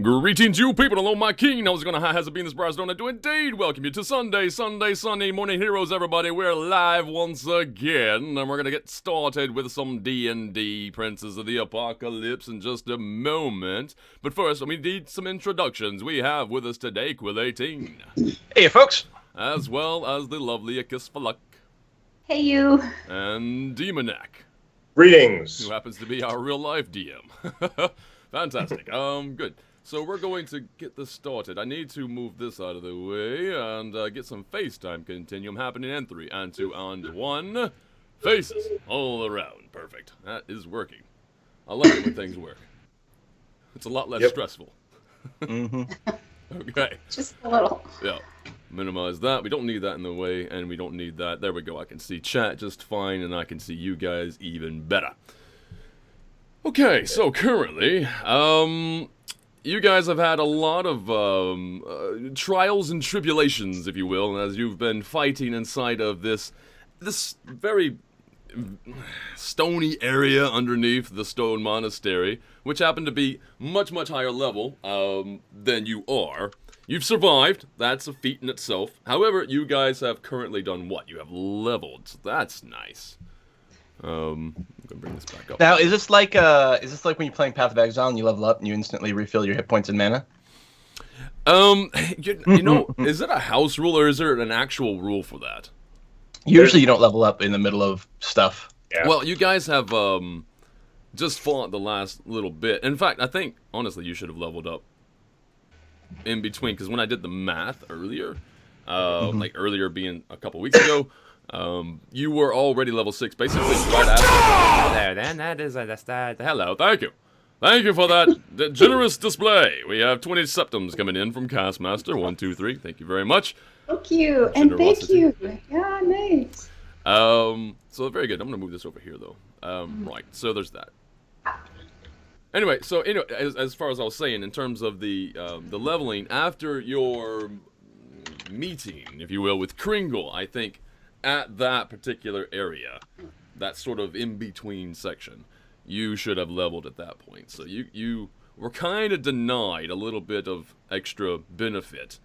Greetings, you people, hello, my king. How's it going? How has it been? This Briarstone. I do indeed welcome you to Sunday morning heroes, everybody. We're live once again, and we're going to get started with some D&D Princes of the Apocalypse in just a moment. But first, we need some introductions. We have with us today Quill 18. Hey, folks. As well as the lovely A Kiss for Luck. Hey, you. And Demonac. Greetings. Who happens to be our real-life DM. Fantastic. Good. So we're going to get this started. I need to move this out of the way and get some FaceTime continuum happening in 3 and 2 and 1. Faces all around. Perfect. That is working. I love it when things work. It's a lot less stressful. Okay. Just a little. Yeah. Minimize that. We don't need that in the way, and we don't need that. There we go. I can see chat just fine, and I can see you guys even better. Okay, so currently, you guys have had a lot of trials and tribulations, if you will, as you've been fighting inside of this very stony area underneath the stone monastery, which happened to be much, much higher level than you are. You've survived. That's a feat in itself. However, you guys have currently done what? You have leveled. So that's nice. I'm gonna bring this back up. Now, is this like when you're playing Path of Exile and you level up and you instantly refill your hit points and mana? You know, is it a house rule or is there an actual rule for that? Usually, you don't level up in the middle of stuff. Yeah. Well, you guys have just fought the last little bit. In fact, I think honestly you should have leveled up in between, because when I did the math earlier, like earlier being a couple weeks ago. You were already level 6, basically right after. There, then that's that. Hello, thank you. Thank you for that generous display. We have 20 septums coming in from Castmaster. 1, 2, 3. Thank you very much. Thank you, and thank you. Yeah, nice. So very good. I'm gonna move this over here though. Right. So there's that. Anyway, so as far as I was saying, in terms of the leveling after your meeting, if you will, with Kringle, I think. At that particular area, that sort of in-between section, you should have leveled at that point. So you were kind of denied a little bit of extra benefit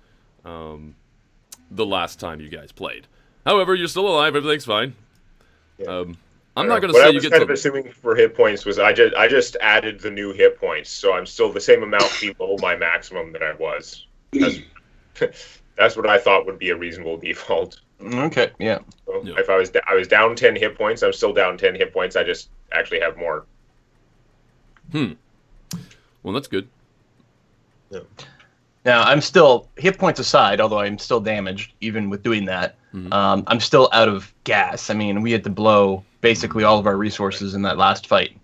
the last time you guys played. However, you're still alive. Everything's fine. Yeah. I'm not going to say you get what I was kind of assuming for hit points was I just added the new hit points, so I'm still the same amount below my maximum that I was. That's what I thought would be a reasonable default. Okay, yeah. So if I was down 10 hit points, I'm still down 10 hit points. I just actually have more. Well, that's good. Yeah. Now, I'm still, hit points aside, although I'm still damaged, even with doing that, I'm still out of gas. I mean, we had to blow basically all of our resources in that last fight.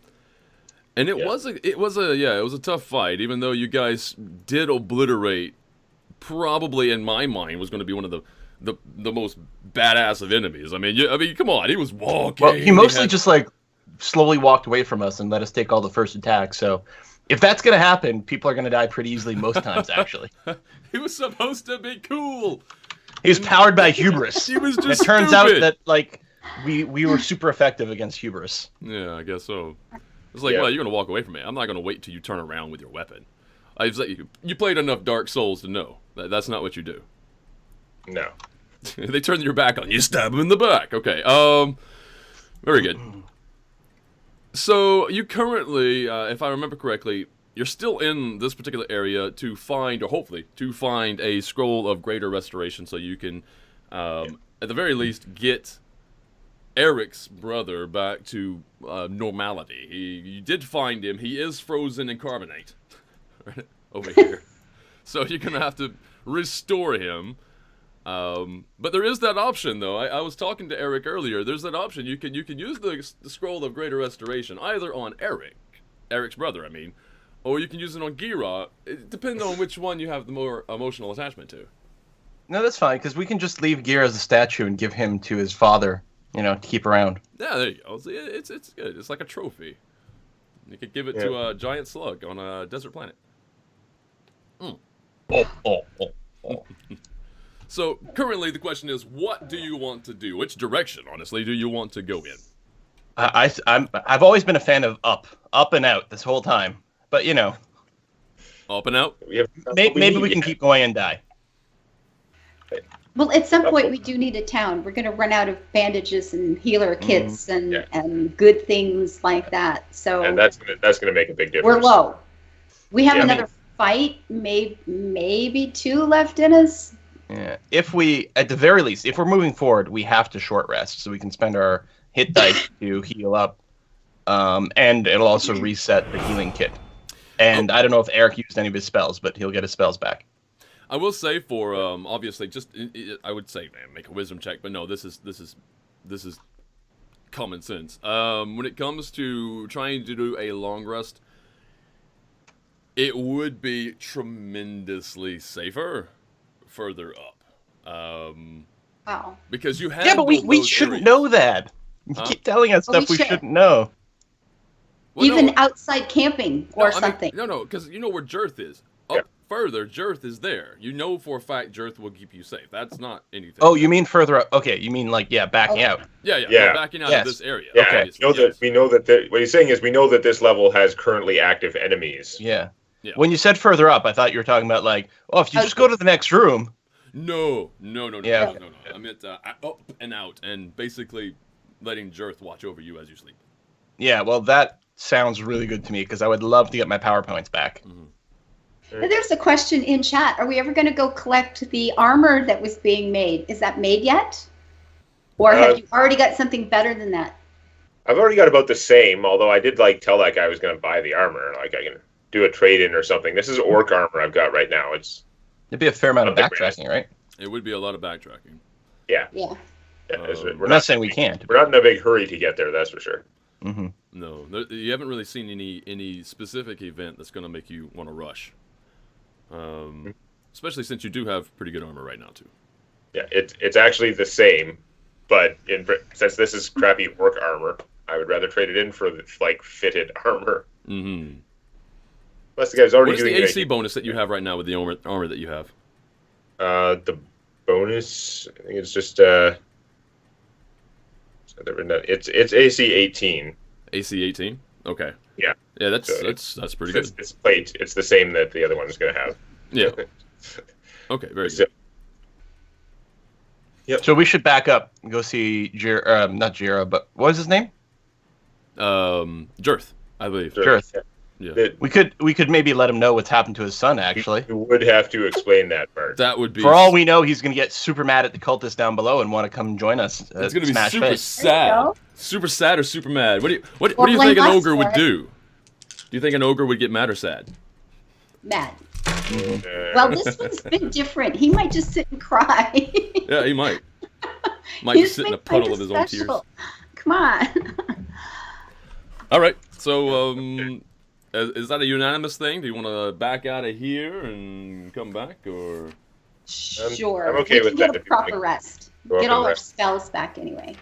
And it was a tough fight, even though you guys did obliterate, probably in my mind, was going to be one of the most badass of enemies. I mean, come on, he was walking. Well, he mostly just like slowly walked away from us and let us take all the first attacks. So, if that's gonna happen, people are gonna die pretty easily most times. Actually, he was supposed to be cool. He was powered by hubris. He was just. It turns out that like we were super effective against hubris. Yeah, I guess so. It's like, well, you're gonna walk away from me. I'm not gonna wait till you turn around with your weapon. You played enough Dark Souls to know that's not what you do. No. They turn your back on you, stab them in the back. Okay, very good. So, you currently, if I remember correctly, you're still in this particular area to find, or hopefully, to find a scroll of greater restoration so you can, at the very least, get Eric's brother back to normality. You did find him. He is frozen in carbonate. Right over here. So, you're going to have to restore him. But there is that option, though. I was talking to Eric earlier. There's that option. You can use the scroll of greater restoration either on Eric's brother, I mean, or you can use it on Gira. It depends on which one you have the more emotional attachment to. No, that's fine because we can just leave Gira as a statue and give him to his father, to keep around. Yeah, there you go. It's good. It's like a trophy. You could give it to a giant slug on a desert planet. So, currently, the question is, what do you want to do? Which direction, honestly, do you want to go in? I've always been a fan of up and out this whole time, but Up and out. We have Maybe we can keep going and die. Well, at some point we do need a town. We're going to run out of bandages and healer kits and good things like that. So and that's gonna make a big difference. we're low. We have Yeah. another fight, maybe 2 left in us. Yeah. If we, at the very least, if we're moving forward, we have to short rest so we can spend our hit dice to heal up, and it'll also reset the healing kit. And I don't know if Eric used any of his spells, but he'll get his spells back. I will say for obviously just I would say man make a wisdom check, but no, this is common sense. When it comes to trying to do a long rest, it would be tremendously safer further up. Wow. Because you have Yeah, but we shouldn't know that. You keep telling us stuff we shouldn't know. Well, Even no. outside camping or something. No, because you know where Jirth is. Up further, Jirth is there. You know for a fact Jirth will keep you safe. That's not anything. Oh, you mean further up? Okay, you mean like backing out. Yeah. Yeah. We're backing out of this area. Yeah, obviously, we know that what he's saying is we know that this level has currently active enemies. Yeah. Yeah. When you said further up, I thought you were talking about like, oh, if you just go to the next room. No. Yeah. No. I meant up and out, and basically letting Jirth watch over you as you sleep. Yeah, well, that sounds really good to me because I would love to get my power points back. And there's a question in chat. Are we ever going to go collect the armor that was being made? Is that made yet? Or have you already got something better than that? I've already got about the same, although I did tell that guy I was going to buy the armor. Like I can do a trade-in or something. This is orc armor I've got right now. It'd be a fair amount of backtracking, right? It would be a lot of backtracking. Yeah. We're not saying we can't. We're not in a big hurry to get there, that's for sure. Mm-hmm. No, you haven't really seen any specific event that's going to make you want to rush. Especially since you do have pretty good armor right now too. Yeah, it's actually the same, but since this is crappy orc armor, I would rather trade it in for fitted armor. Mm-hmm. Unless the guy's already What is doing the AC bonus that you have right now with the armor that you have? The bonus, I think it's just it's AC 18. AC 18. Okay. Yeah. Yeah, that's pretty good. It's plate. It's the same that the other one is going to have. Yeah. Okay, very good. Yep. So we should back up and go see not Jira, but what was his name? Jirth, I believe. Jirth. Yeah. We could maybe let him know what's happened to his son. Actually, you would have to explain that part. That would be. For all we know, he's gonna get super mad at the cultists down below and want to come join us. It's gonna be Smash super face. sad. Super sad or super mad? What do you think an ogre would do? Do you think an ogre would get mad or sad? Mad. Well, this one's been different. He might just sit and cry. Yeah, he might. Might just sit in a puddle of his own tears. Come on. All right. So, is that a unanimous thing? Do you want to back out of here and come back, or? Sure. I'm okay with that. Get a proper rest. Get all our spells back anyway.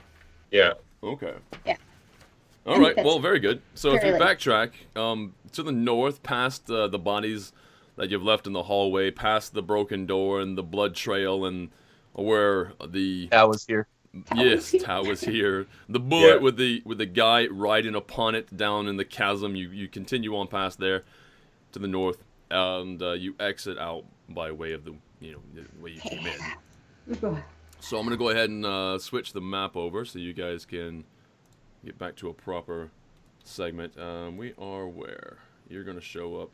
Yeah. Okay. Yeah. All right. Well, very good. So if you fairly. backtrack to the north, past the bodies that you've left in the hallway, past the broken door and the blood trail, and where the That was here. Tao was here. The bullet with the guy riding upon it down in the chasm. You continue on past there to the north, and you exit out by way of the way you came in. So I'm gonna go ahead and switch the map over so you guys can get back to a proper segment. We are where? You're gonna show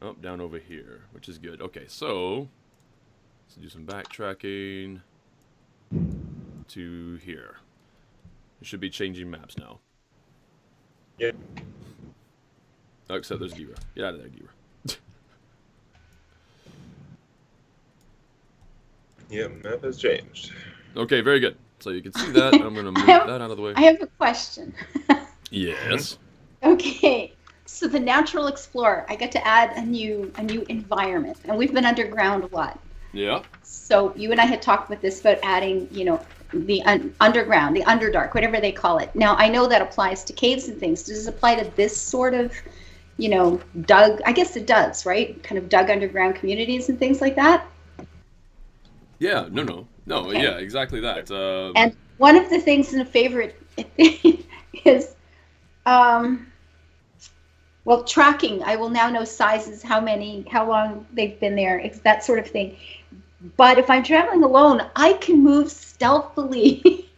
up down over here, which is good. Okay, so let's do some backtracking to here. You should be changing maps now. Yeah. Oh, except there's Gira. Get out of there, Gira. Yeah, map has changed. Okay, very good. So you can see that. I'm going to move that out of the way. I have a question. Yes. Okay. So the natural explorer, I got to add a new environment, and we've been underground a lot. Yeah. So you and I had talked with this about adding, the underground, the underdark, whatever they call it. Now I know that applies to caves and things. Does it apply to this sort of, dug? I guess it does, right? Kind of dug underground communities and things like that. Yeah. No. Okay. Yeah. Exactly that. And one of the things in a favorite is, Well, tracking, I will now know sizes, how long they've been there, that sort of thing. But if I'm traveling alone, I can move stealthily.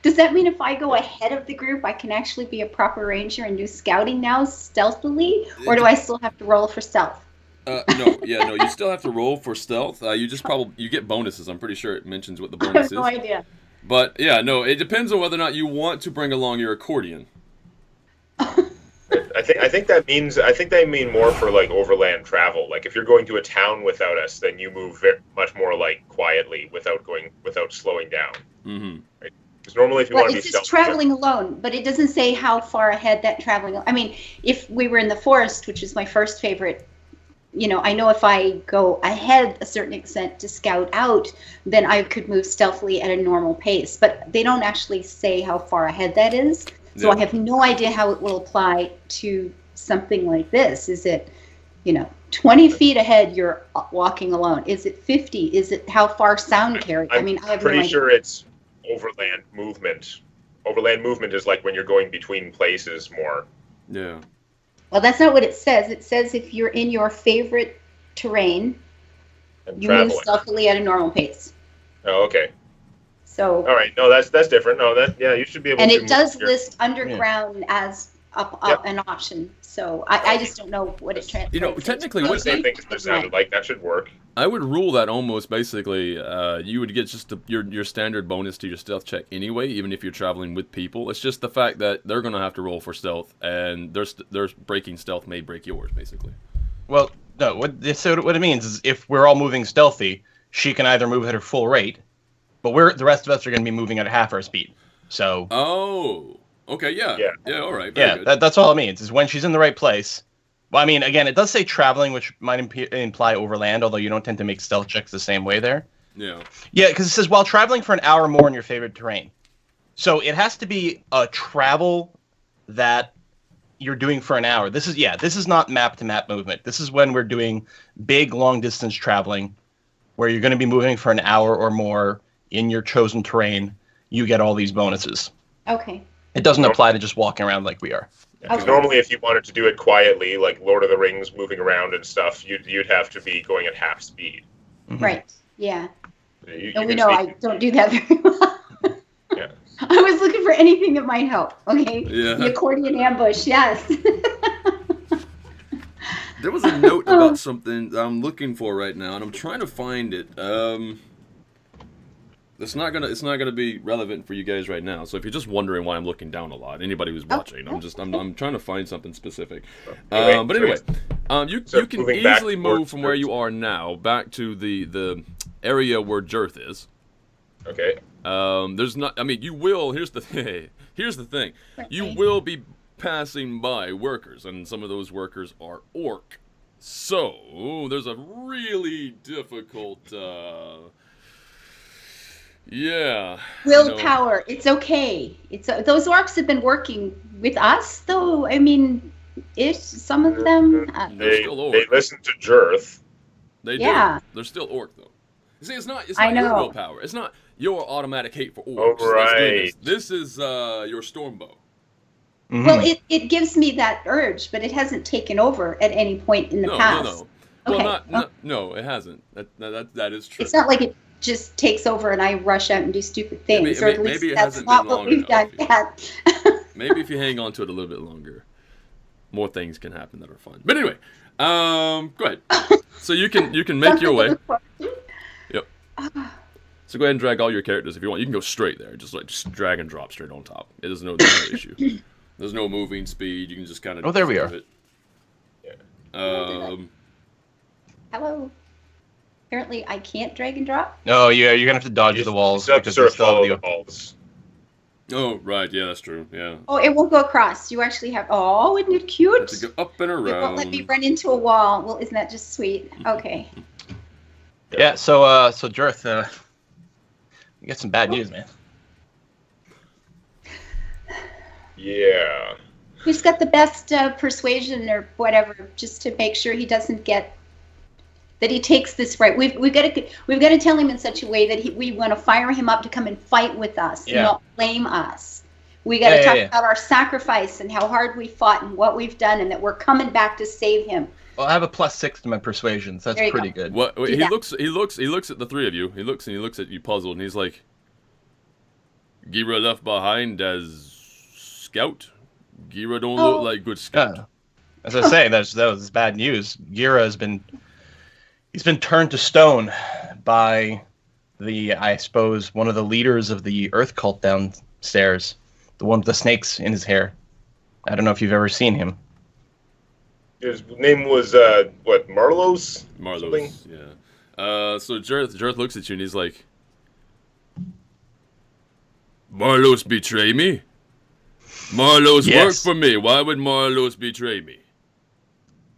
Does that mean if I go ahead of the group, I can actually be a proper ranger and do scouting now stealthily? Or do I still have to roll for stealth? No, you still have to roll for stealth. You get bonuses. I'm pretty sure it mentions what the bonus is. I have no idea. But yeah, no, it depends on whether or not you want to bring along your accordion. I think they mean more for like overland travel. Like if you're going to a town without us, then you move much more like quietly without slowing down. Mm-hmm. Right? Because normally, if you want to be it's just traveling alone, but it doesn't say how far ahead that traveling. I mean, if we were in the forest, which is my first favorite, I know if I go ahead a certain extent to scout out, then I could move stealthily at a normal pace. But they don't actually say how far ahead that is. So I have no idea how it will apply to something like this. Is it, 20 feet ahead you're walking alone? Is it 50? Is it how far sound carries? I have pretty no idea. sure it's overland movement. Overland movement is like when you're going between places more. Yeah. Well, that's not what it says. It says if you're in your favorite terrain, you move stealthily at a normal pace. Oh, okay. So. All right. No, that's different. No, you should be able to. And it does list underground as an option. So I just don't know what it translates. Technically, what same thing as it sounded like. That should work. I would rule that almost basically you would get just your standard bonus to your stealth check anyway, even if you're traveling with people. It's just the fact that they're going to have to roll for stealth, and their breaking stealth may break yours, basically. Well, no. What it means is if we're all moving stealthy, she can either move at her full rate, but the rest of us are going to be moving at half our speed. So. Oh. Okay. Yeah. All right. Very good. That's all it means. Is when she's in the right place. Well, I mean, again, it does say traveling, which might imply overland, although you don't tend to make stealth checks the same way there. Yeah. Yeah, because it says while traveling for an hour or more in your favorite terrain. So it has to be a travel that you're doing for an hour. This is not map-to-map movement. This is when we're doing big, long-distance traveling, where you're going to be moving for an hour or more in your chosen terrain. You get all these bonuses. Okay. It doesn't apply to just walking around like we are. Because normally, if you wanted to do it quietly, like Lord of the Rings, moving around and stuff, you'd have to be going at half speed. Mm-hmm. Right. Yeah. We know I don't do that very well. Yeah. I was looking for anything that might help. Okay. Yeah. The accordion ambush. Yes. There was a note about something that I'm looking for right now, and I'm trying to find it. It's not gonna be relevant for you guys right now. So if you're just wondering why I'm looking down a lot, anybody who's watching, I'm trying to find something specific. But anyway, you can easily move from where you are now back to the area where Jirth is. Okay. There's not. I mean, you will. Here's the thing. You will be passing by workers, and some of those workers are orc. So there's a really difficult. Yeah. Willpower. It's okay. Those orcs have been working with us, though. I mean, some of them. They listen to Jirth. They do. They're still orc, though. You see, it's not your willpower. It's not your automatic hate for orcs. Oh, right. This is your stormbow. Mm-hmm. Well, it gives me that urge, but it hasn't taken over at any point in the past. No. Okay. Well, no, it hasn't. That is true. It's not like it just takes over and I rush out and do stupid things, or at least that's not what we've done yet. Maybe if you hang on to it a little bit longer, more things can happen that are fun. But anyway, go ahead. So you can make your way. Yep. So go ahead and drag all your characters if you want. You can go straight there, just drag and drop straight on top. There's no issue. There's no moving speed. You can just kind of. Oh, there we are. It. Yeah. Hello. Apparently, I can't drag and drop. Oh, yeah, you're gonna have to dodge the walls because you still have the walls. Oh, right. Yeah, that's true. Yeah. Oh, it won't go across. You actually have. Oh, isn't it cute? You have to go up and around. It won't let me run into a wall. Well, isn't that just sweet? Okay. Yeah. So Jirth, you got some bad news, man. Yeah. Who's got the best persuasion or whatever, just to make sure he doesn't get. That he takes this right. We've got to tell him in such a way that we want to fire him up to come and fight with us, and not blame us. We got to Yeah, talk yeah. about our sacrifice and how hard we fought and what we've done and that we're coming back to save him. Well, I have a +6 to my persuasion, so There that's you pretty go. good. What Do he that. looks at the three of you. He looks at you puzzled, and he's like, Gira left behind as scout. Gira don't look like good scout. Yeah. As I say, that was bad news. Gira he's been turned to stone by I suppose, one of the leaders of the Earth cult downstairs. The one with the snakes in his hair. I don't know if you've ever seen him. His name was what? Marlos? Something? Marlos, yeah. So Jareth looks at you and he's like, Marlos betray me? Marlos Yes. worked for me. Why would Marlos betray me?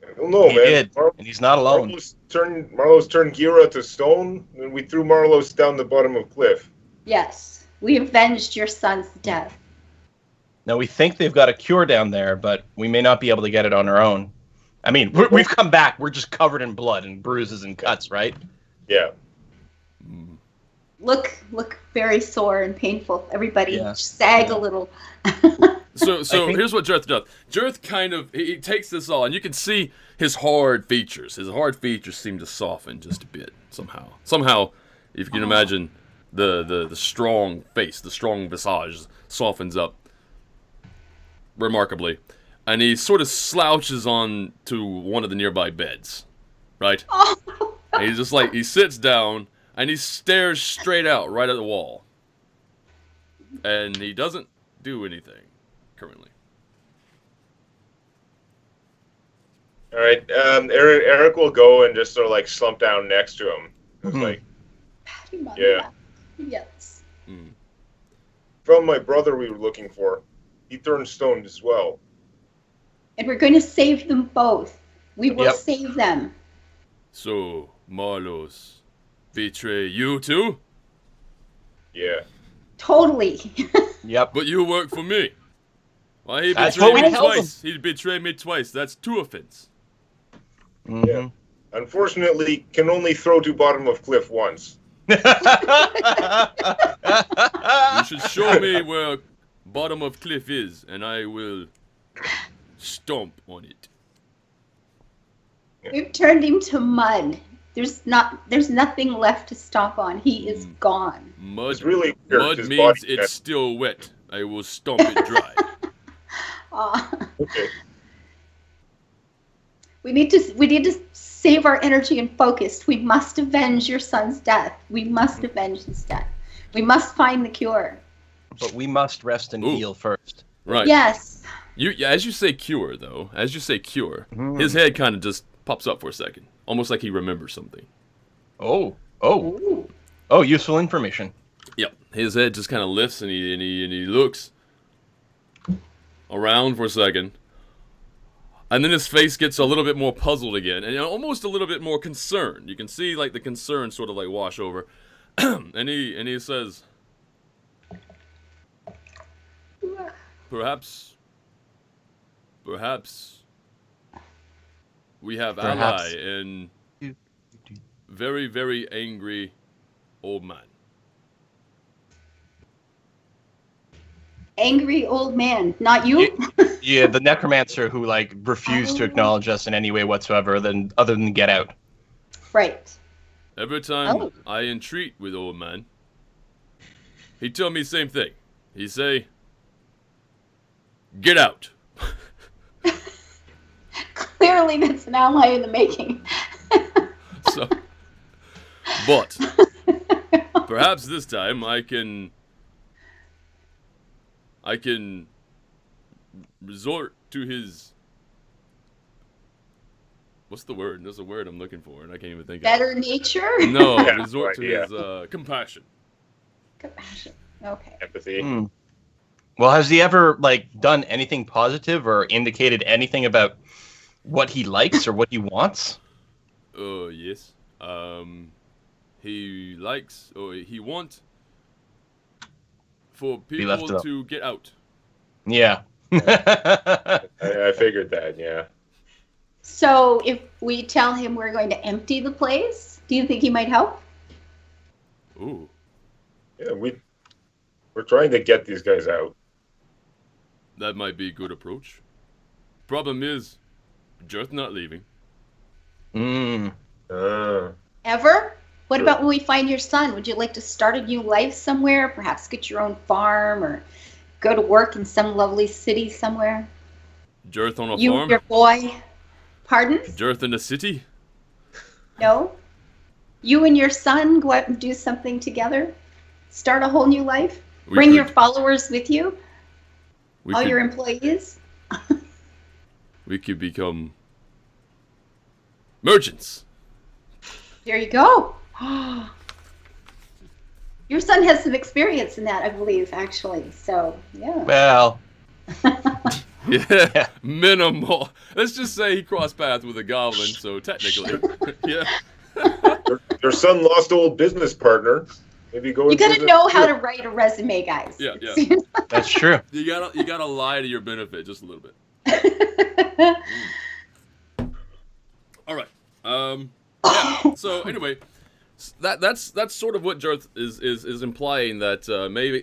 I don't know, He man. did, and he's not alone. Marlos turned Gira to stone, and we threw Marlos down the bottom of cliff. Yes, we avenged your son's death. Now, we think they've got a cure down there, but we may not be able to get it on our own. I mean, we've come back. We're just covered in blood and bruises and cuts, right? Yeah. Look very sore and painful. Everybody Yeah. sag a little. So think- here's what Jareth does. Jareth kind of he takes this all, and you can see his hard features. His hard features seem to soften just a bit somehow. Somehow, if you can imagine the strong face, the strong visage softens up remarkably, and he sort of slouches on to one of the nearby beds, right? Oh. And he's just like he sits down and he stares straight out right at the wall, and he doesn't do anything currently. All right. Eric will go and just sort of like slump down next to him. It's like, Yeah. Yes. from my brother we were looking for. He turned stoned as well. And we're going to save them both. We will Yep. save them. So Marlos betray you too, Yeah. Totally. Yep. but you work for me. Why he That's betrayed what me we tell twice? He betrayed me twice. That's 2 offense. Mhm. Yeah. Unfortunately, can only throw to bottom of cliff once. You should show me where bottom of cliff is, and I will stomp on it. We've turned him to mud. There's nothing left to stomp on. He is gone. Mud, It's really weird. mud His means body- it's still wet. I will stomp it dry. Okay. We need to save our energy and focus. We must avenge your son's death. We must avenge his death. We must find the cure. But we must rest and Ooh. heal first. Right. Yes. As you say cure, though, his head kind of just pops up for a second, almost like he remembers something. Oh, Ooh. useful information. Yep. His head just kind of lifts and he looks around for a second. And then his face gets a little bit more puzzled again and almost a little bit more concerned. You can see like the concern sort of like wash over. and he says, Perhaps we have ally in very, very angry old man. Angry old man, not you. Yeah, the necromancer who like refused to acknowledge us in any way whatsoever, other than get out. Right. Every time Oh. I entreat with old man, he tell me same thing. He say, get out. Clearly, that's an ally in the making. So, but perhaps this time I can resort to his. What's the word? There's a word I'm looking for, and I can't even think Better nature. of it. No, Yeah, resort to idea. his compassion. Compassion. Okay. Empathy. Hmm. Well, has he ever like done anything positive or indicated anything about what he likes or what he wants? Oh yes. He likes or he want for left people it up. to get out. Yeah. I figured that. Yeah. So, if we tell him we're going to empty the place, do you think he might help? Ooh. Yeah. We're trying to get these guys out. That might be a good approach. Problem is, Jirth not leaving. Ever? What Sure. about when we find your son? Would you like to start a new life somewhere? Perhaps get your own farm or go to work in some lovely city somewhere? Jirth on a You, farm? your boy. Pardon? Jirth in the city? No? You and your son go out and do something together? Start a whole new life? We Bring your could- followers with you? We All could, your employees? we could become merchants. There you go. Your son has some experience in that, I believe, actually. So, yeah. Well, Yeah, minimal. Let's just say he crossed paths with a goblin, so technically, yeah. Your son lost old business partner. Maybe go. You into gotta the- know how to write a resume, guys. Yeah, yeah. that's true. You gotta lie to your benefit just a little bit. All right. Yeah. So anyway, that's sort of what Jirth is implying, that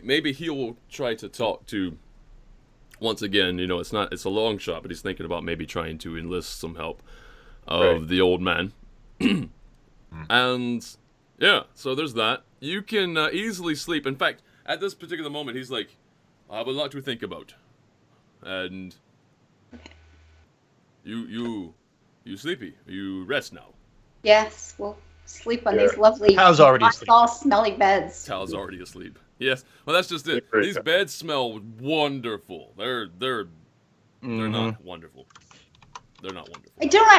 maybe he will try to talk to. Once again, it's a long shot, but he's thinking about maybe trying to enlist some help of Right. the old man. And yeah, so there's that. You can easily sleep. In fact, at this particular moment, he's like, "I have a lot to think about," and you sleepy. You rest now. Yes, we'll sleep on Yeah. these lovely, Hal's already asleep. all smelly beds. Tal's already asleep. Yes. Well, that's just it. Great. These beds smell wonderful. They're Mhm. not wonderful. They're not wonderful.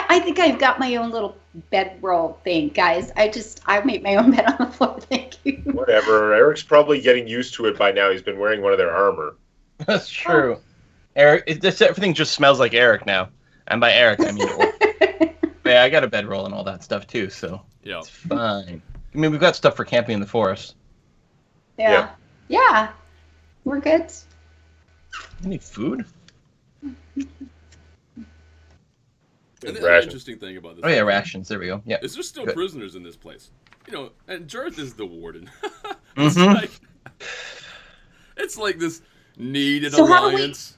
I think I've got my own little bedroll thing, guys. I made my own bed on the floor. Thank you. Whatever. Eric's probably getting used to it by now. He's been wearing one of their armor. That's true. Eric, everything just smells like Eric now. And by Eric, I mean Orc. Yeah, I got a bedroll and all that stuff too, so Yeah. it's fine. I mean, we've got stuff for camping in the forest. Yeah. Yeah. We're good. Any food? And the Rations. interesting thing about this. Oh yeah, rations. There we go. Yeah. Is there's still Good. prisoners in this place? And Jirth is the warden. It's Mhm. like it's like this needed So how do we- alliance.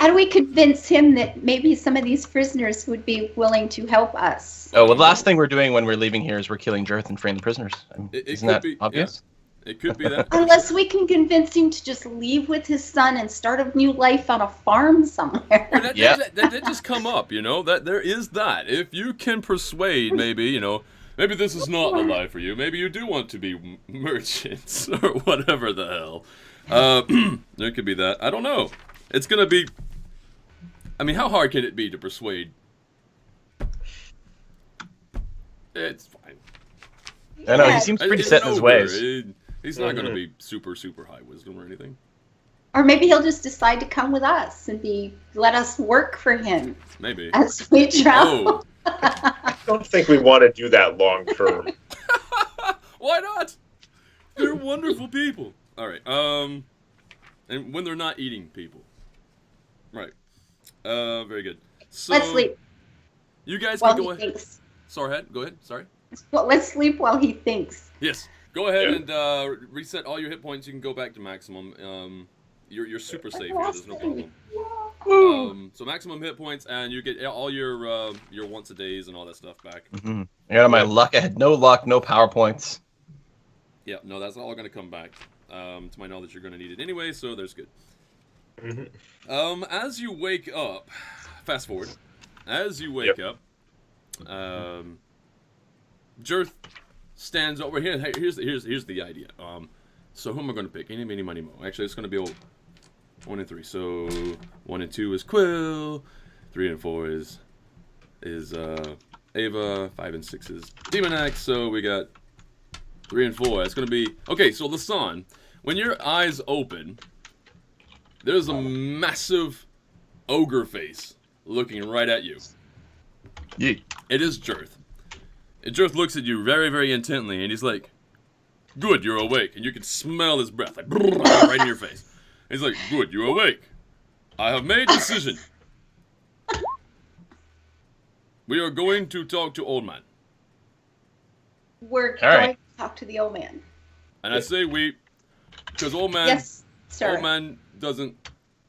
How do we convince him that maybe some of these prisoners would be willing to help us? Oh well, the last thing we're doing when we're leaving here is we're killing Jirth and freeing the prisoners. I mean, It isn't could that be, obvious? It could be that. Unless we can convince him to just leave with his son and start a new life on a farm somewhere. Well, that, Yeah. that did just come up, that there is that. If you can persuade, maybe maybe this is not the life for you. Maybe you do want to be merchants or whatever the hell. There could be that. I don't know. It's gonna be. I mean, how hard can it be to persuade? It's fine. I know Yeah. he seems pretty It's set in his an ways. ogre. He's not gonna be super high wisdom or anything. Or maybe he'll just decide to come with us and let us work for him Maybe. as we travel. Oh, I don't think we want to do that long term. why not? They're wonderful people. All right. And when they're not eating people. Right. Very good. So Let's sleep You guys while can he go ahead. thinks. Sorry, go ahead. Sorry. Well, let's sleep while he thinks. Yes. Go ahead Yeah. and reset all your hit points. You can go back to maximum. You're super safe here. There's no problem. So maximum hit points, and you get all your once a days and all that stuff back. Mhm. I got my luck. I had no luck, no PowerPoints. Yeah. No, that's all going to come back. To my knowledge, you're going to need it anyway, so there's good. Mhm. As you wake up, fast forward. As you wake Yep. up, Jirth stands over here. Hey, here's the idea. So who am I going to pick? Any, mini, money, mo. Actually, it's going to be 1 and 3. So 1 and 2 is Quill. 3 and 4 is Ava. 5 and 6 is Demonax. So we got 3 and 4. It's going to be okay. So Lasan, when your eyes open, there's a massive ogre face looking right at you. Yeah. It is Jirth. And Jirth looks at you very, very intently, and he's like, "Good, you're awake." And you can smell his breath, like, right in your face. He's like, "Good, you're awake. I have made a decision. We are going to talk to Old Man." We're All going right. to talk to the old man. And I say we, because Old Man, Yes, sir. Old Man doesn't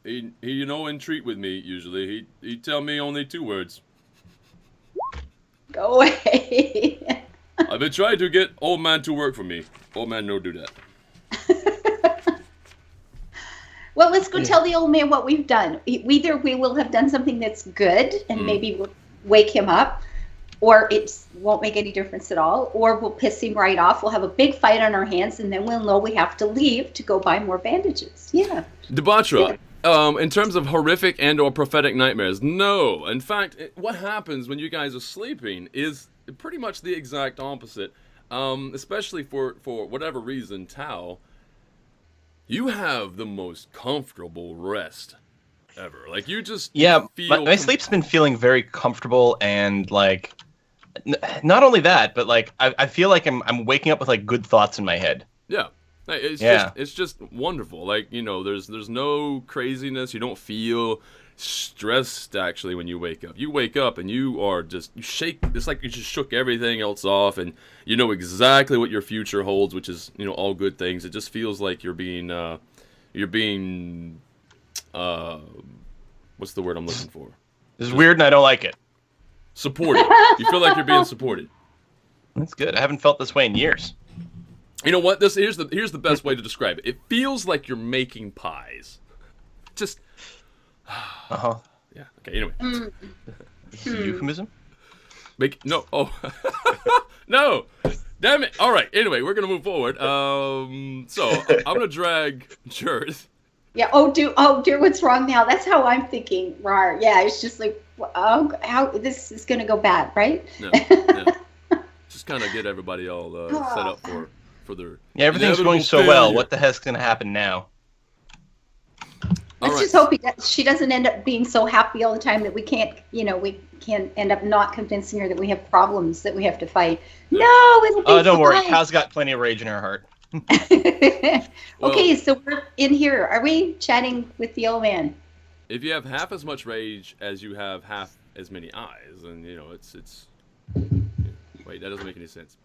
he entreat with me usually. He tell me only 2 words. Go away. I've been trying to get old man to work for me. Old man no do that. Well, let's go tell the old man what we've done. Either we will have done something that's good and maybe we'll wake him up, or it won't make any difference at all, or we'll piss him right off. We'll have a big fight on our hands, and then we'll know we have to leave to go buy more bandages. Yeah. Debatra, in terms of horrific and or prophetic nightmares, no. In fact, what happens when you guys are sleeping is pretty much the exact opposite. Especially for whatever reason, Tao, you have the most comfortable rest ever. Like, you just feel... my sleep's been feeling very comfortable, and, like, not only that, but, like, I feel like I'm waking up with, like, good thoughts in my head. Yeah. It's just wonderful. Like, there's no craziness. You don't feel stressed, actually, when you wake up. You wake up and you shake. It's like you just shook everything else off, and you know exactly what your future holds, which is, all good things. It just feels like you're being what's the word I'm looking for? This is weird and I don't like it. Supported. You feel like you're being supported. That's good. I haven't felt this way in years. You know what? Here's the best way to describe it. It feels like you're making pies. Just. Uh-huh. Yeah. Okay. Anyway. Is it a euphemism? No. Oh. No. Damn it. All right. Anyway, we're gonna move forward. So I'm gonna drag Jurth. Yeah. Oh, dear, what's wrong now? That's how I'm thinking, Rar. Yeah. It's just like, how this is gonna go bad, right? Yeah. Just kind of get everybody all set up for their. Yeah. Everything's going so failure. well. What the heck's gonna happen now? Let's just hope she doesn't end up being so happy all the time that we can't end up not convincing her that we have problems that we have to fight. No, it'll be Oh, don't worry. fine. Cal's got plenty of rage in her heart. Okay, so we're in here. Are we chatting with the old man? If you have half as much rage as you have half as many eyes, then it's. Wait, that doesn't make any sense.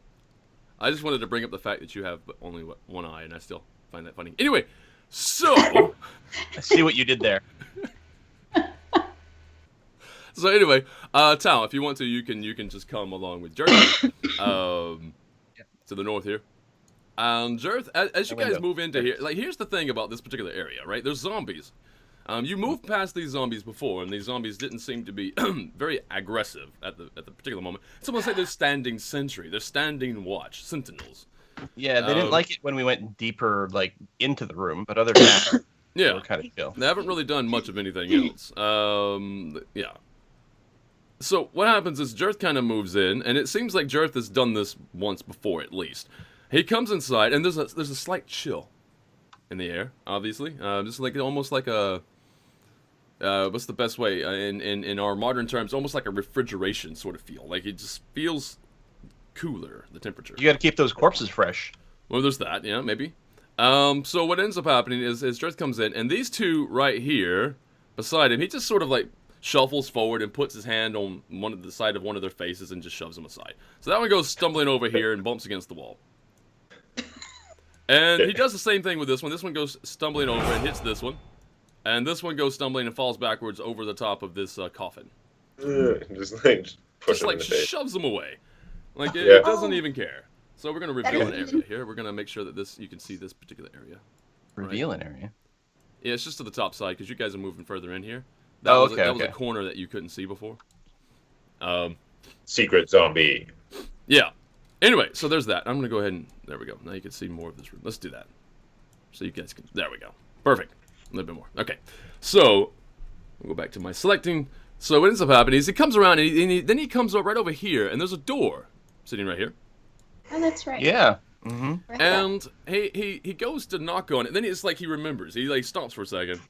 I just wanted to bring up the fact that you have only one eye, and I still find that funny. Anyway, so. I see what you did there. So anyway, Tao, if you want to, you can just come along with Jurth to the north here. Jurth, as you guys move into here, like, here's the thing about this particular area, right? There's zombies. You moved past these zombies before, and these zombies didn't seem to be very aggressive at the particular moment. It's almost like they're standing sentry. They're standing watch, sentinels. Yeah, they didn't like it when we went deeper, like, into the room, but other than that, yeah, they were kind of chill. They haven't really done much of anything else. Yeah. So what happens is Jurth kind of moves in, and it seems like Jurth has done this once before, at least. He comes inside, and there's a slight chill in the air, obviously. Just like almost like a what's the best way in our modern terms? Almost like a refrigeration sort of feel. Like, it just feels cooler, the temperature. You got to keep those corpses fresh. Well, there's that, yeah, maybe. So what ends up happening is Jurth comes in, and these two right here beside him, he just sort of like shuffles forward and puts his hand on the side of one of their faces and just shoves them aside. So that one goes stumbling over here and bumps against the wall. And he does the same thing with this one. This one goes stumbling over and hits this one. And this one goes stumbling and falls backwards over the top of this coffin. Just like shoves them away. Like, it doesn't even care. So we're going to reveal an area here. We're going to make sure that you can see this particular area. Reveal an area? Yeah, it's just to the top side, because you guys are moving further in here. That was a corner that you couldn't see before. Secret zombie. Yeah. Anyway, so there's that. I'm going to go ahead and... There we go. Now you can see more of this room. Let's do that. So you guys can... There we go. Perfect. A little bit more. Okay. So, we'll go back to my selecting. So what ends up happening is he comes around, and then he comes up right over here, and there's a door sitting right here. Oh, that's right. Yeah. Mm-hmm. Right. And he goes to knock on it. Then it's like he remembers. He like stops for a second.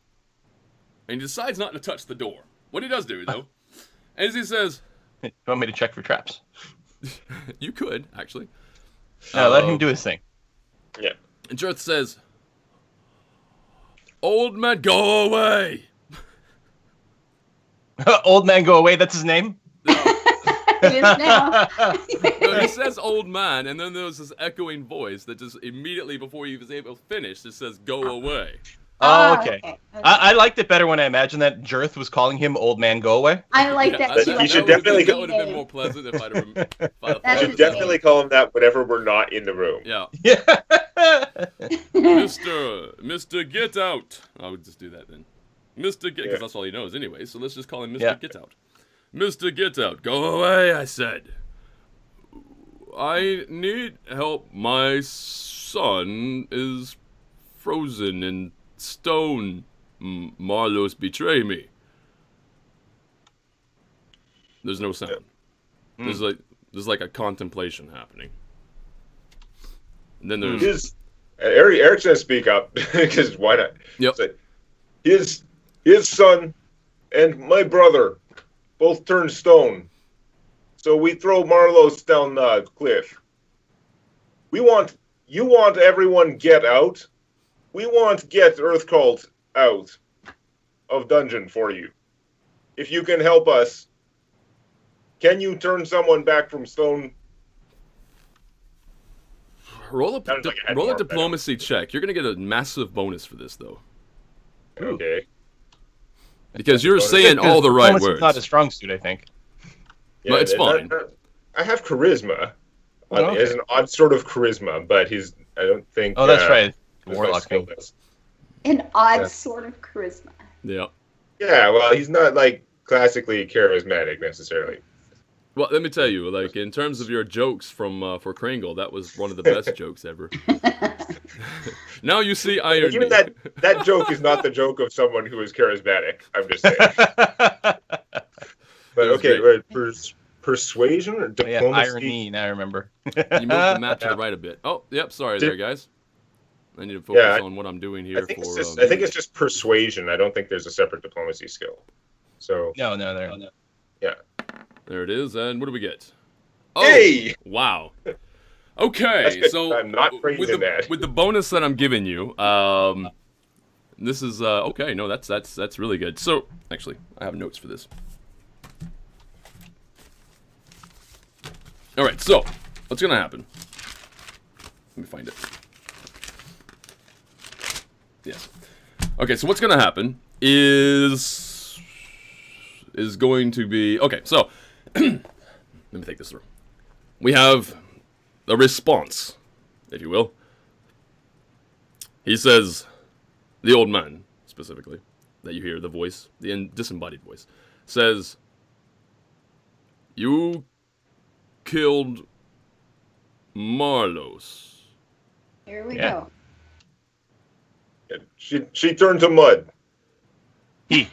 And he decides not to touch the door. What he does do, though, is he says... You want me to check for traps? You could, actually. No, let him do his thing. Yeah. And Jurth says... Old man, go away! Old man, go away, that's his name? It is now. No, he says old man, and then there's this echoing voice that just immediately before he was able to finish, just says, go away. Oh, okay. I liked it better when I imagined that Jirth was calling him Old Man Go Away. I like that too. You should definitely- That would have been more pleasant if I'd have. That's You should his definitely name. call him that whenever we're not in the room. Yeah, Yeah. Mister, get out. I would just do that then. Mister, get, because Yeah. that's all he knows anyway. So let's just call him Mister Yeah. Get Out. Mister Get Out, go away! I said. I need help. My son is frozen in stone. Marlos betray me. There's no sound. There's like a contemplation happening. And then there's Eric's gonna speak up because why not? Yep. Say, his son and my brother both turned stone, so we throw Marlos down the cliff. You want everyone get out. We want get Earth Cult out of dungeon for you. If you can help us, can you turn someone back from stone? roll a Sounds like I had roll a more diplomacy check. You're gonna get a massive bonus for this though, Okay. because you're bonus. saying all the right Diplomacy's words. not a strong suit, I think. But it's and fine. I have charisma. Oh, okay. It's an odd sort of charisma, but I don't think. Oh, that's right. his Warlock skill thing. is. An odd Yeah. sort of charisma. Yeah. Yeah, well, he's not like classically charismatic necessarily. Well, let me tell you, like in terms of your jokes from for Kringle, that was one of the best jokes ever. Now you see irony. Even that joke is not the joke of someone who is charismatic. I'm just saying. But was okay, great. persuasion or Yeah, diplomacy? irony. Now I remember. You moved the map to the right a bit. Oh, yep. Sorry there, guys. I need to focus Yeah, on what I'm doing here I think for. I think it's just persuasion. I don't think there's a separate diplomacy skill. So No, there. There it is, and what do we get? Oh, Hey! wow. That's Okay, good. so I'm not praising with the, that. with the bonus that I'm giving you, this is okay. No, that's really good. So actually, I have notes for this. All right, so what's gonna happen? Let me find it. Yes. Okay, so what's gonna happen is going to be okay. So let me take this through. We have a response, if you will. He says, the old man specifically, that you hear the voice, the disembodied voice, says, "You killed Marlos." Here we Yeah. go. She turned to mud. He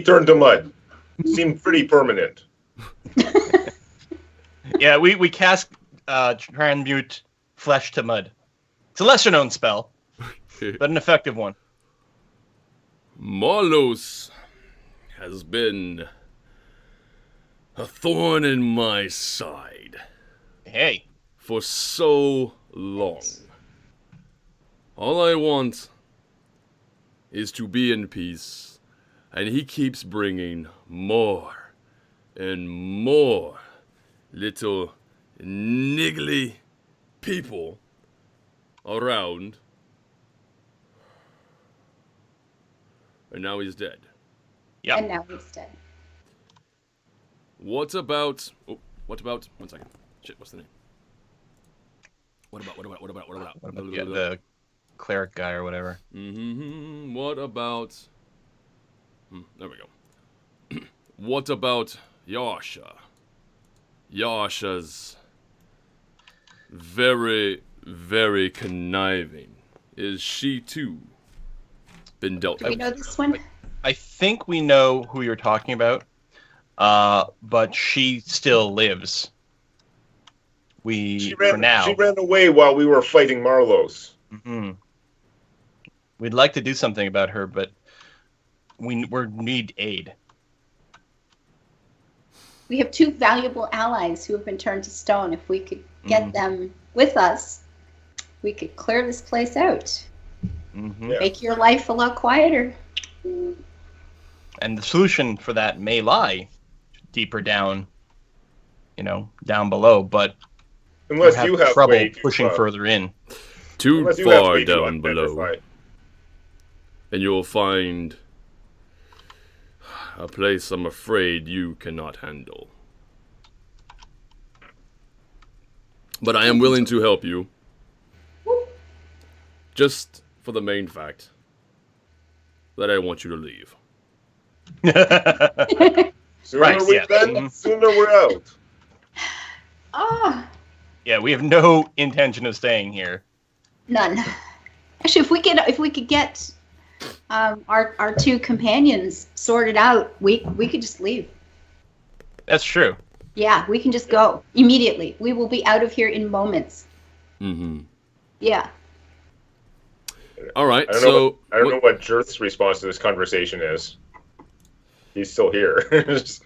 turned to mud. Seemed pretty permanent. Yeah, we cast transmute flesh to mud. It's a lesser known spell, but an effective one. Marlos has been a thorn in my side Hey, for so long. All I want is to be in peace, and he keeps bringing more and more little niggly people around. And now he's dead. Yep. And now he's dead. What about... one second. Shit, what's the name? What about? yeah, the cleric guy or whatever. Mm-hmm. What about... there we go. What about Yasha? Yasha's very, very conniving. Is she too been dealt Do we with? know this one? I think we know who you're talking about, but she still lives. She For now. ran away while we were fighting Marlos. Mhm. We'd like to do something about her, but we need aid. We have two valuable allies who have been turned to stone. If we could get them with us, we could clear this place out. Mm-hmm. Yeah. Make your life a lot quieter. And the solution for that may lie deeper down, down below, but Unless we have you have trouble way to, pushing further in. Too unless you have far way to down below. identify. and you'll find a place I'm afraid you cannot handle. But I am willing to help you. Just for the main fact that I want you to leave. Sooner Right, we yeah. then, sooner we're out. Ah, Yeah, we have no intention of staying here. none. Actually, if we could get our two companions sorted out, we could just leave. That's true. Yeah, we can just go immediately. We will be out of here in moments. Mm-hmm. Yeah. All right, I don't know what Jerth's response to this conversation is. He's still here.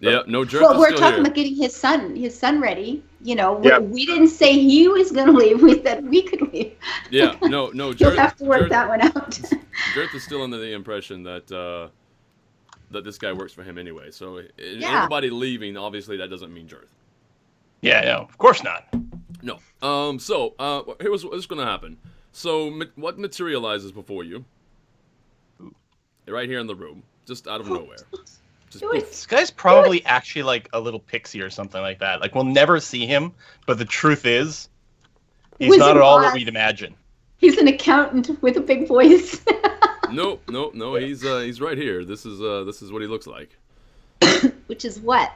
Yeah, no jerk. Well, is we're still talking here. about getting his son ready. You know, Yeah. we didn't say he was going to leave. We said we could leave. Yeah, no. You'll Jerth, have to work Jerth, that one out. Jerth is still under the impression that that this guy works for him anyway. So Yeah. anybody leaving, obviously, that doesn't mean Jerth. Yeah, no, of course not. No. Here's what's going to happen. So, what materializes before you? Right here in the room, just out of nowhere. Just Do it. poof. This guy's probably actually like a little pixie or something like that. Like, we'll never see him, but the truth is, he's Wizard not at all what Oz. we'd imagine. He's an accountant with a big voice. No. He's right here. This is what he looks like. Which is what?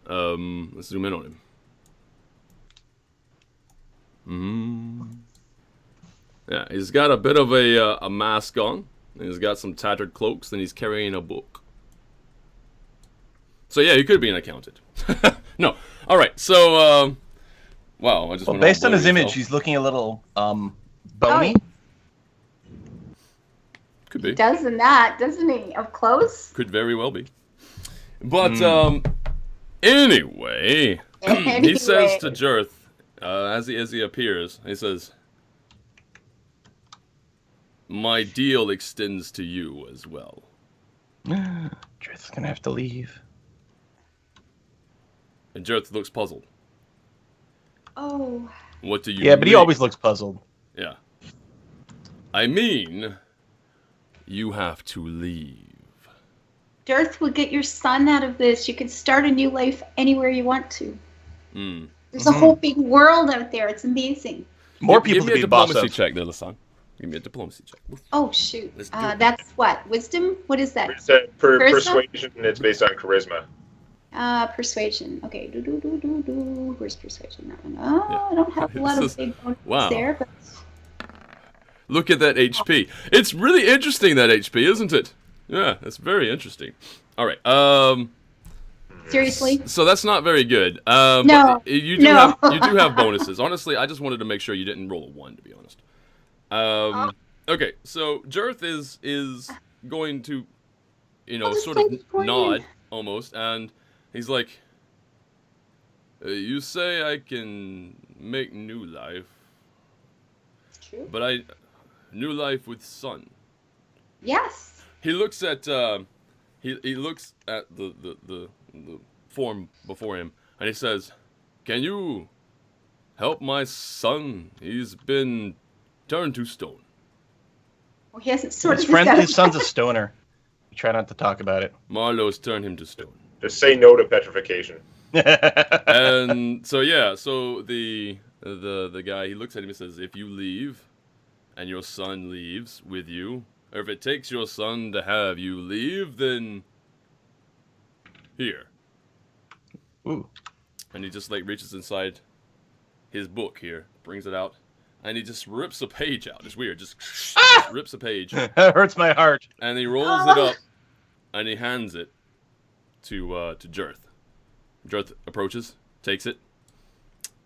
Let's zoom in on him. Yeah, he's got a bit of a mask on. And he's got some tattered cloaks, and he's carrying a book. So yeah, he could be an accountant. No. All right. So wow, I just Well, went all based on his blurry, image, so- he's looking a little bony. Oh, could be. does in that, doesn't he? Up close? Could very well be. But anyway, he says to Jerth as he appears, he says, "My deal extends to you as well." Drith's gonna have to leave. And Jerth looks puzzled. Oh. What do you Yeah, but he mean? always looks puzzled. Yeah. I mean, you have to leave. Darth will get your son out of this. You can start a new life anywhere you want to. Mm. There's a whole big world out there. It's amazing. More Give people me to a be the boss diplomacy of. check, little son. Give me a diplomacy check. Oh, shoot. Let's do it. That's what? Wisdom? What is that? It's a Charisma? persuasion, and it's based on charisma. Persuasion. Okay. Where's persuasion? That one. Oh, Yeah. I don't have a lot This of big bonuses wow. there, but Look at that HP. It's really interesting, that HP, isn't it? Yeah, it's very interesting. All right. seriously? So that's not very good. No. But you do No. have bonuses. Honestly, I just wanted to make sure you didn't roll a 1, to be honest. Okay, so Jerth is going to, I'll just sort of play it for you. nod almost, and he's like, "You say I can make new life, True. but new life with sun." Yes. He looks at he looks at the form before him, and he says, "Can you help my son? He's been turned to stone." Well, he hasn't sorted His this friend, out. his son's a stoner. We try not to talk about it. Marlowe's turned him to stone. Just say no to petrification. And so yeah, so the guy, he looks at him and says, "If you leave, and your son leaves with you, or if it takes your son to have you leave, then here." Ooh. And he just like reaches inside his book here, brings it out, and he just rips a page out. It's weird, just rips a page, That hurts my heart. and he rolls it up, and he hands it to Jerth. Jerth approaches, takes it.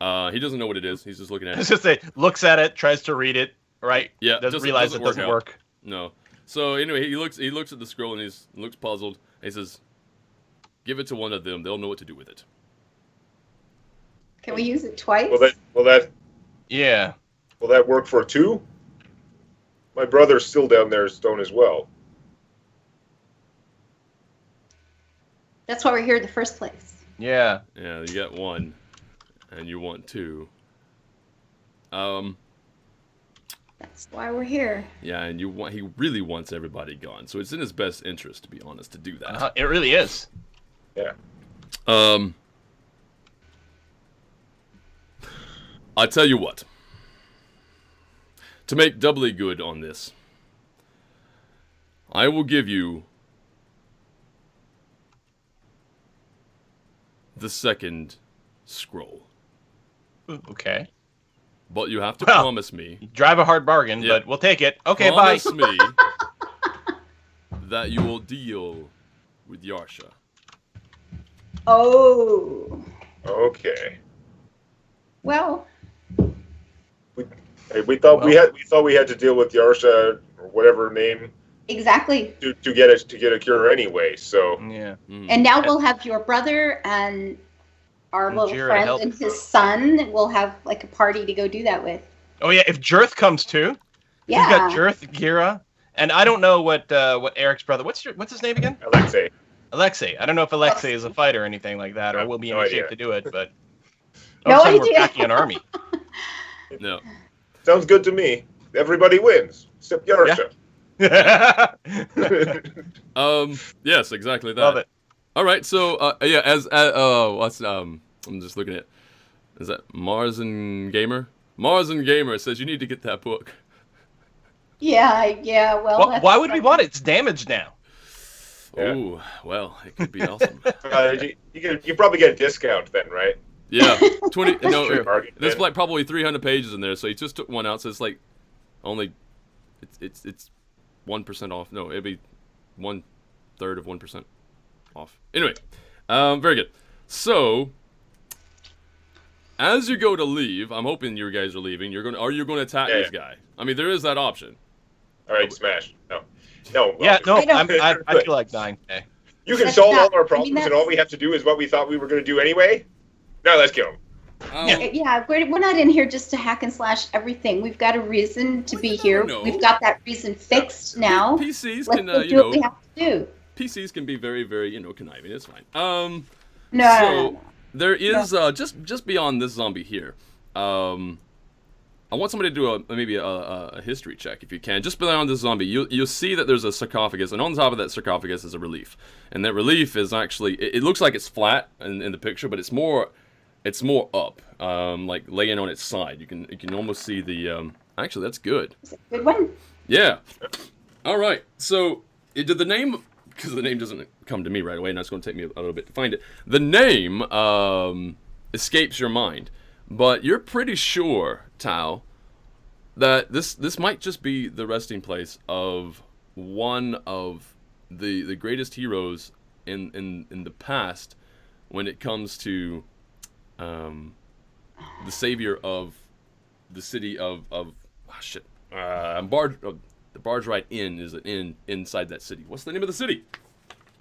He doesn't know what it is. He's just looking at I was it. gonna say, looks at it, tries to read it, right? Yeah, Doesn't realize it doesn't out. work. No. So anyway, he looks at the scroll, and looks puzzled. And he says, "Give it to one of them. They'll know what to do with it." Can we use it twice? Yeah. Will that work for 2? My brother's still down there, stone as well. That's why we're here in the first place. Yeah. Yeah, you got 1, and you want 2. But That's why we're here. Yeah, and he really wants everybody gone. So it's in his best interest, to be honest, to do that. It really is. Yeah. I tell you what. To make doubly good on this, I will give you the second scroll. Okay. But you have to Well, promise me. Drive a hard bargain, Yeah. but we'll take it. Okay, bye. Promise me that you will deal with Yarsha. Oh. Okay. Well, Hey, we thought we had to deal with Yarsha or whatever her name exactly. to get a cure anyway. So Yeah. And now we'll have your brother and our And little Jira friend help. and his son. We'll have like a party to go do that with. Oh yeah, if Jirth comes too. Yeah. We've got Jirth, Gira, and I don't know what Eric's brother. What's his name again? Alexei. Alexei. I don't know if Alexei is a fighter or anything like that, or No, will be in no any idea. shape to do it. But No all of a sudden we're idea. packing an army. No. Sounds good to me. Everybody wins except Yarsha. Yes, exactly that. Love it. All right, so yeah, I'm just looking at, is that Mars and Gamer? Mars and Gamer says you need to get that book. Yeah. Well, that's Why would we want it? It's damaged now. Yeah. Ooh, well, it could be awesome. You probably get a discount then, right? Yeah, 20. No, true. Bargain there's bin. like probably 300 pages in there, so he just took one out. So it's like only it's 1% off. No, it'd be 1/3 of 1% off. Anyway, very good. So as you go to leave, I'm hoping you guys are leaving. Are you going to attack Yeah, this guy? I mean, there is that option. All right, smash. No. Yeah, no, I don't- I feel like dying today. You can That's solve not- all our I problems, mean, and all we have to do is what we thought we were going to do anyway. No, let's kill him. Yeah, we're not in here just to hack and slash everything. We've got a reason to Well, be you never here. know. We've got that reason fixed now. PCs Let's can, go you do what we know, have to do. PCs can be very, very, conniving. It's fine. No. So there is just beyond this zombie here. I want somebody to do maybe a history check if you can. Just beyond this zombie, you'll see that there's a sarcophagus, and on top of that sarcophagus is a relief. And that relief is actually it looks like it's flat in the picture, but it's more up, like laying on its side. You can almost see the. Actually, that's good. It's a good one. Yeah. All right. So did the name, because the name doesn't come to me right away, and that's going to take me a little bit to find it. The name escapes your mind, but you're pretty sure, Tao, that this might just be the resting place of one of the greatest heroes in the past when it comes to the savior of the city of the Barge Ride Inn is an inn inside that city. What's the name of the city?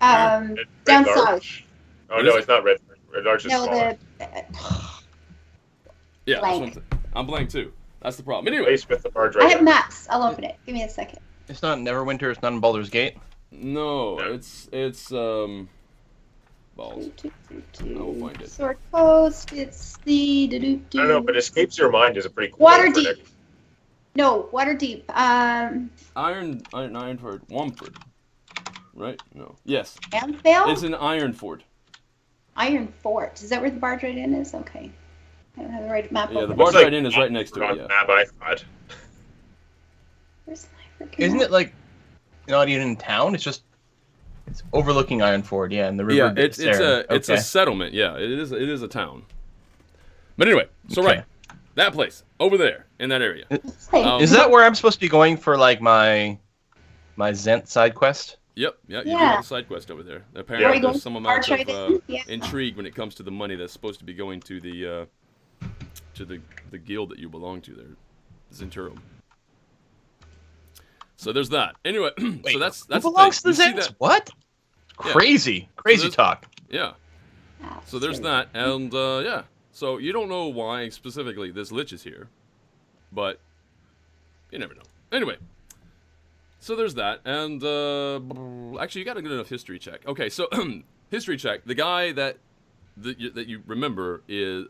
Down Red south. Larch? Oh, What no, is it's not Red Larch. Red Larch is No, smaller. Yeah, that's Blank. what I'm blank too. That's the problem. Anyway, Place with the Barge I Ride have Inn. maps. I'll open it. Give me a second. It's not Neverwinter. It's not in Baldur's Gate. no, it's balls. I will find it. Sword Coast. It's the. I don't know, but Escapes Your Mind is a pretty cool Water name for Deep. it. No, Waterdeep. Ironford, Wamford, right? No, yes, Amphale? it's in Ironford. Iron Fort. Is that where the Barge Ride Inn is? Okay. I don't have the right map Yeah, the open. Barge Looks Ride Inn is right next to it. on Yeah. the map, I thought. Where's my freaking Isn't map? it like not even in town? It's overlooking Ironford, yeah, and the river. Yeah, it's a settlement. Yeah, it is a town. But anyway, so Okay. right, that place over there in that area. Hey, Is that where I'm supposed to be going for like my Zent side quest? Yep, yeah, you do Yeah. have a side quest over there. Are we Apparently, going there's some to amount Barge Ride of Inn? Yeah. intrigue when it comes to the money that's supposed to be going to the guild that you belong to there, Zenturum. So there's that. Anyway, so that's Who the belongs thing. to the You see Zents? that- What? Yeah. Crazy there's- talk. Yeah. So there's that, and yeah. So you don't know why specifically this lich is here, but you never know. Anyway, so there's that, and actually you got a good enough history check. Okay, so history check. The guy that you remember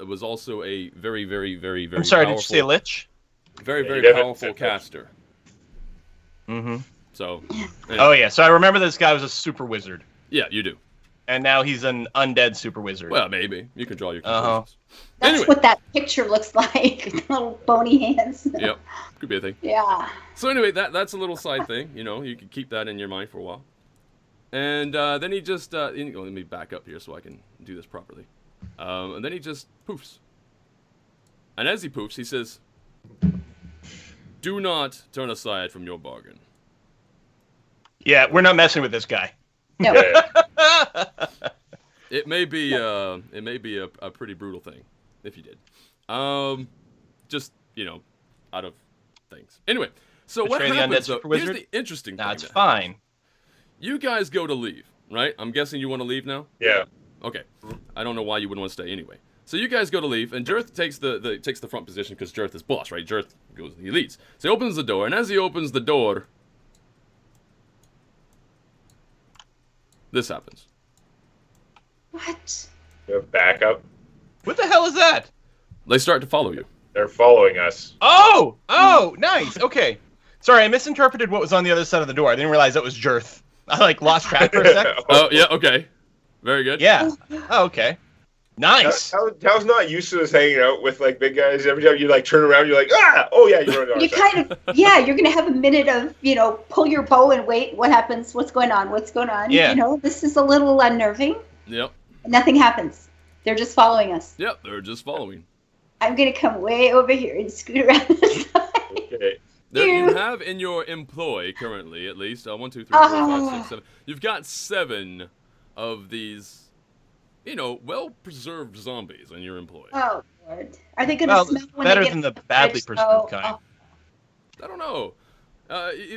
was also a very, very, very, very. I'm sorry, powerful, did you say Lich? Very, Yeah, very you definitely powerful said that. caster. Mm-hmm. So, Oh yeah, so I remember this guy was a super wizard, yeah, you do. and now he's an undead super wizard. Well, maybe you can draw your Uh-huh. conclusions. That's Anyway. what that picture looks like. Little bony hands. Yep, could be a thing. Yeah. So anyway, that's a little side thing. You know, you can keep that in your mind for a while. And then he just let me back up here so I can do this properly. And then he just poofs. And as he poofs, he says, "Do not turn aside from your bargain." Yeah, we're not messing with this guy. No. Yeah. It may be a pretty brutal thing if you did. Just out of things. Anyway, so what Betray the happens undead though? super Here's wizard? the interesting thing. Nah, it's that fine. You guys go to leave, right? I'm guessing you want to leave now. Yeah. Okay. I don't know why you wouldn't want to stay anyway. So you guys go to leave, and Jirth takes the front position because Jirth is boss, right? Jirth he leads. So he opens the door, and as he opens the door, this happens. What? You have backup. What the hell is that? They start to follow you. They're following us. Oh, nice. Okay. Sorry, I misinterpreted what was on the other side of the door. I didn't realize that was Jirth. I lost track for a sec. Oh yeah, okay, very good. Yeah. Oh, okay. Nice. Tao's not used to us hanging out with like big guys. Every time you like turn around, you're like, ah, oh yeah, you're on the You other side. kind of, yeah, you're going to have a minute of, pull your bow and wait. What happens? What's going on? What's going on? Yeah. This is a little unnerving. Yep. Nothing happens. They're just following us. Yep. They're just following. I'm going to come way over here and scoot around the side. Okay. There, you Ew. have in your employ currently at least 1, 2, 3, 4, 5, 6, 7. You've got 7 of these, well-preserved zombies in your employ. Oh, Lord. Are they going to Well, smell when better they get than the to badly fridge? preserved kind. I don't know.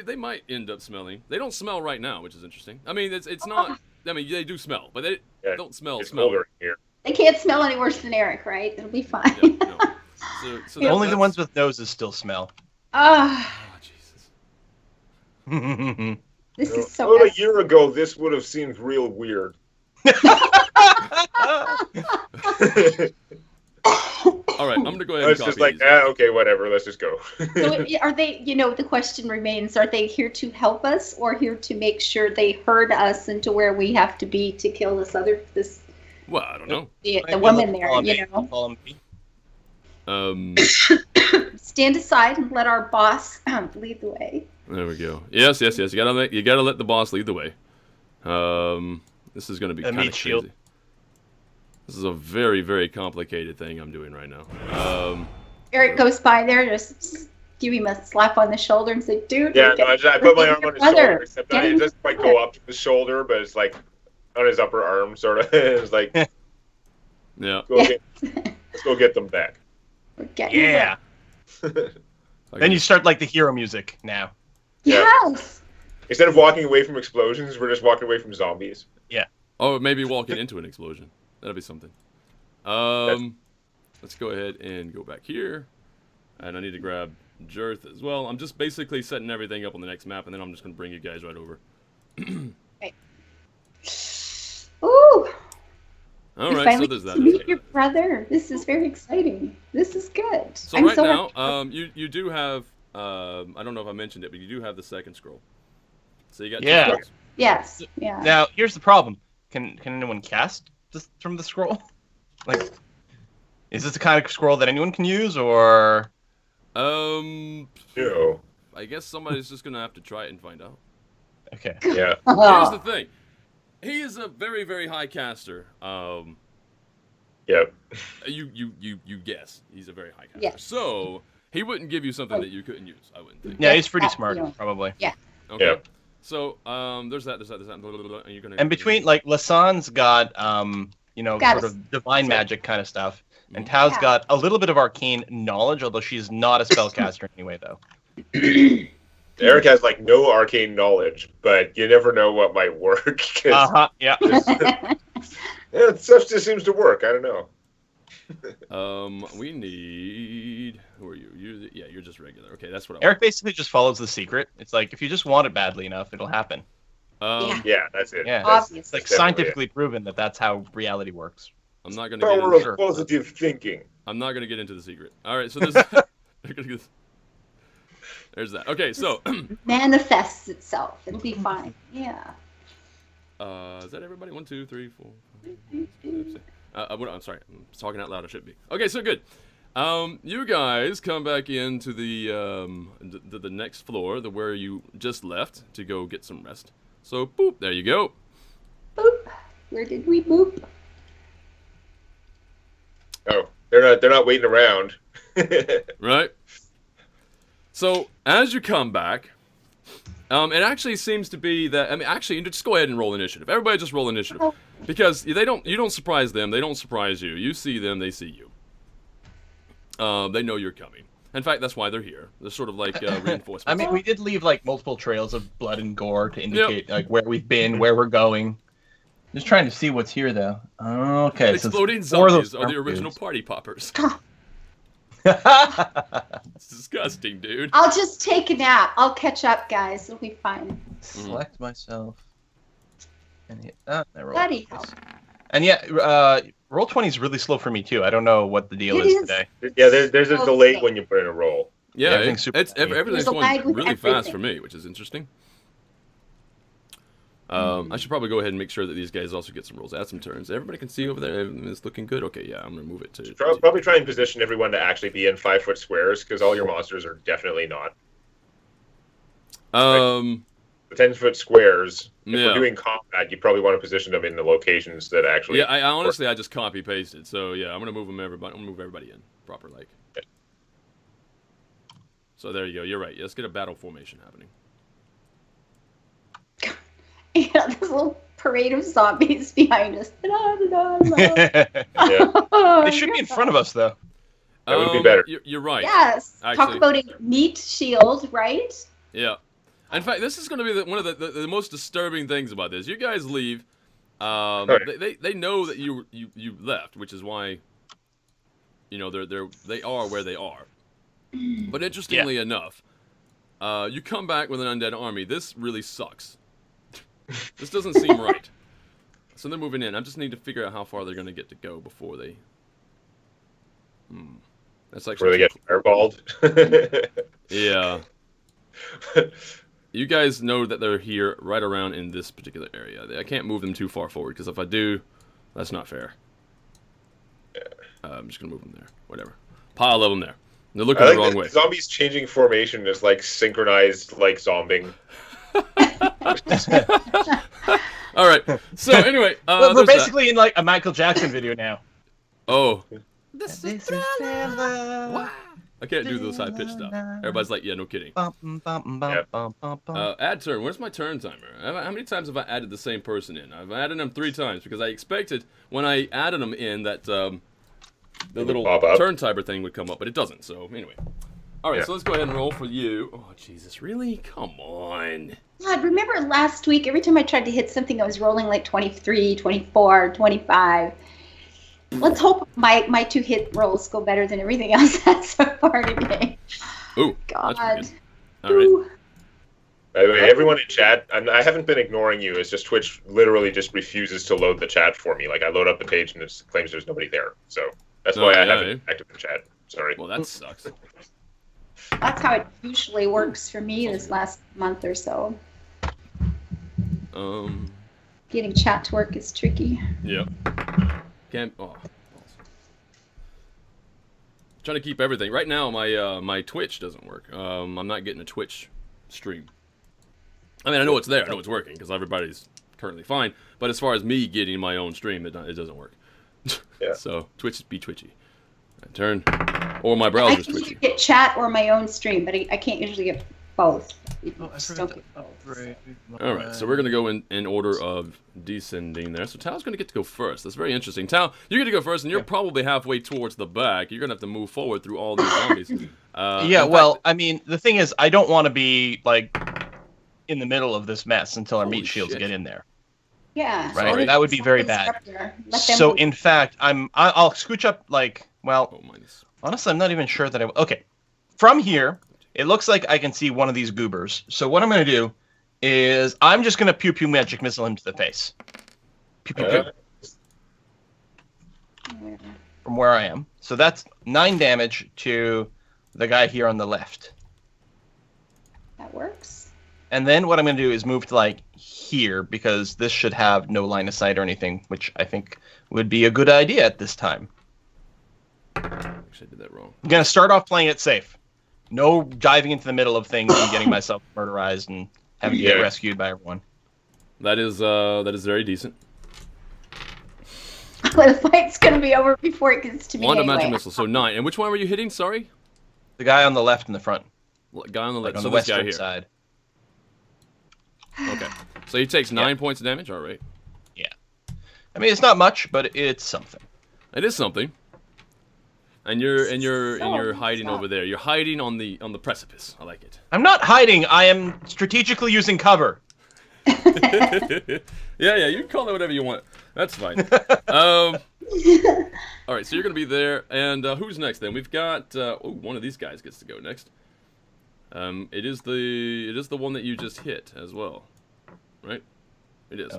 They might end up smelling. They don't smell right now, which is interesting. I mean, it's not. I mean, they do smell, but they Yeah, don't smell. It's smell. colder in here. They can't smell any worse than Eric, right? It'll be fine. Yeah, no. So Only the that's- ones with noses still smell. Ah, Oh, Jesus. this is so About a messy. year ago, this would have seemed real weird. All right, I'm gonna go ahead I and was just copy like, these. okay, whatever, let's just go. So are they, the question remains, are they here to help us or here to make sure they herd us into where we have to be to kill this Well, I don't know. the woman there, Follow me. Stand aside and let our boss lead the way. There we go. Yes. You gotta let the boss lead the way. This is gonna be A kind of meat crazy. shield. This is a very, very complicated thing I'm doing right now. Eric goes by there, just give him a slap on the shoulder and say, dude, Yeah, get- no, I put my get arm your on his brother. shoulder, except Get it him doesn't quite your go up to his shoulder, but it's like on his upper arm, sort of. It's like, Yeah. let's go get them back. brother. Get him Yeah. back. Then you start like the hero music now. Yeah. Yes. Instead of walking away from explosions, we're just walking away from zombies. Oh, maybe walking into an explosion. That'd be something. Let's go ahead and go back here. And I need to grab Jirth as well. I'm just basically setting everything up on the next map, and then I'm just going to bring you guys right over. Ooh. All You right, so finally there's get that. to meet your brother. This is very exciting. This is good. So I'm right so now, happy. you do have, I don't know if I mentioned it, but you do have the second scroll. So you got two Yeah. scrolls. Yes. Yeah. Now, here's the problem. Can anyone cast this from the scroll? Like, is this the kind of scroll that anyone can use, or? No. I guess somebody's just going to have to try it and find out. Okay. Yeah. Here's the thing. He is a very, very high caster. Yep. You guess he's a very high caster. Yes. So he wouldn't give you something that you couldn't use. I wouldn't think. Yeah, he's pretty Yeah, smart, yeah. probably. Okay. Yeah. So there's that. Blah, blah, blah, and you're gonna. And between like Lasan's got Got sort us. of divine magic kind of stuff, and Mhm. Tao's Yeah. got a little bit of arcane knowledge, although she's not a spellcaster anyway, though. Eric has like no arcane knowledge, but you never know what might work. 'Cause, Yeah. yeah, stuff just seems to work. I don't know. We need. Who are you? You're just regular. Okay, that's what I Eric basically just follows the secret. It's like if you just want it badly enough, it'll happen. want. Yeah, that's it. Yeah. That's, Obviously. It's like definitely scientifically proven that that's how reality works. I'm not it. gonna get Power into. of positive thinking. I'm not gonna get into the secret. All right, so there's. There's that. Okay, so manifests itself. It'll be fine. Yeah. is that everybody? 1, 2, 3, 4. 5, 6. I'm sorry. I'm talking out loud. I should be. Okay, so good. You guys come back into the next floor, where you just left to go get some rest. So, boop, there you go. Boop. Where did we boop? Oh, they're not waiting around. Right. So, as you come back, it actually seems to be that, I mean, actually, just go ahead and roll initiative. Everybody just roll initiative. Because you don't surprise them, they don't surprise you. You see them, they see you. They know you're coming. In fact, that's why they're here. They're sort of like reinforcements. I mean, we did leave like multiple trails of blood and gore to indicate like where we've been, where we're going. Just trying to see what's here, though. Okay, so exploding four of those zombies are the dark original dudes. party poppers. Select It's disgusting, dude. I'll just take a nap. I'll catch up, guys. It'll be fine. myself and hit that. I roll Bloody twice. hell. And yeah, roll 20 is really slow for me too. I don't know what the deal It is is. today. Yeah, there's a Oh, delay so- when you put in a roll. Yeah, everything's super everything's There's a lag going with really fast everything. for me, which is interesting. I should probably go ahead and make sure that these guys also get some rolls. Add some turns. Everybody can see over there. It's looking good. Okay, yeah, I'm gonna move it to. Probably try and position everyone to actually be in 5-foot squares, because all your monsters are definitely not. The 10-foot squares. If Yeah. we're doing combat, you probably want to position them in the locations that actually. Yeah, I honestly I just copy pasted. So yeah, I'm gonna move them everybody. I'm gonna move everybody in proper like. Okay. So there you go. You're right. Let's get a battle formation happening. Yeah, this little parade of zombies behind us. They Yeah. should be in front of us, though. That would be better. You're right. Yes. Talk Actually. about a meat shield, right? Yeah. In fact, this is going to be one of the most disturbing things about this. You guys leave. They know that you left, which is why. You know they are where they are. But interestingly enough, you come back with an undead army. This really sucks. This doesn't seem right. So they're moving in. I just need to figure out how far they're going to get to go before they. That's actually. Where they get fireballed. Yeah. You guys know that they're here right around in this particular area. I can't move them too far forward, because if I do, that's not fair. I'm just going to move them there. Whatever. Pile of them there. They're looking I the like wrong that way. zombies changing formation is like synchronized, like zombing. All right. So anyway, We're there's that. basically in like a Michael Jackson video now. Oh. This is Thriller. I can't do those high pitch stuff. Everybody's like, yeah, no kidding. Add turn. Where's my turn timer? How many times have I added the same person in? I've added them 3 times because I expected when I added them in that the little pop up. turn timer thing would come up, but it doesn't. So anyway. All right, Yeah. so let's go ahead and roll for you. Oh, Jesus, really? Come on. God, remember last week, every time I tried to hit something, I was rolling like 23, 24, 25. Let's hope my 2 hit rolls go better than everything else that's so far today. Ooh, God. that's pretty good. All right. Ooh. By the way, everyone in chat, I haven't been ignoring you. It's just Twitch literally just refuses to load the chat for me. Like, I load up the page and it claims there's nobody there. So that's why I haven't active in chat. Sorry. Well, that sucks. That's how it usually works for me this last month or so. Getting chat to work is tricky. Yep. Can't. Oh. Trying to keep everything. Right now, my Twitch doesn't work. I'm not getting a Twitch stream. I mean, I know it's there. I know it's working because everybody's currently fine. But as far as me getting my own stream, it doesn't work. Yeah. So Twitch be twitchy. Turn. Or my I browser's can twitchy. usually get chat or my own stream, but I can't usually get both. Just don't get both. All right, so we're going to go in order of descending there. So Tao's going to get to go first. That's very interesting. Tao, you're going to go first, and you're probably halfway towards the back. You're going to have to move forward through all these zombies. Yeah, well, I mean, the thing is, I don't want to be, like, in the middle of this mess until our Holy meat shields shit. get in there. Yeah. Right, so that would be very something's bad. up there. Let them So, move. in fact, I'll scooch up, like, well, Oh, minus. honestly, I'm not even sure that okay. From here, it looks like I can see one of these goobers. So what I'm going to do is I'm just going to pew pew magic missile him to the face. Pew pew pew. From where I am. So that's 9 damage to the guy here on the left. That works. And then what I'm going to do is move to like here because this should have no line of sight or anything, which I think would be a good idea at this time. Actually, I did that wrong. I'm going to start off playing it safe. No diving into the middle of things and getting myself murderized and having to get rescued by everyone. That is very decent. The fight's gonna be over before it gets to me Wand of anyway. magic missile. So 9. And which one were you hitting? Sorry. The guy on the left in the front. Guy on the left. Like on So the this guy western here. side. Okay. So he takes 9 points of damage. All right. Yeah. I mean, it's not much, but it's something. It is something. And you're So hiding messed over up. there. You're hiding on the precipice. I like it. I'm not hiding. I am strategically using cover. yeah, you can call it whatever you want. That's fine. All right, so you're gonna be there, and who's next? Then we've got one of these guys gets to go next. It is the one that you just hit as well, right? It is.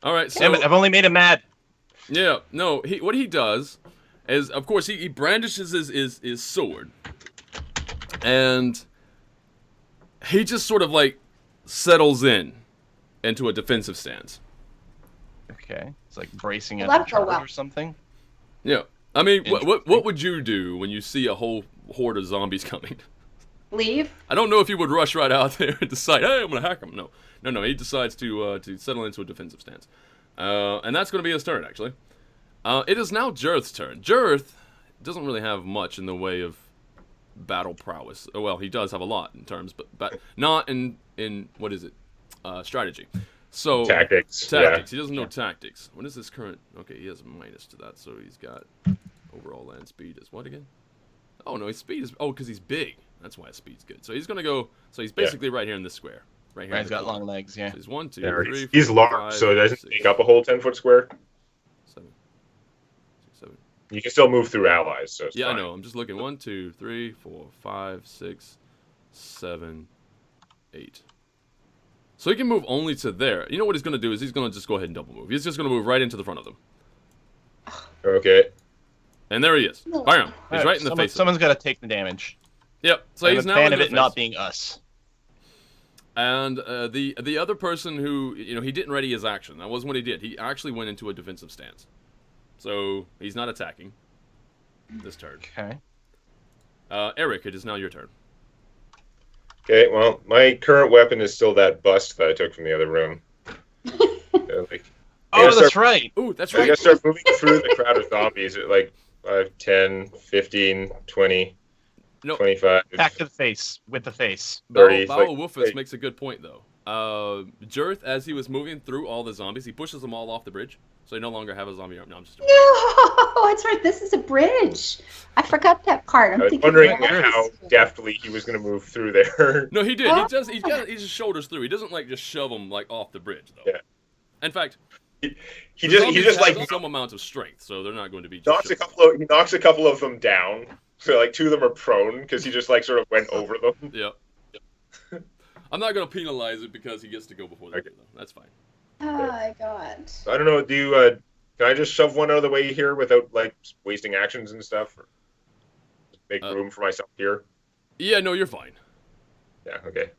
All right, so Damn it! I've only made him mad. yeah, no, what he does is, of course, he brandishes his sword, and he just sort of like settles into a defensive stance. Okay. It's like bracing Well, at a that'll go charge well. or something. Yeah, I mean, what would you do when you see a whole horde of zombies coming? Leave. I don't know if he would rush right out there and decide, hey, I'm gonna hack him. No. He decides to settle into a defensive stance, and that's gonna be his turn actually. It is now Jirth's turn. Jirth doesn't really have much in the way of battle prowess. Well, he does have a lot in terms, but not in what is it? Strategy. So Tactics. He doesn't know tactics. What is his current? Okay, he has a minus to that, so he's got overall land speed is what again? Oh no, his speed is because he's big. That's why his speed's good. So he's gonna go. So he's basically right here in this square. Right here. Right, he's got long legs. Yeah. So he's 1, 2, Yeah, 3, he's 4, large, 5, so it doesn't 6, take up a whole 10-foot square. 7, 6, 7. You can still move through allies, so it's Yeah, fine. I know. I'm just looking. 1, 2, 3, 4, 5, 6, 7, 8. So he can move only to there. You know what he's gonna do is he's gonna just go ahead and double move. He's just gonna move right into the front of them. Okay. And there he is. Bam! He's right in the face. Someone's got to take the damage. Yep. So I'm he's a now fan in of their it not face. being us. And the other person who, he didn't ready his action. That wasn't what he did. He actually went into a defensive stance. So he's not attacking this turn. Okay. Eric, it is now your turn. Okay, well, my current weapon is still that bust that I took from the other room. Like, Oh, that's right. Ooh, that's I right. gotta start moving through the crowd of zombies at like 5, 10, 15, 20, No. 25. Back to the face with the face. 30, Bao like, Wolfus hey. makes a good point, though. Jirth, as he was moving through all the zombies, he pushes them all off the bridge, so they no longer have a zombie arm. No, I'm just joking. No, that's right. This is a bridge. I forgot that part. I'm I was thinking wondering about how this. deftly he was going to move through there. No, he did. He just shoulders through. He doesn't like just shove them like off the bridge, though. Yeah. In fact, He the just zombies like have some amount of strength, so they're not going to be. Just knocks a couple of them down. So like 2 of them are prone because he just like sort of went over them. Yeah. I'm not going to penalize it because he gets to go before they do, though. That's fine. Oh my god. I don't know. Can I just shove one out of the way here without like wasting actions and stuff? Or make room for myself here. Yeah, no, you're fine. Yeah. Okay.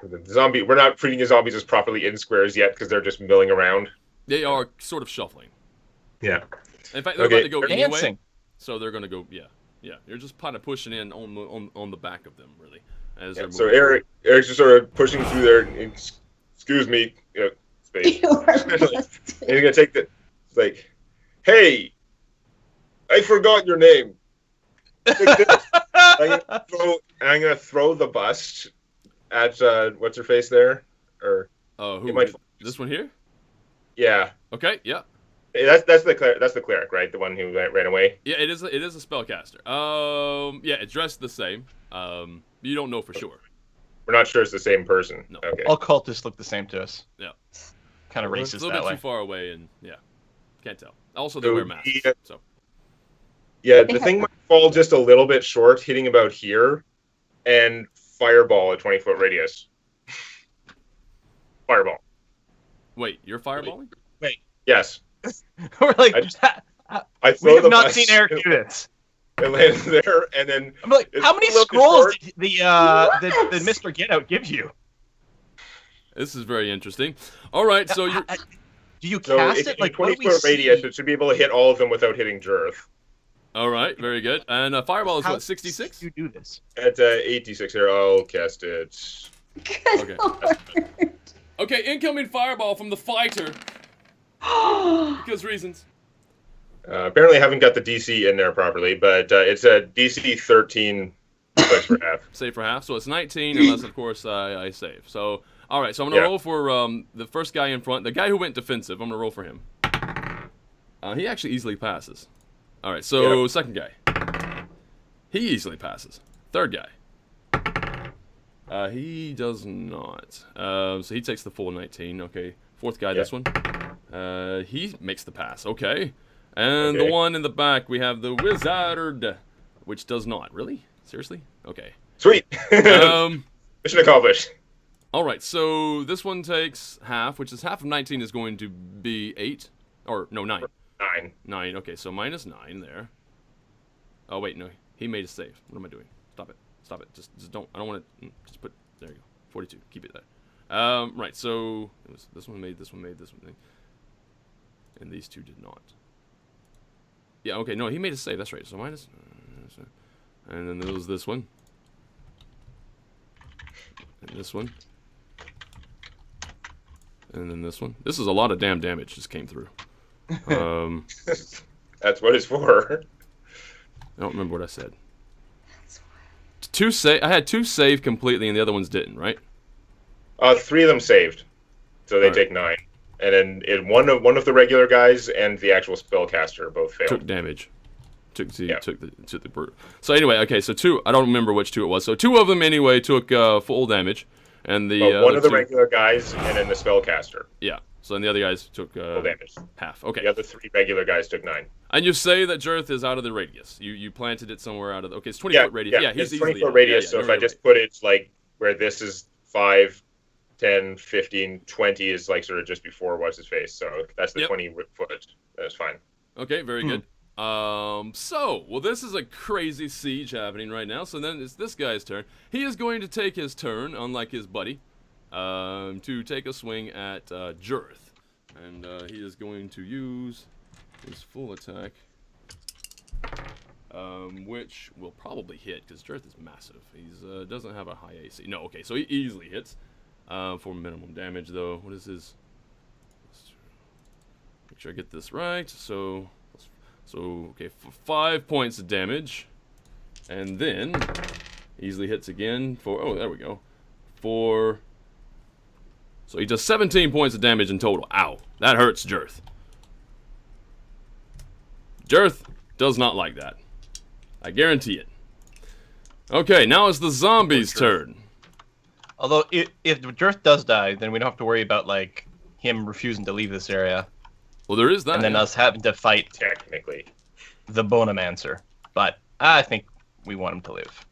We're not treating the zombies as properly in squares yet because they're just milling around. They are sort of shuffling. Yeah. In fact, they're Okay. about to go anyway, Dancing. so they're going to go. Yeah. You're just kind of pushing in on the back of them, really, as Yeah, they're so moving. Eric's just sort of pushing through there. Excuse me, space. You are And he's gonna take the. It's like, hey, I forgot your name. Take this. I'm gonna throw the bust at what's her face there, or Who? it might- This one here? yeah, Okay. Yeah. that's the cleric, right? The one who ran away. Yeah. It is a spellcaster. Yeah. It's dressed the same. You don't know for sure. We're not sure it's the same person. No. Okay. All cultists look the same to us. Yeah. Kind of It's a racist little that bit way. too far away, and yeah, can't tell. Also, they So wear masks. he- So Yeah, the thing might fall just a little bit short, hitting about here, and fireball at 20-foot radius. Fireball. wait, you're fireballing? Yes. We're like, I we throw have the not bust. seen Eric do this. It lands there, and then I'm like, it's how many a little bit scrolls short. did the What? Mr. Get Out give you? This is very interesting. All right, so you're Do you So cast if it? you Like, what do we 20-foot radius, see? it should be able to hit all of them without hitting Jirth. all right. Very good. And fireball is How what, 66? do you do this? At 86 here, I'll cast it. Good Okay. Lord. Okay, incoming fireball from the fighter because reasons. Apparently, I haven't got the DC in there properly, but it's a DC 13 flex for half. Save for half, so it's 19 unless of course I save. So all right, so I'm gonna Yeah. roll for the first guy in front, the guy who went defensive. I'm gonna roll for him. He actually easily passes. All right, so Yeah. second guy, he easily passes. Third guy, he does not. So he takes the full 19. Okay, fourth guy, this one, he makes the pass. Okay, and the Okay. one in the back, we have the wizard, which does not. Really? Seriously? Okay. Sweet. Um. Mission accomplished. All right, so this one takes half, which is half of 19 is going to be 8. Or, no, 9. 9. 9, okay, so minus 9 there. Oh, wait, no, he made a save. What am I doing? Stop it. Stop it. Just don't, I don't want to, just put, there you go. 42, keep it there. Right, so, it was, this one made, this one made, this one made. And these two did not. Yeah, okay, no, he made a save, that's right. So minus, and then there was this one. And this one. And then this one. This is a lot of damn damage just came through. That's what it's for. I don't remember what I said. I had 2 save completely and the other ones didn't, right? 3 of them saved, so they All right. take 9. And then one of the regular guys and the actual spellcaster both failed. Took damage. Took the Yeah. took the brute. So anyway, okay, so 2. I don't remember which 2 it was. So 2 of them anyway took full damage, and the But one other of the 2 regular guys and then the spellcaster yeah. So then the other guys took full damage. half. Okay. The other 3 regular guys took 9. And you say that Jirth is out of the radius. You planted it somewhere out of the... Okay, it's 20 Yeah, foot radius. Yeah, he's it's easily 20-foot out. radius. Yeah, So yeah, if no, I you're just put it like where this is 5, 10, 15, 20 is like sort of just before what's his face. So that's the Yep. 20 foot. That's fine. Okay, very good. Well, this is a crazy siege happening right now. So then it's this guy's turn. He is going to take his turn, unlike his buddy, to take a swing at Jirth. And he is going to use his full attack, which will probably hit, because Jirth is massive. He's doesn't have a high AC. No, okay, so he easily hits for minimum damage, though. What is his... Make sure I get this right. So okay, 5 points of damage, and then easily hits again for. Oh, there we go. So he does 17 points of damage in total. Ow, that hurts, Jirth. Jirth does not like that. I guarantee it. Okay, now it's the zombies' turn. Although, if Jirth does die, then we don't have to worry about, like, him refusing to leave this area. Well, there is that. And then yeah. us having to fight Technically. the Bonemancer. But I think we want him to live.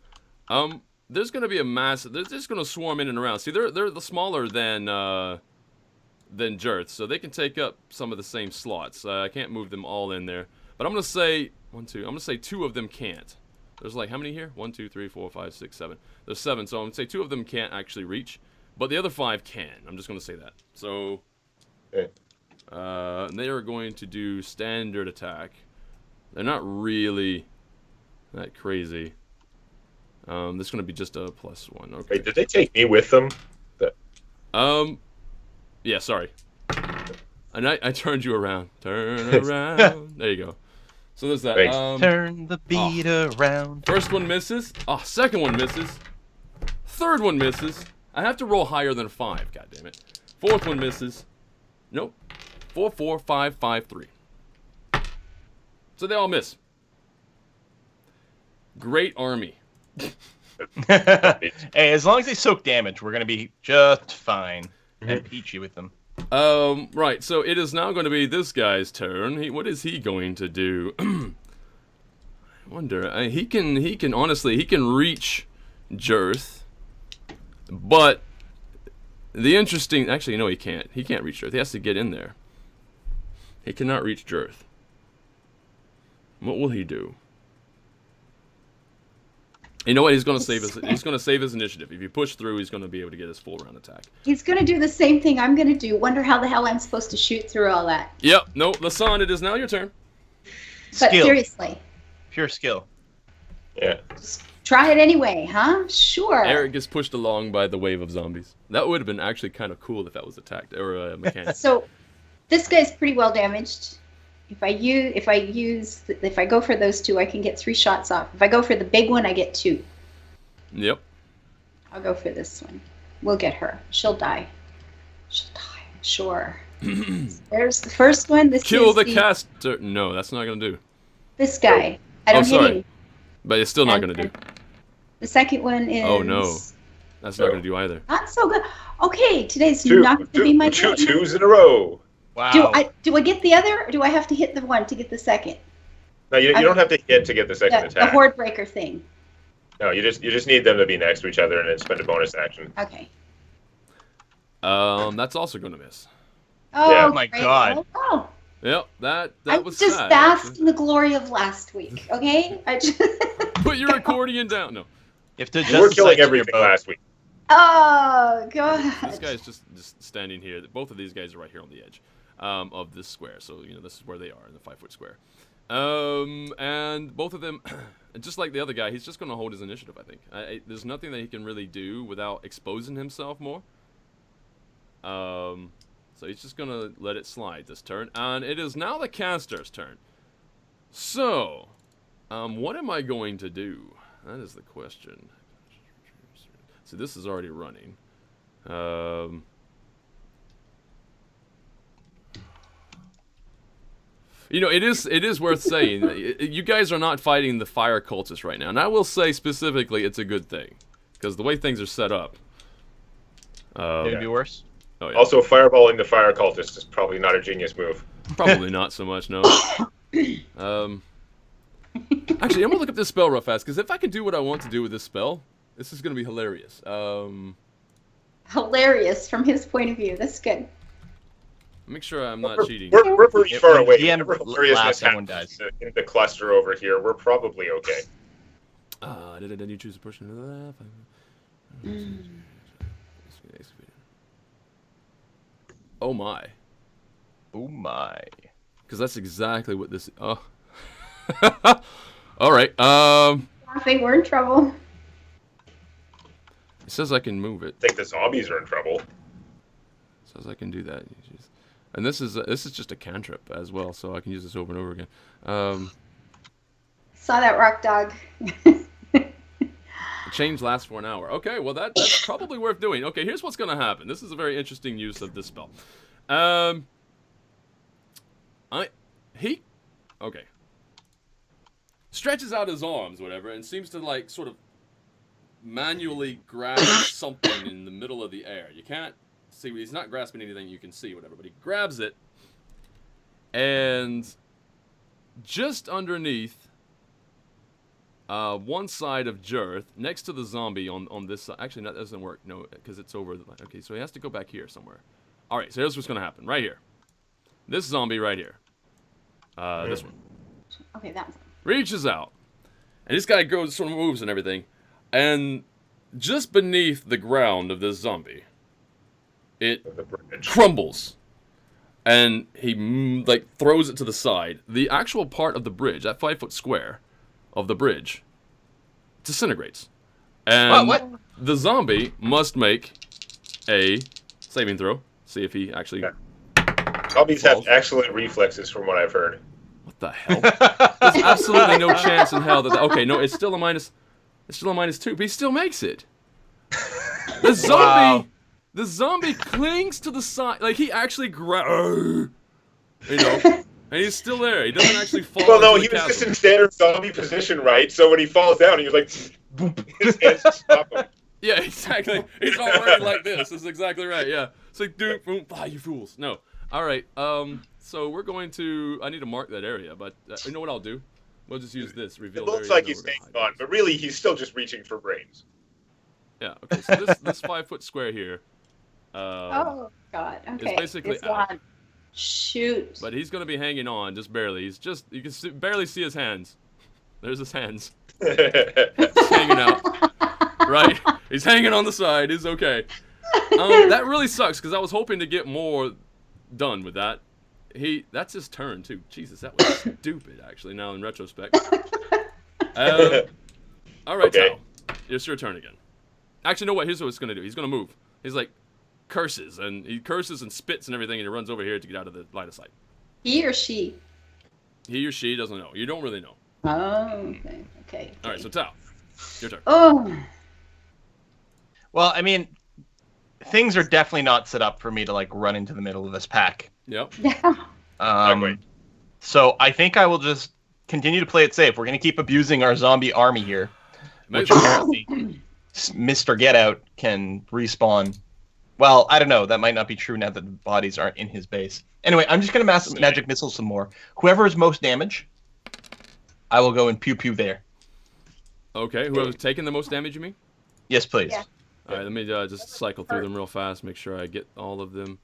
There's gonna be a mass. They're just gonna swarm in and around. See, they're the smaller than Jirth, so they can take up some of the same slots. I can't move them all in there, but I'm gonna say 1, 2. I'm gonna say 2 of them can't. There's like how many here? 1, 2, 3, 4, 5, 6, 7. There's 7, so I'm gonna say 2 of them can't actually reach, but the other 5 can. I'm just gonna say that. So, Okay. they are going to do standard attack. They're not really that crazy. This is gonna be just a +1. Okay. Wait, did they take me with them? Yeah, sorry. And I turned you around. Turn around. There you go. So there's that. Thanks. Turn the beat around. First one misses. Oh, second one misses. Third one misses. I have to roll higher than a 5. God damn it. Fourth one misses. Nope. 4, 4, 5, 5, 3. So they all miss. Great army. Hey, as long as they soak damage, we're going to be just fine. And peachy with them. Right, so it is now going to be this guy's turn. What is he going to do? I wonder. He can honestly, he can reach Jirth, but the interesting, actually, no, he can't. He can't reach Jirth. He has to get in there. He cannot reach Jirth. What will he do? You know what? He's gonna save his initiative. If you push through, he's gonna be able to get his full round attack. He's gonna do the same thing I'm gonna do. Wonder how the hell I'm supposed to shoot through all that. Yep. No, Lasan, it is now your turn. But Skill. seriously, Pure skill. Yeah. just try it anyway, huh? Sure. Eric gets pushed along by the wave of zombies. That would have been actually kind of cool if that was attacked or a mechanic. So, this guy's pretty well damaged. If I go for those two, I can get 3 shots off. If I go for the big one, I get 2. Yep. I'll go for this one. We'll get her. She'll die. She'll die. Sure. There's the first one. This Kill is the caster. No, that's not gonna do. This guy. I don't hit sorry. him. But it's still not And gonna do. The second one is. Oh no, that's not gonna do either. Not so good. Okay, today's Two, not going to be my two day. twos in a row. Wow. Do I get the other, or do I have to hit the one to get the second? No, you don't have to hit to get the second The attack. horde breaker thing. No, you just need them to be next to each other and then spend a bonus action. Okay. That's also gonna miss. Oh, Yeah. My great. God. Oh, Yep, that I was just sad, basked actually. in the glory of last week. Okay. I just. Put your accordion down. No, You have to We're adjust killing the sights of your everything bow. last week. Oh God. this guy's just standing here. Both of these guys are right here on the edge of this square. So this is where they are in the 5-foot square. And both of them, just like the other guy, he's just gonna hold his initiative. I think there's nothing that he can really do without exposing himself more. So he's just gonna let it slide this turn, and it is now the caster's turn. So, what am I going to do? That is the question. So this is already running. It is worth saying that you guys are not fighting the fire cultists right now, and I will say specifically it's a good thing because the way things are set up. It'd be worse. Oh, yeah. Also, fireballing the fire cultist is probably not a genius move. Probably not so much, no. Actually, I'm gonna look up this spell real fast, because if I can do what I want to do with this spell, this is gonna be hilarious. Hilarious from his point of view. That's good. Make sure I'm not cheating. We're pretty far When away. DM Whenever hilariousness laughs, everyone happens in the cluster over here, we're probably okay. Did you choose a portion of that? Oh my. Oh my. Because that's exactly what this... Oh. Alright, I think we're in trouble. it says I can move it. I think the zombies are in trouble. It says I can do that. And this is just a cantrip as well, so I can use this over and over again. Saw that rock dog. The change lasts for an hour. Okay, well that's probably worth doing. Okay, here's what's gonna happen. This is a very interesting use of this spell. Okay. Stretches out his arms, whatever, and seems to like sort of manually grasp something in the middle of the air. You can't see, he's not grasping anything you can see, whatever, but he grabs it, and just underneath one side of Jirth, next to the zombie on this side. Actually, that doesn't work. No, because it's over the... Okay, so he has to go back here somewhere. Alright, so here's what's going to happen. Right here. This zombie right here. This one. Okay, that was. Reaches out. And this guy goes, sort of moves and everything. And just beneath the ground of this zombie, it The bridge. crumbles. And he, like, throws it to the side. The actual part of the bridge, that 5-foot square of the bridge, disintegrates. And What? the zombie must make a saving throw. See if he actually... Yeah. Zombies have Falls. excellent reflexes from what I've heard. What the hell? There's absolutely no chance in hell that... Okay, no, it's still a minus... It's still a -2, but he still makes it. The zombie... Wow. The zombie clings to the side. Like, he actually grabs... You know? And he's still there. He doesn't actually fall Well, no, into he the was just chasm. in standard zombie position, right? So when he falls down, he was like, boop, his hands just stop him. Yeah, exactly. He's already like this. That's exactly right, yeah. It's like, dude, boom, you fools. No. Alright, so we're going to... I need to mark that area, but you know what I'll do? We'll just use this. It Reveal looks area, like and he's then we're staying gonna hide on, but really, he's still just reaching for brains. Yeah, okay, so this 5-foot square here... Oh God. Okay. basically It's out. on. Shoot. But he's going to be hanging on, just barely. He's just... You can barely see his hands. There's his hands. He's hanging out. Right? He's hanging on the side. He's okay. That really sucks because I was hoping to get more done with that. That's his turn too. Jesus, that was stupid actually. Now in retrospect. All right, Okay. Tal. It's your turn again. Actually, no. What? Here's what he's gonna do. He's gonna move. He's like curses and he curses and spits and everything, and he runs over here to get out of the line of sight. He or she? He or she doesn't know. You don't really know. Oh, okay. All right, so Tal, your turn. Oh, Well, I mean, things are definitely not set up for me to like run into the middle of this pack. Yep. yeah. Exactly. So I think I will just continue to play it safe. We're gonna keep abusing our zombie army here, which apparently Mr. Get Out can respawn. Well, I don't know. That might not be true now that the bodies aren't in his base. Anyway, I'm just gonna magic missile some more. Whoever is most damage, I will go and pew pew there. Okay, whoever's taking the most damage, you mean? Yes, please. Yeah. All right, let me just cycle through them real fast, make sure I get all of them.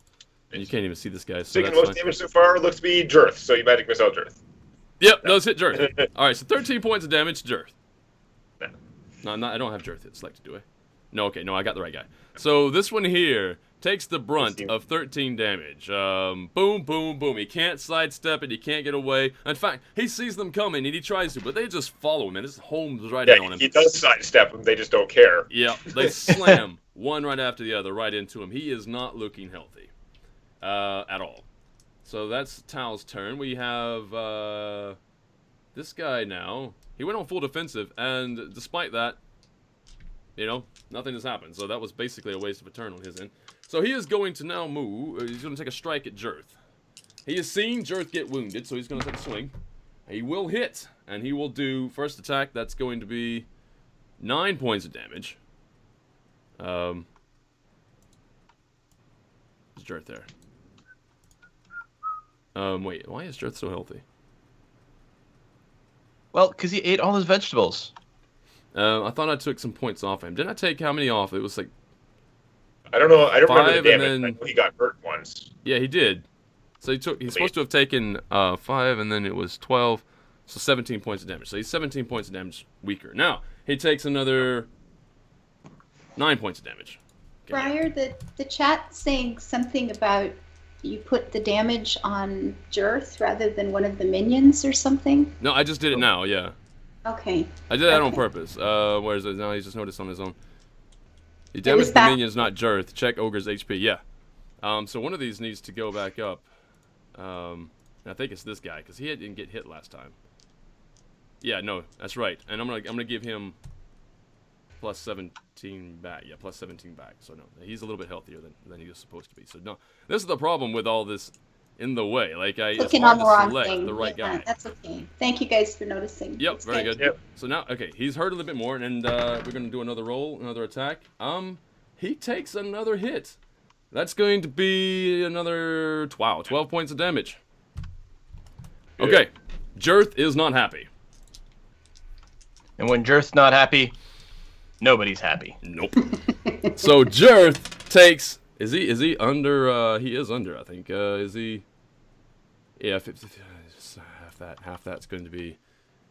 And you can't even see this guy, so Taking that's most fine. damage so far looks to be Jirth, so you magic missile Jirth. Yep, those hit Jirth. All right, so 13 points of damage to Jirth. No. No, I don't have Jirth hit selected, do I? No, okay, no, I got the right guy. So this one here takes the brunt of 13 damage. Boom, boom, boom. He can't sidestep it. He can't get away. In fact, he sees them coming and he tries to, but they just follow him and his home's right in on Yeah, him. he does sidestep them, they just don't care. Yeah, they slam one right after the other right into him. He is not looking healthy at all. So that's Tal's turn. We have this guy now. He went on full defensive, and despite that, you know, nothing has happened. So that was basically a waste of a turn on his end. So he is going to now move. He's going to take a strike at Jirth. He has seen Jirth get wounded, so he's going to take a swing. He will hit, and he will do first attack. That's going to be 9 points of damage. Is Jirth there? Wait, why is Jirth so healthy? Well, because he ate all his vegetables. I thought I took some points off him. Didn't I take how many off? It was like, I don't know, I don't remember 5 the and damage. then- I know he got hurt once. yeah, he did. So he's supposed to have taken 5, and then it was 12, so 17 points of damage. So he's 17 points of damage weaker. Now, he takes another 9 points of damage. Okay. Briar, the chat saying something about you put the damage on Jirth rather than one of the minions or something. No, I just did it now, yeah. Okay. I did that on Okay. purpose. Whereas now he's just noticed on his own. He was damaged the back- minions, not Jirth. Check Ogre's HP, yeah. So one of these needs to go back up. And I think it's this guy, because he didn't get hit last time. Yeah, no, that's right. And I'm gonna give him plus 17 back. Yeah, plus 17 back. So no, he's a little bit healthier than he was supposed to be. So no, this is the problem with all this in the way. Like it's Clicking hard on the to wrong select thing. the right Yeah, guy. that's okay. Thank you guys for noticing. Yep, It's very good. Yep. So now, okay, he's hurt a little bit more, and we're gonna do another roll, another attack. He takes another hit. That's going to be another 12 points of damage. Okay, Jirth is not happy. And when Jirth's not happy, nobody's happy. Nope. So Jirth takes. Is he under? He is under, I think. Is he? Yeah, 50, half that's going to be.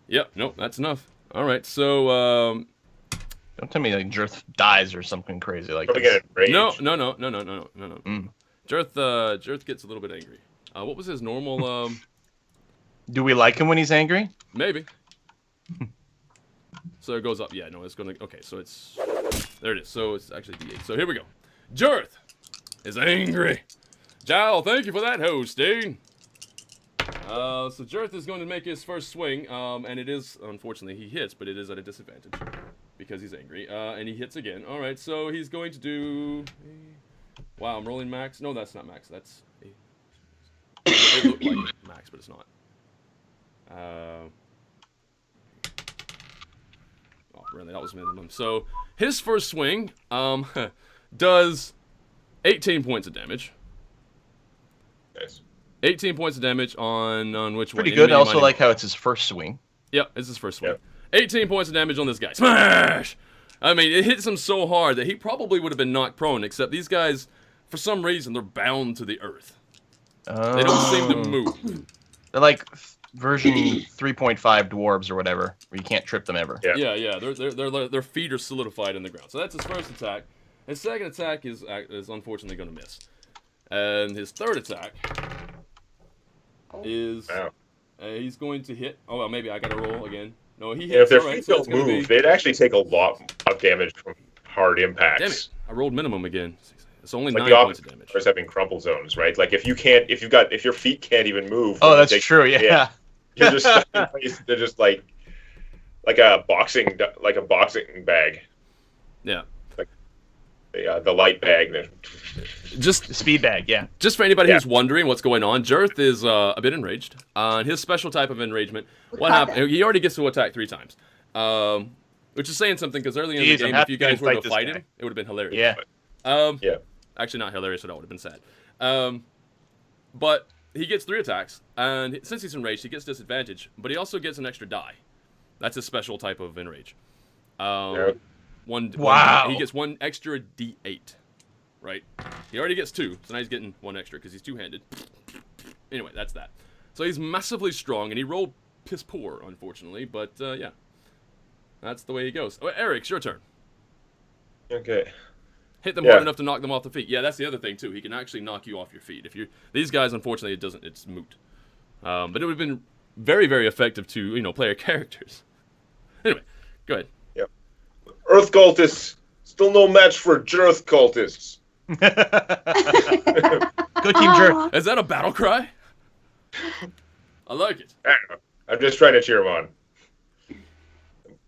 Yep. Nope. That's enough. All right. So Don't tell me like Jirth dies or something crazy like Probably this. get enraged. no. Mm. Jirth gets a little bit angry. What was his normal? Do we like him when he's angry? Maybe. So it goes up. Yeah, no, it's gonna. Okay, so it's there. It is. So it's actually D8. So here we go. Jirth is angry. Jal, thank you for that hosting. So Jirth is going to make his first swing, and it is unfortunately he hits, but it is at a disadvantage because he's angry. And he hits again. All right, so he's going to do. Wow, I'm rolling max. No, that's not max. That's. It looked like max, but it's not. Oh, really? That was minimum. So his first swing does 18 points of damage. Nice. 18 points of damage on which one? Pretty good. I also like how it's his first swing. Yep, it's his first swing. 18 points of damage on this guy. Smash! I mean, it hits him so hard that he probably would have been knocked prone, except these guys, for some reason, they're bound to the earth. They don't seem to move. They're like version 3.5 dwarves or whatever, where you can't trip them ever. Yeah. Yeah. Their feet are solidified in the ground. So that's his first attack. His second attack is unfortunately going to miss, and his third attack is Wow. he's going to hit. Oh well, maybe I got to roll again. No, he hits. And if their All right, feet so it's don't gonna move, be... they'd actually take a lot of damage from hard impacts. Damn it! I rolled minimum again. It's only Like 9 the points opposite of damage. of having crumple zones, right? Like if your feet can't even move. Oh, when you that's take true. a hit, Yeah. You're just stuck in place. They're just like a boxing bag. Yeah. The light bag. Just The speed bag. Yeah. Just for anybody Yeah. who's wondering what's going on, Jirth is a bit enraged. His special type of enragement, what caught happened? He already gets to attack 3 times, which is saying something because early in Jeez, the I'm game, happy if you guys to were to fight this fight guy. him, it would have been hilarious. Yeah. Yeah. Actually, not hilarious at all. Would have been sad. But he gets 3 attacks, and since he's enraged, he gets disadvantage. But he also gets an extra die. That's his special type of enrage. Yeah. Wow. He gets 1 extra D8. Right? He already gets 2, so now he's getting 1 extra because he's 2-handed. Anyway, that's that. So he's massively strong, and he rolled piss poor, unfortunately. But yeah, that's the way he goes. Oh, Eric, it's your turn. Okay. Hit them Yeah. hard enough to knock them off the feet. Yeah, that's the other thing too. He can actually knock you off your feet. If you these guys, unfortunately, it doesn't. It's moot. But it would have been very, very effective to player characters. Anyway, go ahead. Earth cultists still no match for Jirth cultists. Go Team Jerk. Is that a battle cry? I like it. I don't know. I'm just trying to cheer them on.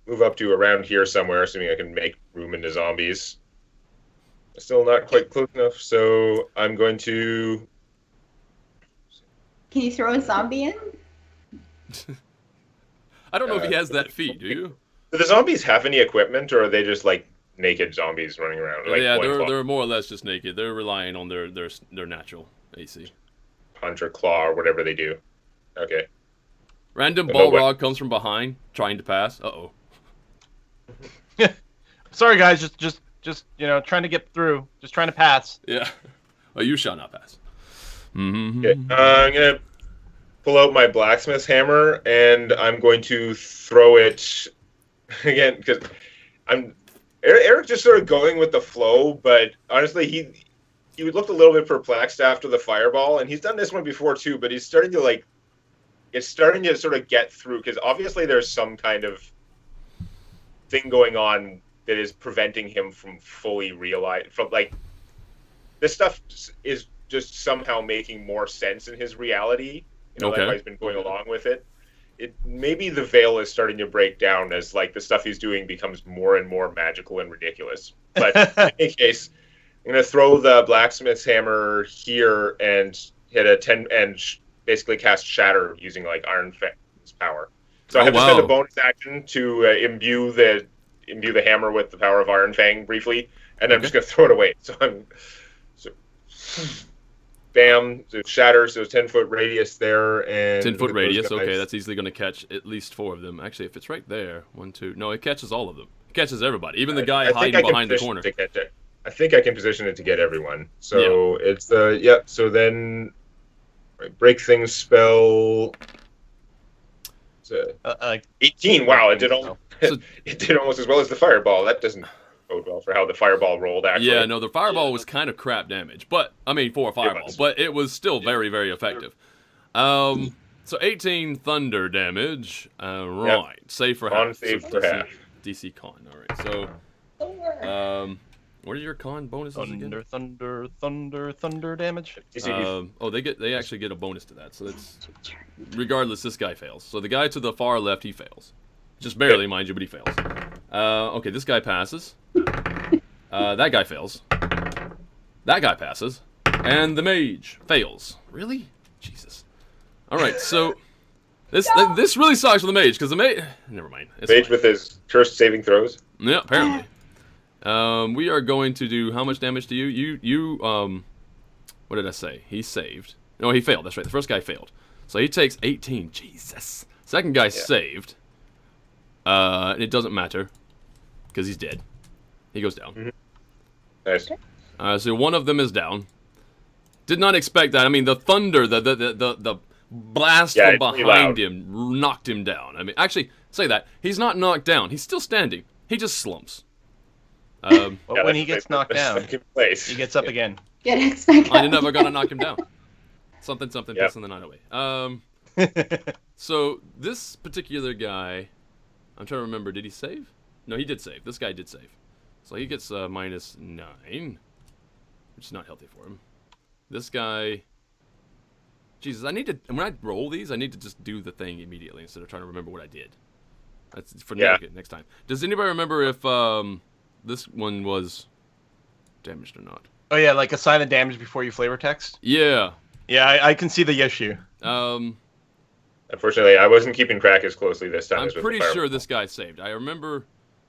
Move up to around here somewhere, assuming I can make room into zombies. Still not quite close enough, so I'm going to. Can you throw a zombie in? I don't know if he has that feat. Do you? Do the zombies have any equipment, or are they just like naked zombies running around? Like Yeah, one they're more or less just naked. They're relying on their natural AC. punch or claw or whatever they do. Okay. Random But no Balrog comes from behind, trying to pass. Uh-oh. Sorry, guys. Just trying to get through. Just trying to pass. Yeah. Oh, you shall not pass. Mm-hmm. Okay. I'm gonna pull out my blacksmith's hammer and I'm going to throw it again because Eric just sort of going with the flow, but honestly he looked a little bit perplexed after the fireball, and he's done this one before too, but he's starting to it's starting to sort of get through because obviously there's some kind of thing going on that is preventing him from fully this stuff is just somehow making more sense in his reality. That's why he's been going along with it. Maybe the veil is starting to break down as the stuff he's doing becomes more and more magical and ridiculous. But in any case, I'm gonna throw the blacksmith's hammer here and hit a 10 and basically cast Shatter using Iron Fang's power. So I have to spend a bonus action to imbue the hammer with the power of Iron Fang briefly, and I'm just gonna throw it away. So bam, so it shatters, so 10-foot radius there, and 10-foot radius, okay, that's easily going to catch at least 4 of them. Actually, if it's right there, 1, 2, no, it catches all of them. It catches everybody, even the guy hiding behind the corner. I think I can position it to get everyone. So it's so then break things spell. It's 18. Wow, it did almost as well as the fireball. That doesn't bode well for how the fireball rolled, actually. Yeah, no, the fireball was kind of crap damage, but for a fireball, but it was still very, very effective. So 18 thunder damage. Right, save for half. Save for half. DC con. All right, so what are your con bonuses again? Thunder damage. They actually get a bonus to that. So that's regardless. This guy fails. So the guy to the far left, he fails. Just barely, mind you, but he fails. Okay, this guy passes. That guy fails. That guy passes. And the mage fails. Really? Jesus. Alright, so this really sucks for the mage, because the mage... Never mind. Mage with his cursed saving throws? Yeah, apparently. We are going to do how much damage to you? You what did I say? He saved. No, he failed. That's right. The first guy failed. So he takes 18. Jesus. Second guy saved. It doesn't matter because he's dead. He goes down. Mm-hmm. Nice. So one of them is down. Did not expect that. I mean, the thunder, the blast Yeah, from it's pretty behind loud. him knocked him down. I mean, actually, say that. He's not knocked down. He's still standing. He just slumps. But Yeah, when he that's gets knocked down, second place. he gets up again. Get it back I'm up. never gonna knock him down. Something, Yep. pissing the night away. So this particular guy, I'm trying to remember. Did he save? No, he did save. This guy did save. So he gets -9, which is not healthy for him. This guy. Jesus, I need to. When I roll these, I need to just do the thing immediately instead of trying to remember what I did. That's for next time. Does anybody remember if this one was damaged or not? Oh yeah, like assign the damage before you flavor text. Yeah. Yeah, I can see the issue. Unfortunately, I wasn't keeping track as closely this time. I'm as with pretty the fire. sure this guy saved. I remember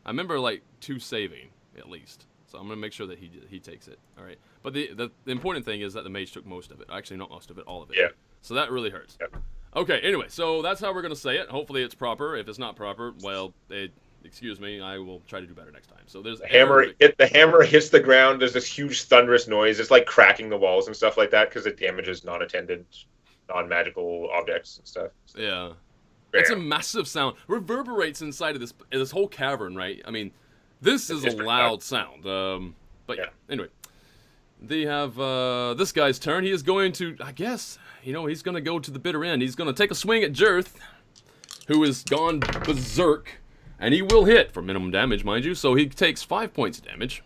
like 2 saving at least. So I'm gonna make sure that he takes it. All right. But the important thing is that the mage took most of it. Actually, not most of it, all of it. Yeah. So that really hurts. Yep. Okay. Anyway, so that's how we're gonna say it. Hopefully it's proper. If it's not proper, well, excuse me. I will try to do better next time. So there's The hammer hits the ground. There's this huge thunderous noise. It's like cracking the walls and stuff like that because it damages non-attended, non-magical objects and stuff. Yeah. It's a massive sound. Reverberates inside of this whole cavern, right? I mean, this is a loud sound. But yeah. Anyway, they have this guy's turn. He is going to, I guess, he's going to go to the bitter end. He's going to take a swing at Jirth, who has gone berserk, and he will hit for minimum damage, mind you. So he takes 5 points of damage.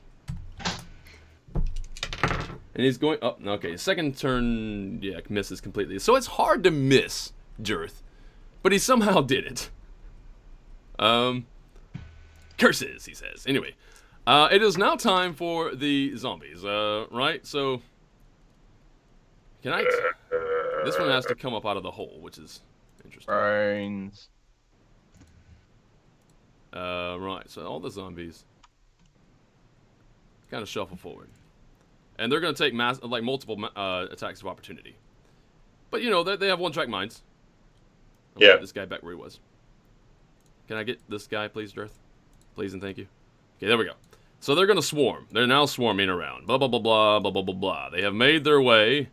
And he's going up. Oh, okay, second turn, yeah, misses completely. So it's hard to miss Jirth. But he somehow did it. Curses, he says. Anyway, it is now time for the zombies, right? So, can I... This one has to come up out of the hole, which is interesting. Brains. Right, so all the zombies kind of shuffle forward. And they're going to take multiple attacks of opportunity. But, they have one-track minds. Yeah. Get this guy back where he was. Can I get this guy, please, Jirth? Please and thank you. Okay, there we go. So they're going to swarm. They're now swarming around. Blah, blah, blah, blah, blah, blah, blah, blah. They have made their way,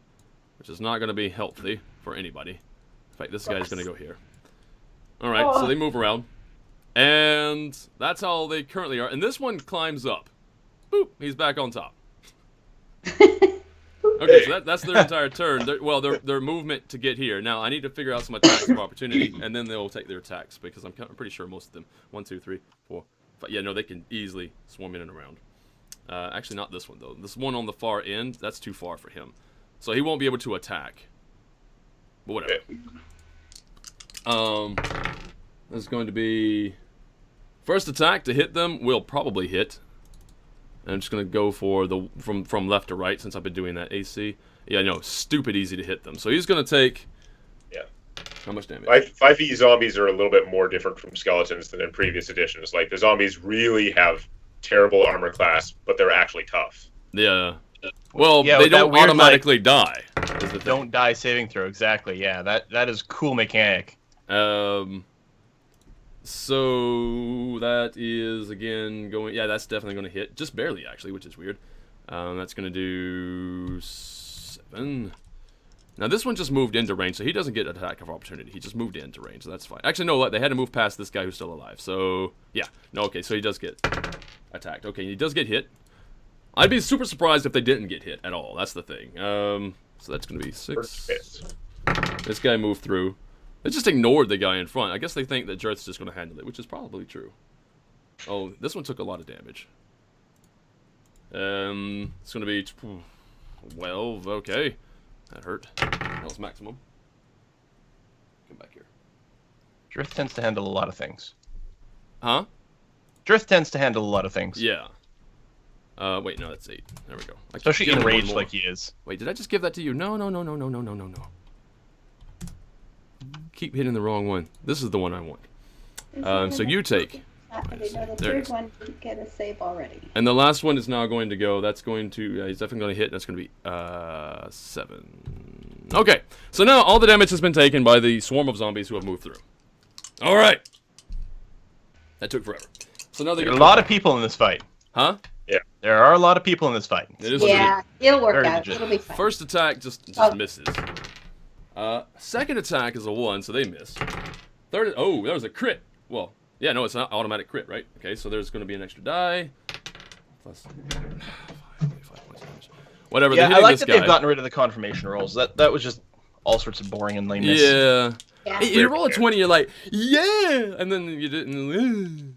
which is not going to be healthy for anybody. In fact, this guy's going to go here. All right, so they move around. And that's how they currently are. And this one climbs up. Boop, he's back on top. Okay, so that's their entire turn. Their movement to get here. Now, I need to figure out some attacks of opportunity, and then they'll take their attacks, because I'm pretty sure most of them. 1, 2, 3, 4, 5. Yeah, no, they can easily swarm in and around. Actually, not this one, though. This one on the far end, that's too far for him. So he won't be able to attack. But whatever. There's going to be... First attack to hit them will probably hit. And I'm just going to go for the from left to right since I've been doing that AC. Yeah, no, stupid easy to hit them. So he's going to take... Yeah. How much damage? 5e zombies are a little bit more different from skeletons than in previous editions. Like, the zombies really have terrible armor class, but they're actually tough. Yeah. Well, Yeah, they with that don't weird, automatically die. Is the thing. Don't die saving throw. Exactly. Yeah, that is cool mechanic. So that is again going. Yeah, that's definitely going to hit, just barely actually, which is weird. That's going to do 7. Now this one just moved into range, so he doesn't get an attack of opportunity. He just moved into range, so that's fine. Actually, no, they had to move past this guy who's still alive. So yeah, no, okay, so he does get attacked. Okay, he does get hit. I'd be super surprised if they didn't get hit at all. That's the thing. So that's going to be 6. This guy moved through. They just ignored the guy in front. I guess they think that Jirth's just going to handle it, which is probably true. Oh, this one took a lot of damage. It's going to be 12. Okay. That hurt. That was maximum. Come back here. Jirth tends to handle a lot of things. Huh? Jirth tends to handle a lot of things. Yeah. Wait, no, that's 8. There we go. Especially enraged like he is. Wait, did I just give that to you? No. Keep hitting the wrong one. This is the one I want. So you take. The third one didn't get a save already. And the last one is now going to go. That's going to. He's definitely going to hit. That's going to be 7. Okay. So now all the damage has been taken by the swarm of zombies who have moved through. All right. That took forever. So now there are a lot of people in this fight. Huh? Yeah. There are a lot of people in this fight. It is Yeah, it'll work Very out. legit. It'll be fine. First attack just misses. Second attack is a 1, so they miss. Third, oh, that was a crit. Well, yeah, no, it's not automatic crit, right? Okay, so there's going to be an extra die. Plus 5 points of damage. Whatever. Yeah, they're I hitting like this that guy. they've gotten rid of the confirmation rolls. That was just all sorts of boring and lameness. Yeah. Yeah. You roll a 20, you're like, yeah, and then you didn't.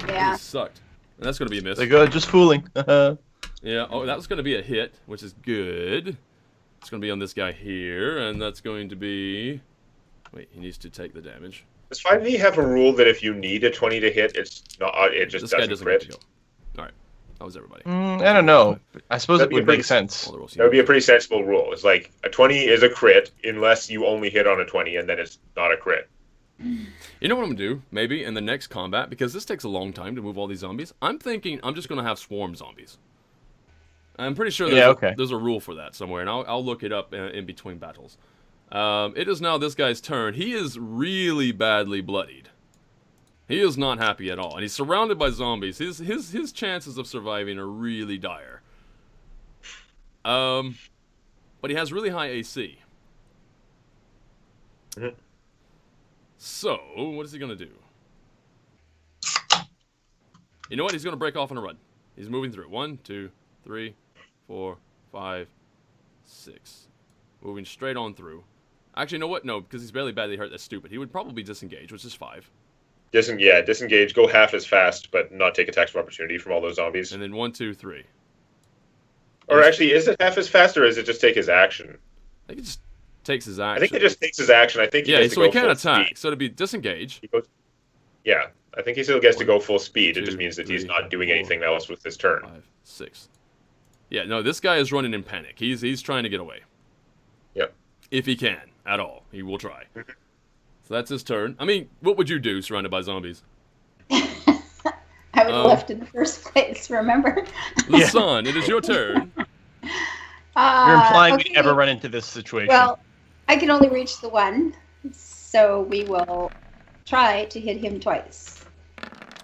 Yeah. It sucked. And that's going to be a miss. They're good, just fooling. Yeah, oh, that was going to be a hit, which is good. It's going to be on this guy here, and that's going to be... Wait, he needs to take the damage. Does 5e have a rule that if you need a 20 to hit, it's not? It just This guy doesn't get crit? to go. All right, that was everybody. I don't know. I suppose That'd it be would pretty- make sense. All the rolls he That would be a needs. pretty sensible rule. It's like a 20 is a crit unless you only hit on a 20, and then it's not a crit. You know what I'm going to do, maybe, in the next combat, because this takes a long time to move all these zombies? I'm thinking I'm just going to have swarm zombies. I'm pretty sure there's a rule for that somewhere, and I'll look it up in between battles. It is now this guy's turn. He is really badly bloodied. He is not happy at all, and he's surrounded by zombies. His chances of surviving are really dire. But he has really high AC. Mhm. So, what is he going to do? You know what? He's going to break off on a run. He's moving through. 1, 2, 3, 4, 5, 6. Moving straight on through. Actually, you know what? No, because he's barely badly hurt. That's stupid. He would probably disengage, which is 5. Disengage. Go half as fast, but not take attacks of opportunity from all those zombies. And then 1, 2, 3. Or actually, is it half as fast, or is it just take his action? I think it just takes his action. I think it just takes his action. I think he Yeah, gets to so go he can't full attack. speed. So it'd be disengage. He goes, yeah, I think he still gets to 1, go full speed. It 2, just means that he's 3, not doing 4, anything else with his turn. 5, 6. Yeah, no, this guy is running in panic. He's trying to get away. Yep. If he can, at all. He will try. So that's his turn. I mean, what would you do surrounded by zombies? I would have left in the first place, remember? Lasan, it is your turn. You're implying okay. we never run into this situation. Well, I can only reach the one, so we will try to hit him twice.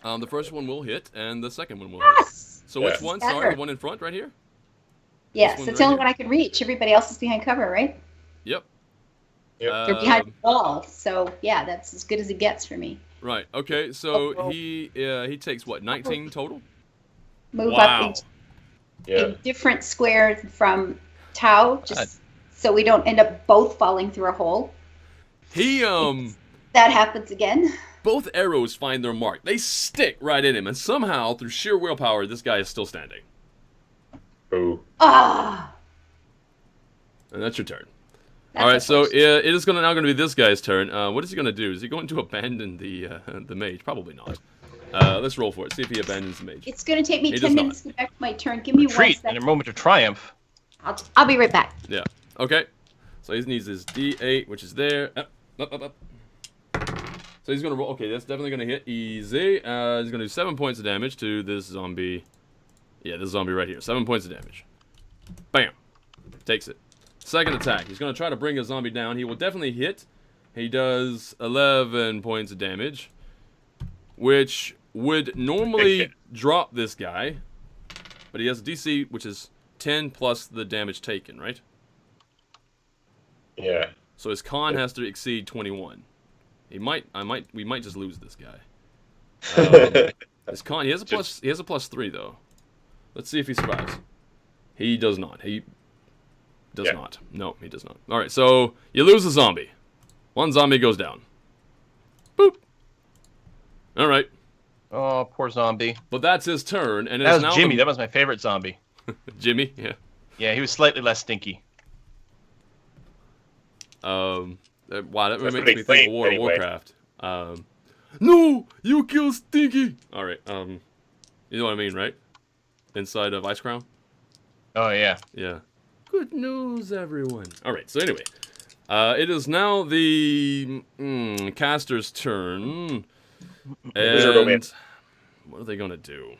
The first one will hit, and the second one will hit. Yes! So which Yeah. one? Better. Sorry, the one in front right here? Yes, one it's the right only here. one I can reach. Everybody else is behind cover, right? Yep. Yep. They're behind the wall, so yeah, that's as good as it gets for me. Right. Okay. So he takes what? 19 total. Move Wow. up Yeah. a different square from Tau, God. just so we don't end up both falling through a hole. He That happens again. both arrows find their mark. They stick right in him, and somehow through sheer willpower, this guy is still standing. Ooh. Ah. And that's your turn. That's All right. a So first. it is now going to be this guy's turn. What is he going to do? Is he going to abandon the mage? Probably not. Let's roll for it. See if he abandons the mage. It's going to take me He 10 does not. minutes to get back to my turn. Give me Retreat 1 second. in a moment of triumph. I'll be right back. Yeah. Okay. So he needs his D8, which is there. Up. So he's gonna roll. Okay, that's definitely gonna hit easy. He's gonna do 7 points of damage to this zombie. Yeah, this zombie right here. 7 points of damage. Bam. Takes it. Second attack. He's gonna try to bring a zombie down. He will definitely hit. He does 11 points of damage, which would normally drop this guy, but he has a DC which is 10 plus the damage taken, right? Yeah. So his con has to exceed 21. We might just lose this guy. His con, he has a +3 though. Let's see if he survives. He does not. He does Yeah. not. No, he does not. All right, so you lose a zombie. One zombie goes down. Boop. All right, Oh, poor zombie. but that's his turn, and That it's was now Jimmy. That was my favorite zombie. Jimmy. Yeah. Yeah, he was slightly less stinky. Wow, that That's makes pretty me think clean, of World of anyway. Warcraft. No, you kill Stinky. All right, you know what I mean, right? Inside of Ice Crown. Oh, yeah. Yeah. Good news, everyone. All right. So anyway, it is now the caster's turn, Wizard over. and what are they gonna do?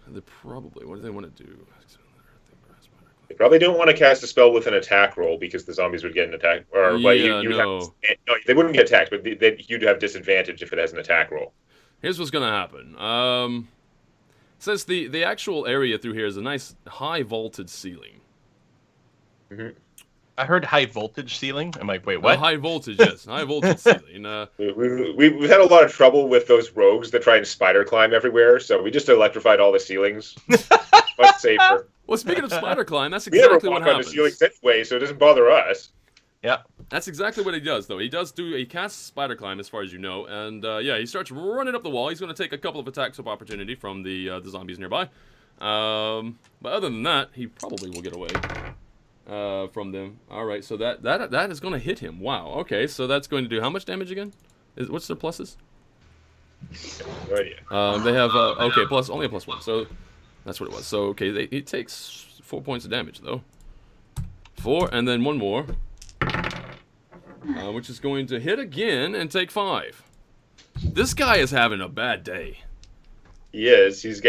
They probably. What do they want to do? You probably don't want to cast a spell with an attack roll because the zombies would get an attack. Or well, Yeah, you'd no. have, no, they wouldn't get attacked, but you'd have disadvantage if it has an attack roll. Here's what's gonna happen. Since the actual area through here is a nice high vaulted ceiling. Mhm. I heard high voltage ceiling. I'm like, wait, Oh, what? high voltage, yes. High voltage ceiling. We've had a lot of trouble with those rogues that try and spider climb everywhere, so we just electrified all the ceilings. Much safer. Well, speaking of spider climb, that's We never exactly what walk on the happens. ceilings anyway, so it doesn't bother us. Yeah. That's exactly what he does, though. He casts spider climb, as far as you know, and yeah, he starts running up the wall. He's going to take a couple of attacks of opportunity from the zombies nearby. But other than that, he probably will get away from them. All right, so that is going to hit him. Wow. Okay, so that's going to do how much damage again? What's their pluses? No idea. They have okay, only a +1. So that's what it was. So okay, he takes 4 points of damage though. 4, and then one more. Which is going to hit again and take 5. This guy is having a bad day. He is. He's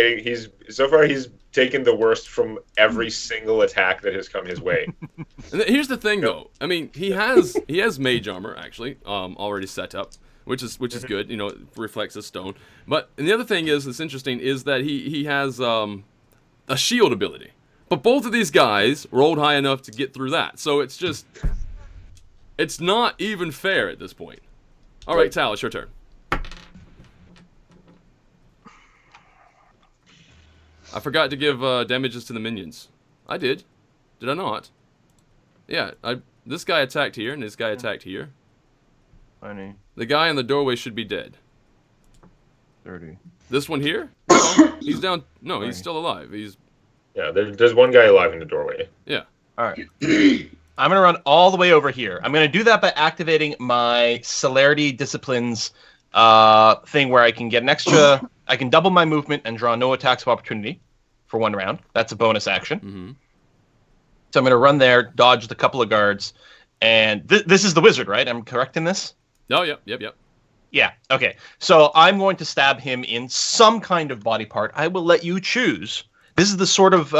taken the worst from every single attack that has come his way. And here's the thing, though. I mean, he has mage armor actually already set up, which is good. You know, it reflects his stone. But and the other thing that's interesting is that he has a shield ability. But both of these guys rolled high enough to get through that. So it's just. It's not even fair at this point. All right, Tal, it's your turn. I forgot to give damages to the minions. I did. Did I not? Yeah, this guy attacked here, and this guy attacked here. 20. The guy in the doorway should be dead. 30. This one here? No, he's down. No, he's still alive. Yeah, there's one guy alive in the doorway. Yeah. All right. I'm going to run all the way over here. I'm going to do that by activating my Celerity Disciplines thing where I can get an extra... I can double my movement and draw no attacks of opportunity for 1 round. That's a bonus action. Mm-hmm. So I'm going to run there, dodge the couple of guards, and this is the wizard, right? I'm correct in this? Oh, yep. Yeah, okay. So I'm going to stab him in some kind of body part. I will let you choose. This is the sort of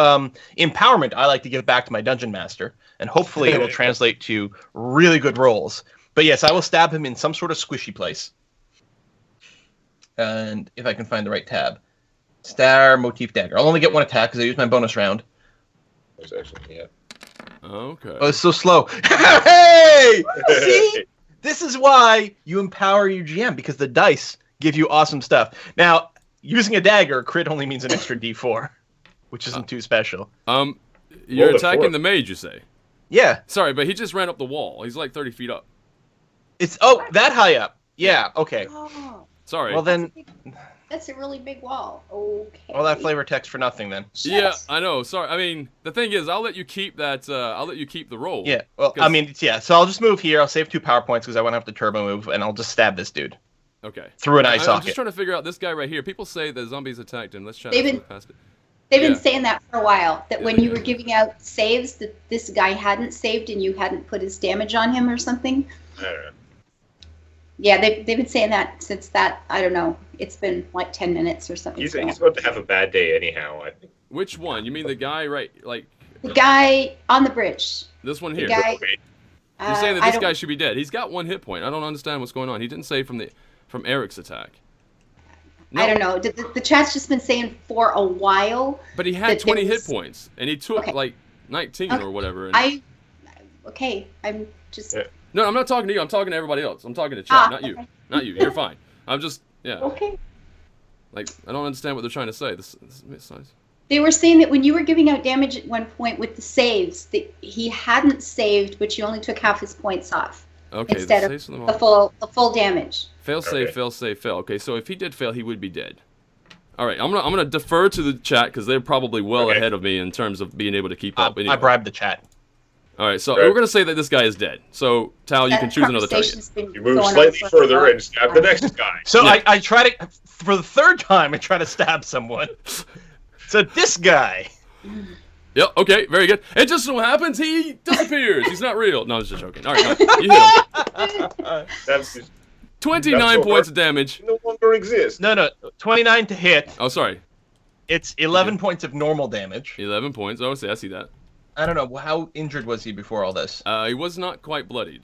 empowerment I like to give back to my dungeon master, and hopefully it will translate to really good rolls. But yes, I will stab him in some sort of squishy place. And if I can find the right tab. Star Motif Dagger. I'll only get 1 attack because I used my bonus round. There's actually, yeah. Okay. Oh, it's so slow. Hey! See? This is why you empower your GM, because the dice give you awesome stuff. Now, using a dagger, crit only means an extra d4, which isn't too special. You're Roll a attacking 4. the mage, you say? Yeah. Sorry, but he just ran up the wall. He's like 30 feet up. It's that high up. Yeah, okay. Oh, Sorry. Well then, that's a really big wall. Okay. all that flavor text for nothing then. Yeah, I know. Sorry. I mean, the thing is, I'll let you keep that. I'll let you keep the roll. Yeah. Well, I mean, yeah. So I'll just move here. I'll save 2 power points because I won't have to turbo move, and I'll just stab this dude Okay. through an eye I'm socket. just trying to figure out this guy right here. People say the zombies attacked him. Let's try They've to been- move past it. They've been Yeah. saying that for a while. That when Yeah. you were giving out saves, that this guy hadn't saved and you hadn't put his damage on him or something. I don't know. Yeah, they've been saying that since that. I don't know. It's been like 10 minutes or something. He's about to have a bad day anyhow, I think. Which one? You mean the guy right, like The guy on the bridge. this one The here? guy. Okay. You're saying that I this don't- guy should be dead. He's got 1 hit point. I don't understand what's going on. He didn't say from Eric's attack. I don't know. The chat's just been saying for a while. But he had that 20 there hit was- points, and he took Okay. like 19 Okay. or whatever. And... I'm just. Yeah. No, I'm not talking to you. I'm talking to everybody else. I'm talking to chat, not you. Okay. Not you. You're fine. I'm just, yeah. Okay. Like, I don't understand what they're trying to say. This size. They were saying that when you were giving out damage at one point with the saves, that he hadn't saved, but you only took half his points off Okay, instead the of saves for them the all. full damage. Fail save, Okay. fail save, fail. Okay, so if he did fail, he would be dead. All right, I'm gonna defer to the chat because they're probably well Okay. ahead of me in terms of being able to keep up. I Anyway. bribed the chat. All right, so Right. we're gonna say that this guy is dead. So Tal, you That can choose another target. conversation's been You move going on slightly for a further while. and stab the next guy. So Yeah. I try to, for the 3rd time, I try to stab someone. So this guy. Yep. Okay. Very good. It just so happens he disappears. He's not real. No, I was just joking. All right, no, you hit him. That's just 29 That's so points hard. of damage. no longer exists. No, 29 to hit. Oh, sorry. It's 11 points of normal damage. 11 points. Oh, see, I see that. I don't know, how injured was he before all this? He was not quite bloodied.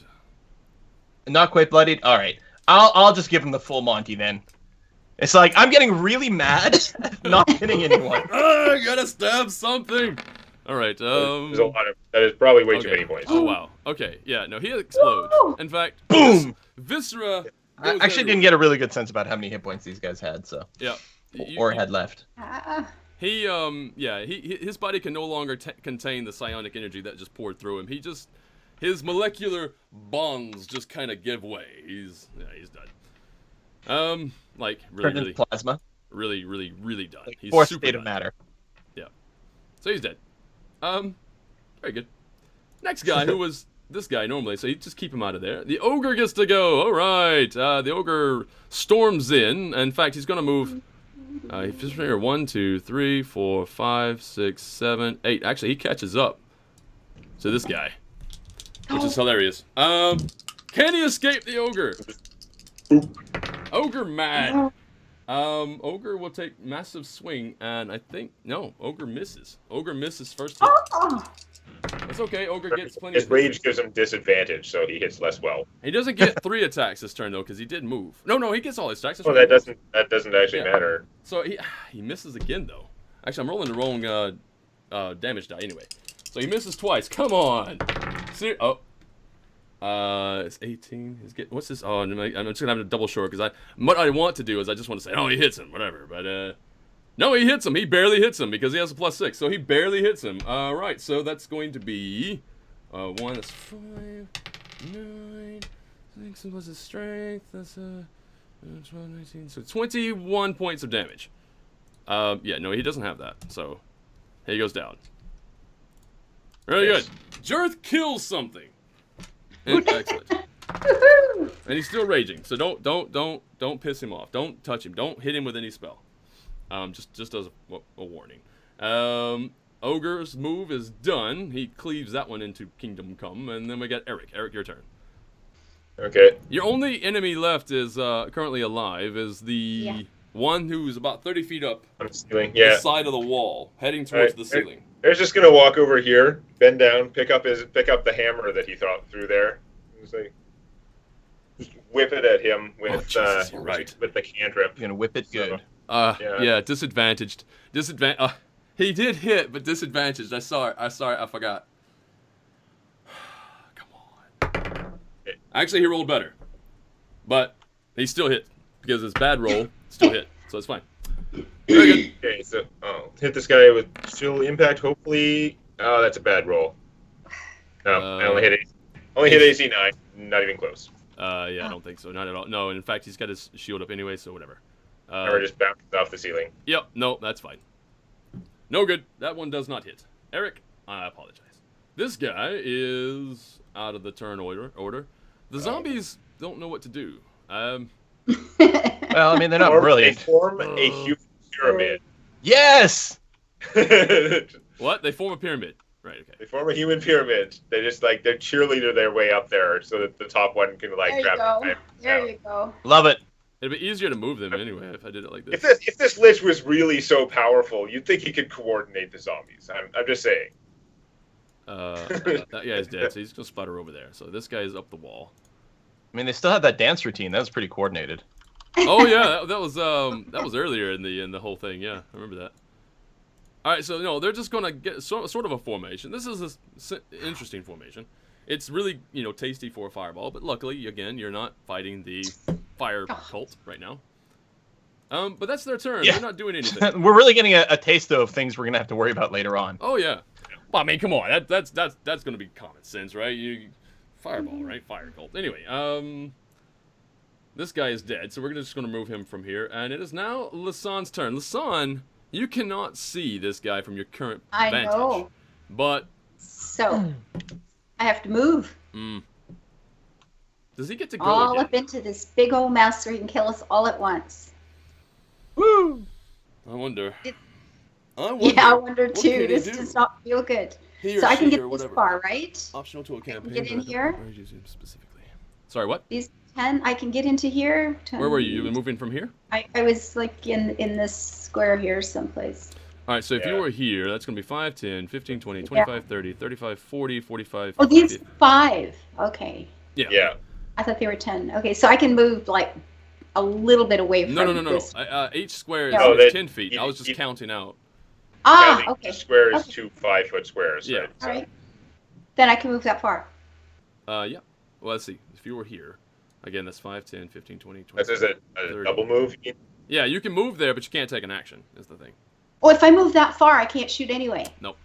Not quite bloodied? Alright. I'll just give him the full Monty then. It's like, I'm getting really mad at not hitting anyone. I gotta stab something. All right. There's a lot of. That is probably way too Okay. many points. Oh wow. Okay. Yeah. No, he explodes. In fact, Boom! Viscera. I goes actually didn't everywhere. get a really good sense about how many hit points these guys had, so Yeah. or had left. He his body can no longer contain the psionic energy that just poured through him. His molecular bonds just kind of give way. He's done. Like really, Turned really, into plasma. really, really, really done. Like He's fourth super state done. of matter. Yeah. So he's dead. Very good. Next guy, who was this guy normally, so you just keep him out of there. The ogre gets to go. All right. The ogre storms in. In fact, he's gonna move. He's here. 1, 2, 3, 4, 5, 6, 7, 8. Actually, he catches up to this guy, which is hilarious. Can he escape the ogre? Ogre mad. Ogre will take massive swing, and I think no. Ogre misses. Ogre misses first hit. That's okay. Ogre gets plenty His of hits. rage gives him disadvantage, so he hits less well. He doesn't get 3 attacks this turn though, because he did move. No, he gets all his attacks. That's Oh, right. that doesn't actually Yeah. matter. So he misses again though. Actually, I'm rolling the wrong damage die anyway. So he misses twice. Come on. It's 18. What's this? Oh, I'm just gonna have to double short because what I want to do is I just want to say, oh, he hits him, whatever. But no, he hits him. He barely hits him because he has a +6, so he barely hits him. Right. So that's going to be 1. That's 5, 9, 6 plus his strength. That's 12, 19. So 21 points of damage. Yeah, no, he doesn't have that. So he goes down. Really Nice. good. Jirth kills something. Excellent. And he's still raging. So don't piss him off. Don't touch him. Don't hit him with any spell. Just as a warning. Ogre's move is done. He cleaves that one into Kingdom Come, and then we got Eric. Eric, your turn. Okay. Your only enemy left is currently alive. Is the one who's about 30 feet up On the ceiling. the Yeah. side of the wall, heading towards Alright, the ceiling. Eric's just gonna walk over here, bend down, pick up the hammer that he threw there. Just whip it at him with Jesus, you're right. with the cantrip. You're gonna whip it good. Yeah, disadvantaged. He did hit, but disadvantaged. I saw it. I forgot. Come on. Actually, he rolled better, but he still hit because his bad roll still hit, so it's fine. Very good. Okay, so hit this guy with chill impact. Hopefully, oh, that's a bad roll. No, I only hit AC 9. Not even close. Yeah, I don't think so. Not at all. No, and in fact, he's got his shield up anyway, so whatever. Hammer just bounced off the ceiling. Yep. No, that's fine. No good. That one does not hit. Eric, I apologize. This guy is out of the turn order. The zombies don't know what to do. Well, I mean, they're not They brilliant. form a human pyramid. Yes! They What? They form a pyramid. Right. Okay. form a human pyramid. They just they're cheerleader their way up there so that the top one can There you grab go. them. There you go. Love it. It'd be easier to move them anyway if I did it like this. If this Lich was really so powerful, you'd think he could coordinate the zombies. I'm just saying. That guy's dead, so he's gonna sputter over there. So this guy's up the wall. I mean, they still had that dance routine. That was pretty coordinated. Oh yeah, that was earlier in the whole thing. Yeah, I remember that. All right, so no, they're just gonna get sort of a formation. This is an interesting formation. It's really tasty for a fireball, but luckily again you're not fighting the fire cult right now. But that's their turn. Yeah. They're not doing anything. We're really getting a taste, though, of things we're gonna have to worry about later on. Oh yeah. Well, I mean, come on. That's gonna be common sense, right? You fireball, right? Fire cult. Anyway, this guy is dead, so we're just gonna move him from here, and it is now Lasan's turn. Lasan, you cannot see this guy from your current vantage. I know. But So, I have to move does he get to go all again? up into this big old mess so he can kill us all at once. Woo! I wonder. It- I wonder. Yeah, I wonder what too. can he This do? does not feel good. He or So I can she get or this whatever. far, right? Optional to a campaign. get in but I don't here? know where he's using specifically. Sorry, what? These 10, I can get into here. 10. Where were you? You were moving from here? I was like in this square here someplace. All right, so if you Yeah. were here, that's going to be 5, 10, 15, 20, Yeah. 25, 30, 35, 40, 45, Oh, these 50. 5. Okay. Yeah. I thought they were 10. Okay, so I can move like a little bit away from No. this. Each square is No, 10 feet. I was just you- counting out. Ah, counting okay. each square is Okay. 2 5-foot squares. Yeah. Right? All right. Then I can move that far. Yeah. Well, let's see. If you were here, again, that's 5, 10, 15, 20, This 25, is a 30. double move. Yeah, you can move there, but you can't take an action, is the thing. Oh, if I move that far, I can't shoot anyway. Nope.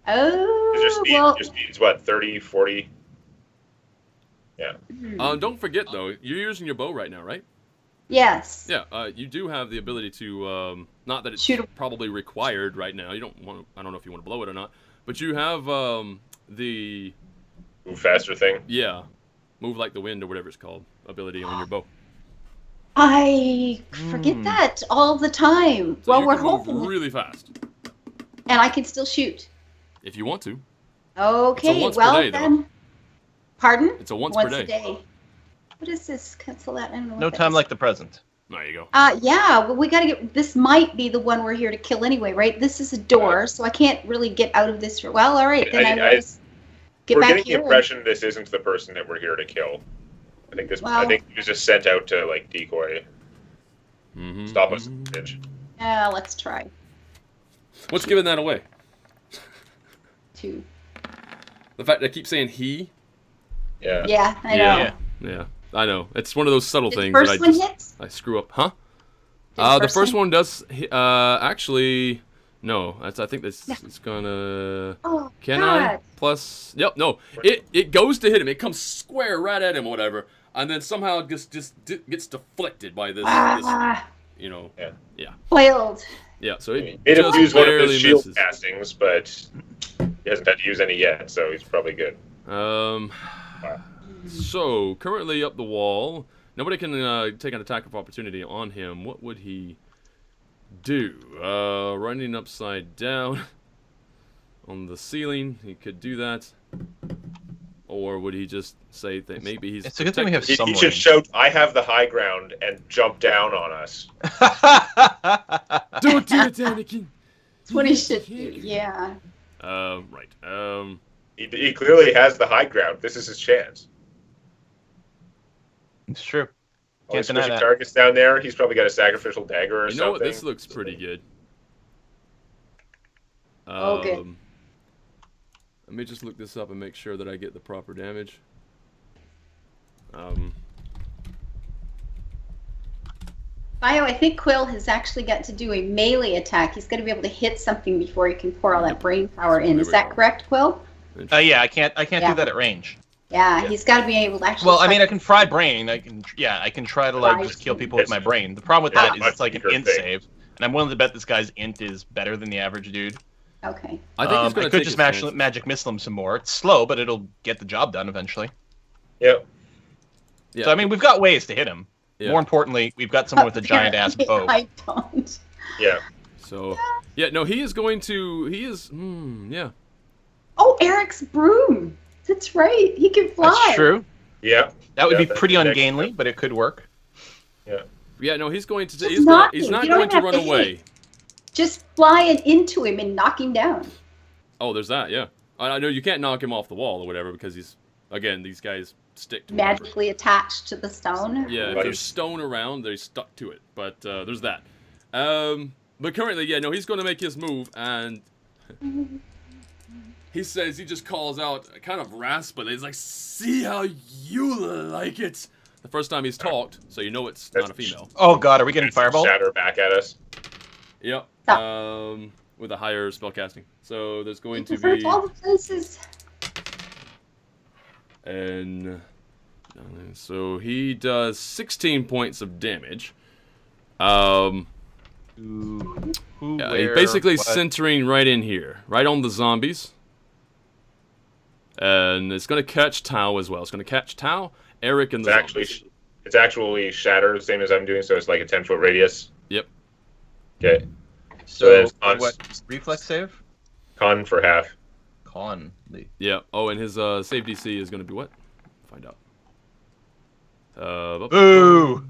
Oh, well. Your speed's what, 30, 40? Yeah. Don't forget, though, you're using your bow right now, right? Yes. Yeah, you do have the ability to, not that it's Shoot. probably required right now. You don't want to, I don't know if you want to blow it or not, but you have the, Move faster thing. yeah, move like the wind or whatever it's called, ability on your bow. I forget that all the time. So well, you we're can move hoping. really fast, And I can still shoot. if you want to. Okay, once per well day, though. then. Pardon? It's a once per a day. day. What is this? Cancel that. I don't know. No what that time is. like the present. There you go. Yeah, but we gotta get. This might be the one we're here to kill anyway, right? This is a door, so I can't really get out of this. Well, all right, then I will just get We're back getting here. the impression this isn't the person that we're here to kill. I think this. I Well- think he was just sent out to like decoy, Mm-hmm. stop us. Bitch. Yeah, let's try. What's giving that away? 2. The fact that I keep saying he? Yeah. Yeah, I know. Yeah. Yeah, I know. It's one of those subtle Did the things that first I one just hit? I screw up. Huh? Did The first one does actually no. I think this it's gonna Oh, can God. I plus yep no it goes to hit him. It comes square right at him or whatever, and then somehow just gets deflected by this you know Ah, yeah foiled. so it Made him just use one of barely his shield misses. castings, but he hasn't had to use any yet, so he's probably good. So currently up the wall, nobody can take an attack of opportunity on him. What would he do? Running upside down on the ceiling, he could do that. Or would he just say that maybe he's It's a good thing we have He some should range. shout, "I have the high ground," and jump down on us. Don't do it, Anakin. That's what he should do. Yeah. Right. He clearly has the high ground. This is his chance. It's true. All these Can't deny squishy that. targets down there. He's probably got a sacrificial dagger or You know what? something. This looks pretty good. Oh, good. Let me just look this up and make sure that I get the proper damage. Bio, I think Quill has actually got to do a melee attack. He's got to be able to hit something before he can pour all that brain power in. There Is we that go. correct, Quill? Yeah, I can't Yeah. do that at range. Yeah, he's got to be able to actually. Well, I mean, I can fry brain. I can try to like Fry just kill brain. people with my brain. The problem with that is Much it's like an weaker int thing. save, and I'm willing to bet this guy's int is better than the average dude. Okay. I think he's I gonna could take just his chance. magic missile him some more. It's slow, but it'll get the job done eventually. Yep. Yeah. So I mean, we've got ways to hit him. Yeah. More importantly, we've got someone with a giant ass bow. I don't. Yeah. So, yeah, no, he is going to. He is. Yeah. Oh, Eric's broom. That's right. He can fly. That's true. Yeah. That would Yeah, be that's pretty the next ungainly, step. but it could work. Yeah. Yeah, no, he's going to. Just He's knock not him. You don't going to have run to away. hit. Just flying into him and knock him down. Oh, there's that. Yeah. I know you can't knock him off the wall or whatever because he's again these guys stick to whatever. Magically attached to the stone. Yeah, if Right. there's stone around, they're stuck to it. But there's that. But currently, yeah, no, he's going to make his move, and he says, he just calls out, kind of rasping. He's like, "See how you like it." The first time he's talked, so you know it's not a female. Oh god, are we getting fireball? Shatter back at us. Yep. Stop. With a higher spellcasting. So there's going to Search be all the places. and so he does 16 points of damage. Who, Yeah, where, he's basically what? centering right in here, right on the zombies. And it's going to catch Tau as well. It's going to catch Tau, Eric, and the zombies. It's actually shatter, the same as I'm doing, so it's like a 10-foot radius. Yep. Okay. So that's con- what? Reflex save? Con for half. Con. Yeah. Oh, and his save DC is going to be what? Find out. Ooh.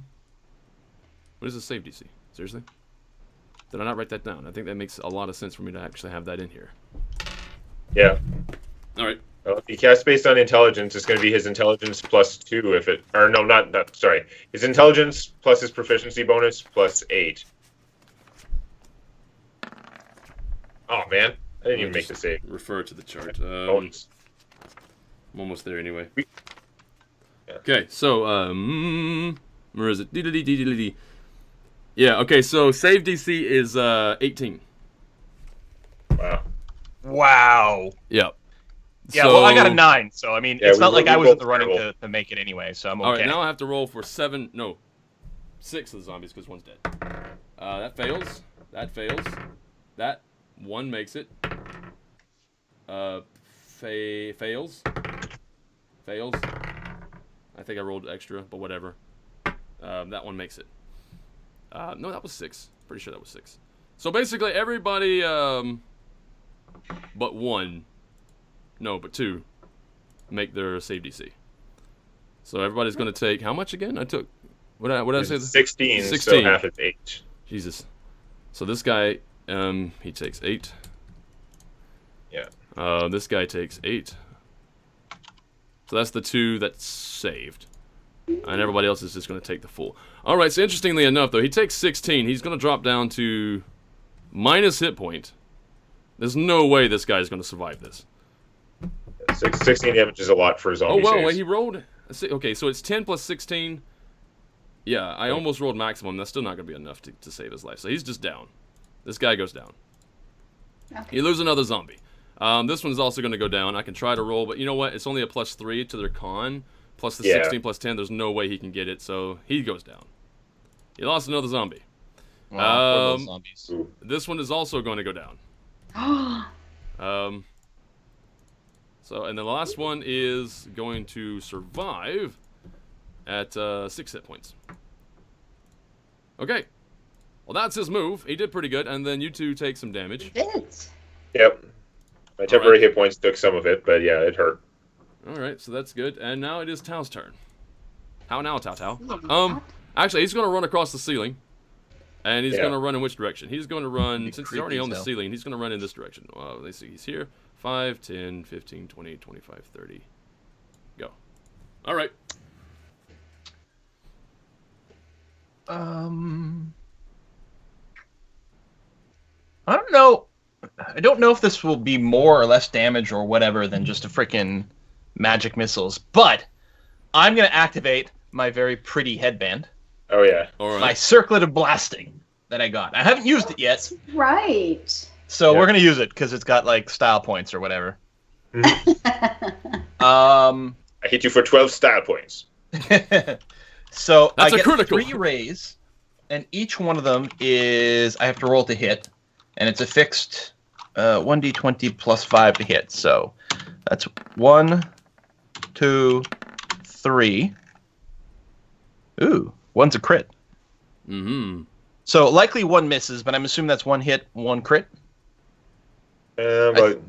What is his save DC? Seriously? Did I not write that down? I think that makes a lot of sense for me to actually have that in here. Yeah. All right. Well, if he casts based on intelligence, it's going to be his intelligence plus 2 if it... Or no, not sorry. His intelligence plus his proficiency bonus plus 8. Oh man, I didn't even make the save. Refer to the chart. Bonus. I'm almost there anyway. Yeah. Okay, so where is it? Yeah. Okay, so save DC is 18. Wow. Wow. Yep. Yeah, well, I got a 9, so I mean, Yeah, it's we not like rolled- I we was in the rolled running terrible. to make it anyway, so I'm okay. All right, now I have to roll for 6 of the zombies because one's dead. That fails. That fails. That one makes it. Fails. Fails. I think I rolled extra, but whatever. That one makes it. No, that was 6. Pretty sure that was 6. So basically, everybody but one. No, but 2 make their save DC. So everybody's going to take how much again? I took what did I say? 16, 16. so half is 8. Jesus. So this guy he takes 8. Yeah. This guy takes 8. So that's the 2 that's saved. And everybody else is just going to take the full. All right, so interestingly enough though, he takes 16. He's going to drop down to minus hit point. There's no way this guy is going to survive this. 16 damage is a lot for a Oh, zombie well, saves. wait, he rolled... Okay, so it's 10 plus 16. Yeah, I almost rolled maximum. That's still not going to be enough to save his life. So he's just down. This guy goes down. Okay. He loses another zombie. This one's also going to go down. I can try to roll, but you know what? It's only a +3 to their con. Plus the 16 plus 10. There's no way he can get it, so he goes down. He lost another zombie. Wow, poor little zombies. Ooh. This one is also going to go down. So, and then the last one is going to survive at 6 hit points. Okay. Well, that's his move. He did pretty good, and then you two take some damage. Did. Yep. My temporary hit points took some of it, but yeah, it hurt. All right, so that's good. And now it is Tao's turn. How now, Tao Tao? Actually, he's going to run across the ceiling. And he's Yeah. going to run in which direction? He's going to run, Be since he's already on the creepy as hell. ceiling, he's going to run in this direction. Let's see, he's here. 5, 10, 15, 20, 25, 30. Go. All right. I don't know. I don't know if this will be more or less damage or whatever than just a freaking magic missiles, but I'm gonna activate my very pretty headband, Oh yeah. All my right. circlet of blasting that I got. I haven't used it yet, Right. so Yeah. we're gonna use it because it's got like style points or whatever. I hit you for 12 style points. So That's I a get critical. 3 rays, and each one of them is I have to roll to hit, and it's a fixed 1d20 plus 5 to hit. So that's 1, 2, 3. Ooh, one's a crit. Mm-hmm. So likely one misses, but I'm assuming that's 1 hit, 1 crit. But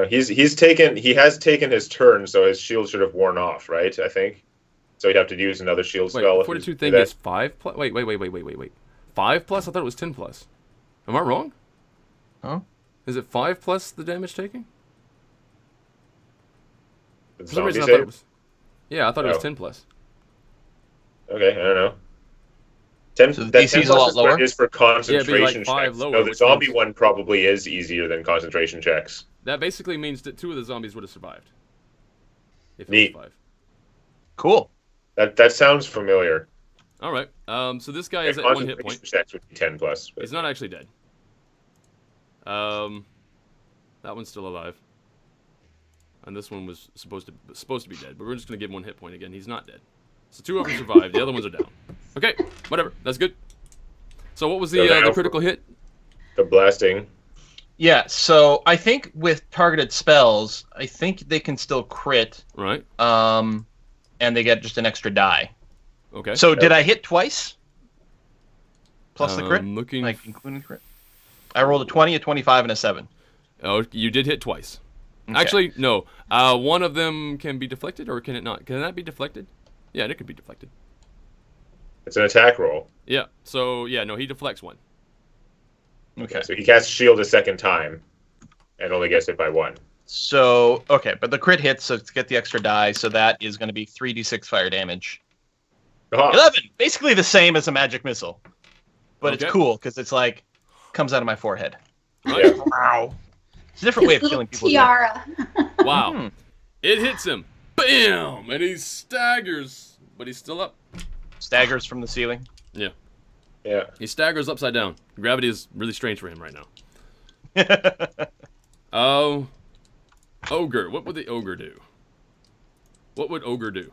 he has taken his turn, so his shield should have worn off, right? I think. So he'd have to use another shield spell. Wait, if 42 he's- thing that- is 5 plus? Wait. 5 plus? I thought it was 10 plus. Am I wrong? Huh? Is it 5 plus the damage taking? the For some reason I zombie thought it save? was... Yeah, I thought it was Oh. 10 plus. Okay, I don't know. 10, So the that DC 10 is a lot plus lower? is for concentration 5 checks. lower, No, the which zombie means- one probably is easier than concentration checks. That basically means that 2 of the zombies would have survived. If it Neat. was 5. Cool. That sounds familiar. All right. So this guy is Yeah, at 1 hit concentration point. checks would be 10 plus. But He's not actually dead. That one's still alive. And this one was supposed to be dead, but we're just gonna give him 1 hit point again. He's not dead. So 2 of them survived. The other ones are down. Okay, whatever. That's good. So what was So now the for- critical hit? the blasting. Yeah, so I think with targeted spells, I think they can still crit, Right. and they get just an extra die. Okay. So did I hit twice? Plus the crit? Looking. Like including the crit? I rolled a 20, a 25, and a 7. Oh, you did hit twice. Okay. Actually, no. One of them can be deflected, or can it not? Can that be deflected? Yeah, it could be deflected. It's an attack roll. Yeah. So yeah, no, he deflects 1. Okay. So he casts shield a second time and only gets hit by 1. So, okay, but the crit hits, so to get the extra die, so that is going to be 3d6 fire damage. Ah, 11! Basically the same as a magic missile. But Okay. it's cool, because it's like, comes out of my forehead. Right? Wow. It's a different way of His killing little people. isn't it? tiara. Wow. Hmm. It hits him. Bam! And he staggers, but he's still up. Staggers from the ceiling. Yeah. Yeah. He staggers upside down. Gravity is really strange for him right now. Oh. Ogre. What would the ogre do? What would ogre do?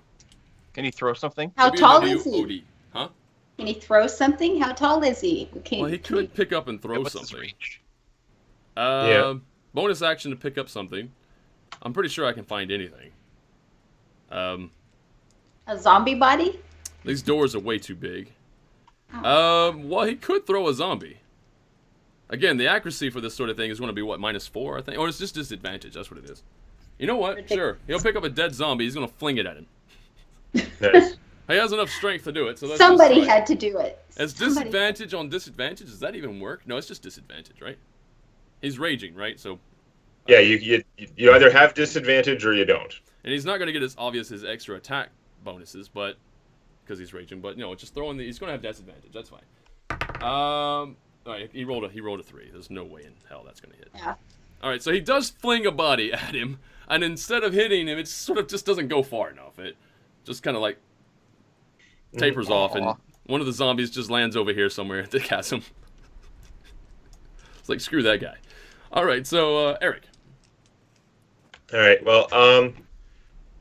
Can he throw something? How Maybe a tall W is he? OD. Huh? Can he throw something? How tall is he? Well, he could pick up and throw What's his something. reach? Yeah. Bonus action to pick up something. I'm pretty sure I can find anything. A zombie body? These doors are way too big. Oh. Well, he could throw a zombie. Again, the accuracy for this sort of thing is going to be, what, -4, I think? Or it's just disadvantage, that's what it is. You know what? Sure. He'll pick up a dead zombie, he's going to fling it at him. Nice. He has enough strength to do it, so let's Somebody just try. had to do it. As Somebody- disadvantage on disadvantage, does that even work? No, it's just disadvantage, right? He's raging, right? So, Yeah, you either have disadvantage or you don't. and he's not going to get as obvious his extra attack bonuses, but because he's raging. But just throwing he's going to have disadvantage. That's fine. All right, he rolled a 3. There's no way in hell that's going to hit. Yeah. All right, so he does fling a body at him, and instead of hitting him, it sort of just doesn't go far enough. It just kind of like tapers off, and one of the zombies just lands over here somewhere at the chasm. It's like, screw that guy. All right, so Eric. All right. Well,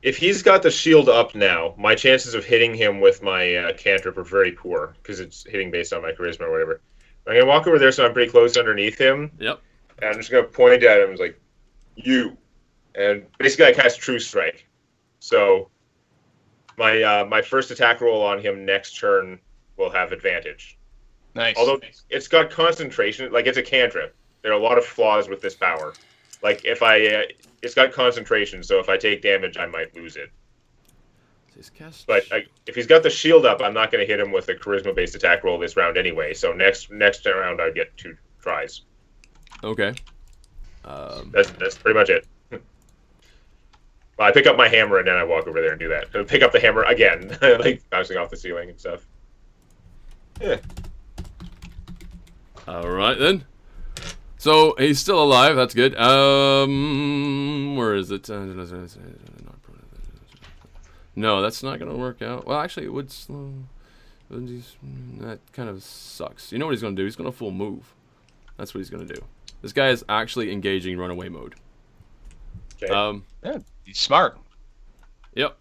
if he's got the shield up now, my chances of hitting him with my cantrip are very poor because it's hitting based on my charisma or whatever. I'm gonna walk over there, so I'm pretty close underneath him. Yep. And I'm just gonna point at him, like, you, and basically I cast True Strike. So my first attack roll on him next turn will have advantage. Nice. Although it's got concentration, like it's a cantrip. There are a lot of flaws with this power. Like if it's got concentration, so if I take damage, I might lose it. But if he's got the shield up, I'm not going to hit him with a charisma-based attack roll this round anyway. So next round, I get 2 tries. Okay. That's pretty much it. Well, I pick up my hammer and then I walk over there and do that. I pick up the hammer again, like bouncing off the ceiling and stuff. Yeah. All right then. So he's still alive. That's good. Where is it? No, that's not gonna work out. Well, actually, it would slow. That kind of sucks. You know what he's gonna do? He's gonna full move. That's what he's gonna do. This guy is actually engaging runaway mode. Okay. Yeah, he's smart. Yep.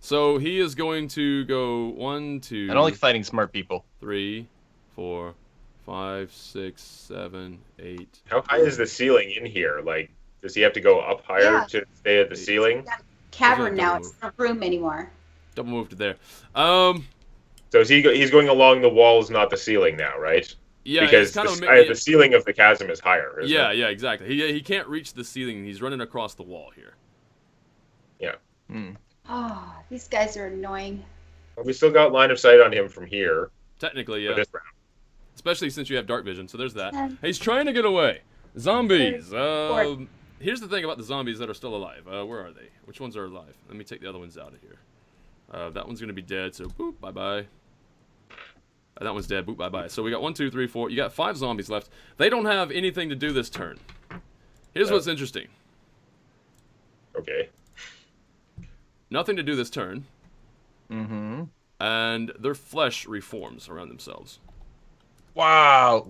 So he is going to go 1, 2. I don't like fighting smart people. 3, 4, 5, 6, 7, 8. How high is the ceiling in here? Like, does he have to go up higher Yeah. to stay at the ceiling? Cavern now. It's not a room anymore. Double move to there. So is he's going along the walls, not the ceiling now, right? Yeah, Because it's kind of the ceiling of the chasm is higher. Isn't yeah, it? yeah, exactly. He can't reach the ceiling. He's running across the wall here. Yeah. Oh, these guys are annoying. Well, we still got line of sight on him from here Technically, for yeah. this round. Especially since you have dark vision. So there's that. Um, He's trying to get away. Zombies. Four. Here's the thing about the zombies that are still alive. Where are they? Which ones are alive? Let me take the other ones out of here. That one's gonna be dead. So boop, bye bye. That one's dead. Boop, bye bye. So we got 1, 2, 3, 4. You got 5 zombies left. They don't have anything to do this turn. Here's what's interesting. Okay. Nothing to do this turn. Mm-hmm. And their flesh reforms around themselves. Wow.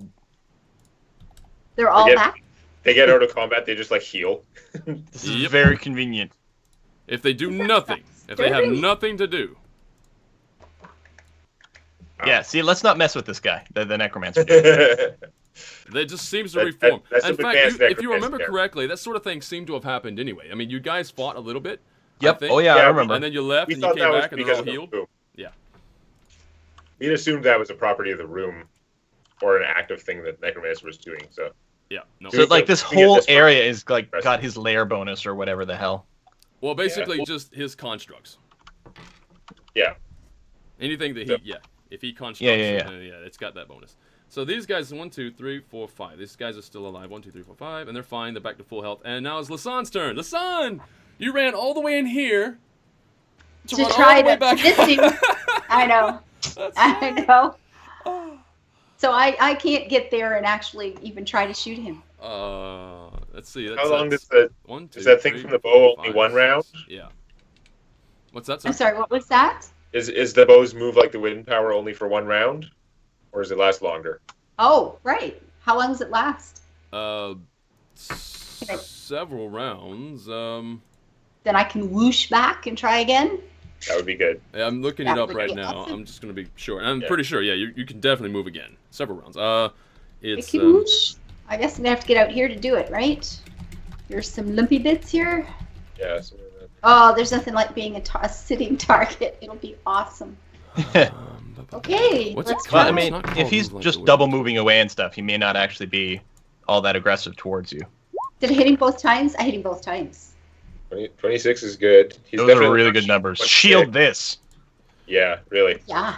They're all Yep. back. They get out of combat, they just like heal. This is Yep. very convenient. If they do nothing, if they have Very- nothing to do, Yeah, see, let's not mess with this guy, the necromancer. Dude. they just seems to That- reform. that's In some fact, advanced if you necromancy remember there. correctly, that sort of thing seemed to have happened anyway. I mean, you guys fought a little bit. I Yep. think, Oh yeah, I Yeah, remember. and then you left We and you thought came that was back and they're because all of the healed. room. Yeah. We'd assumed that was a property of the room or an active thing that Necromancer was doing. So Yeah. No. So like this we get whole this far. area is like Impressive. got his lair bonus or whatever the hell. Well, basically just his constructs. yeah, Anything that he, Yep. yeah, if he constructs, Yeah. it's got that bonus. So these guys, 1, 2, 3, 4, 5. These guys are still alive. 1, 2, 3, 4, 5, and they're fine. They're back to full health. And now it's Lasan's turn. Lasan, you ran all the way in here To run try all the way to back. miss you. I know. That's I know. So I can't get there and actually even try to shoot him. Let's see. How long that's does the one, two, is that thing three, from the four, bow only five, one round? six. Yeah. What's that, sir? I'm sorry, what was that? Is the bows move like the wind power only for one round, or does it last longer? Oh, right. How long does it last? Several rounds. Then I can whoosh back and try again. That would be good. Yeah, I'm looking That it up would right be now. awesome. I'm just gonna be sure. And I'm Yeah. pretty sure. Yeah, you can definitely move again. Several rounds. I It's can whoosh. I guess I'm gonna have to get out here to do it, right? There's some lumpy bits here. Yeah. Oh, there's nothing like being a sitting target. It'll be awesome. Okay, What's let's it try. Well, I It's mean, not if called he's move like just the double wind. moving away and stuff, he may not actually be all that aggressive towards you. Did I hit him both times? I hit him both times. 26 is good. He's Those are definitely really not good numbers. 26. Shield this. Yeah, really. Yeah.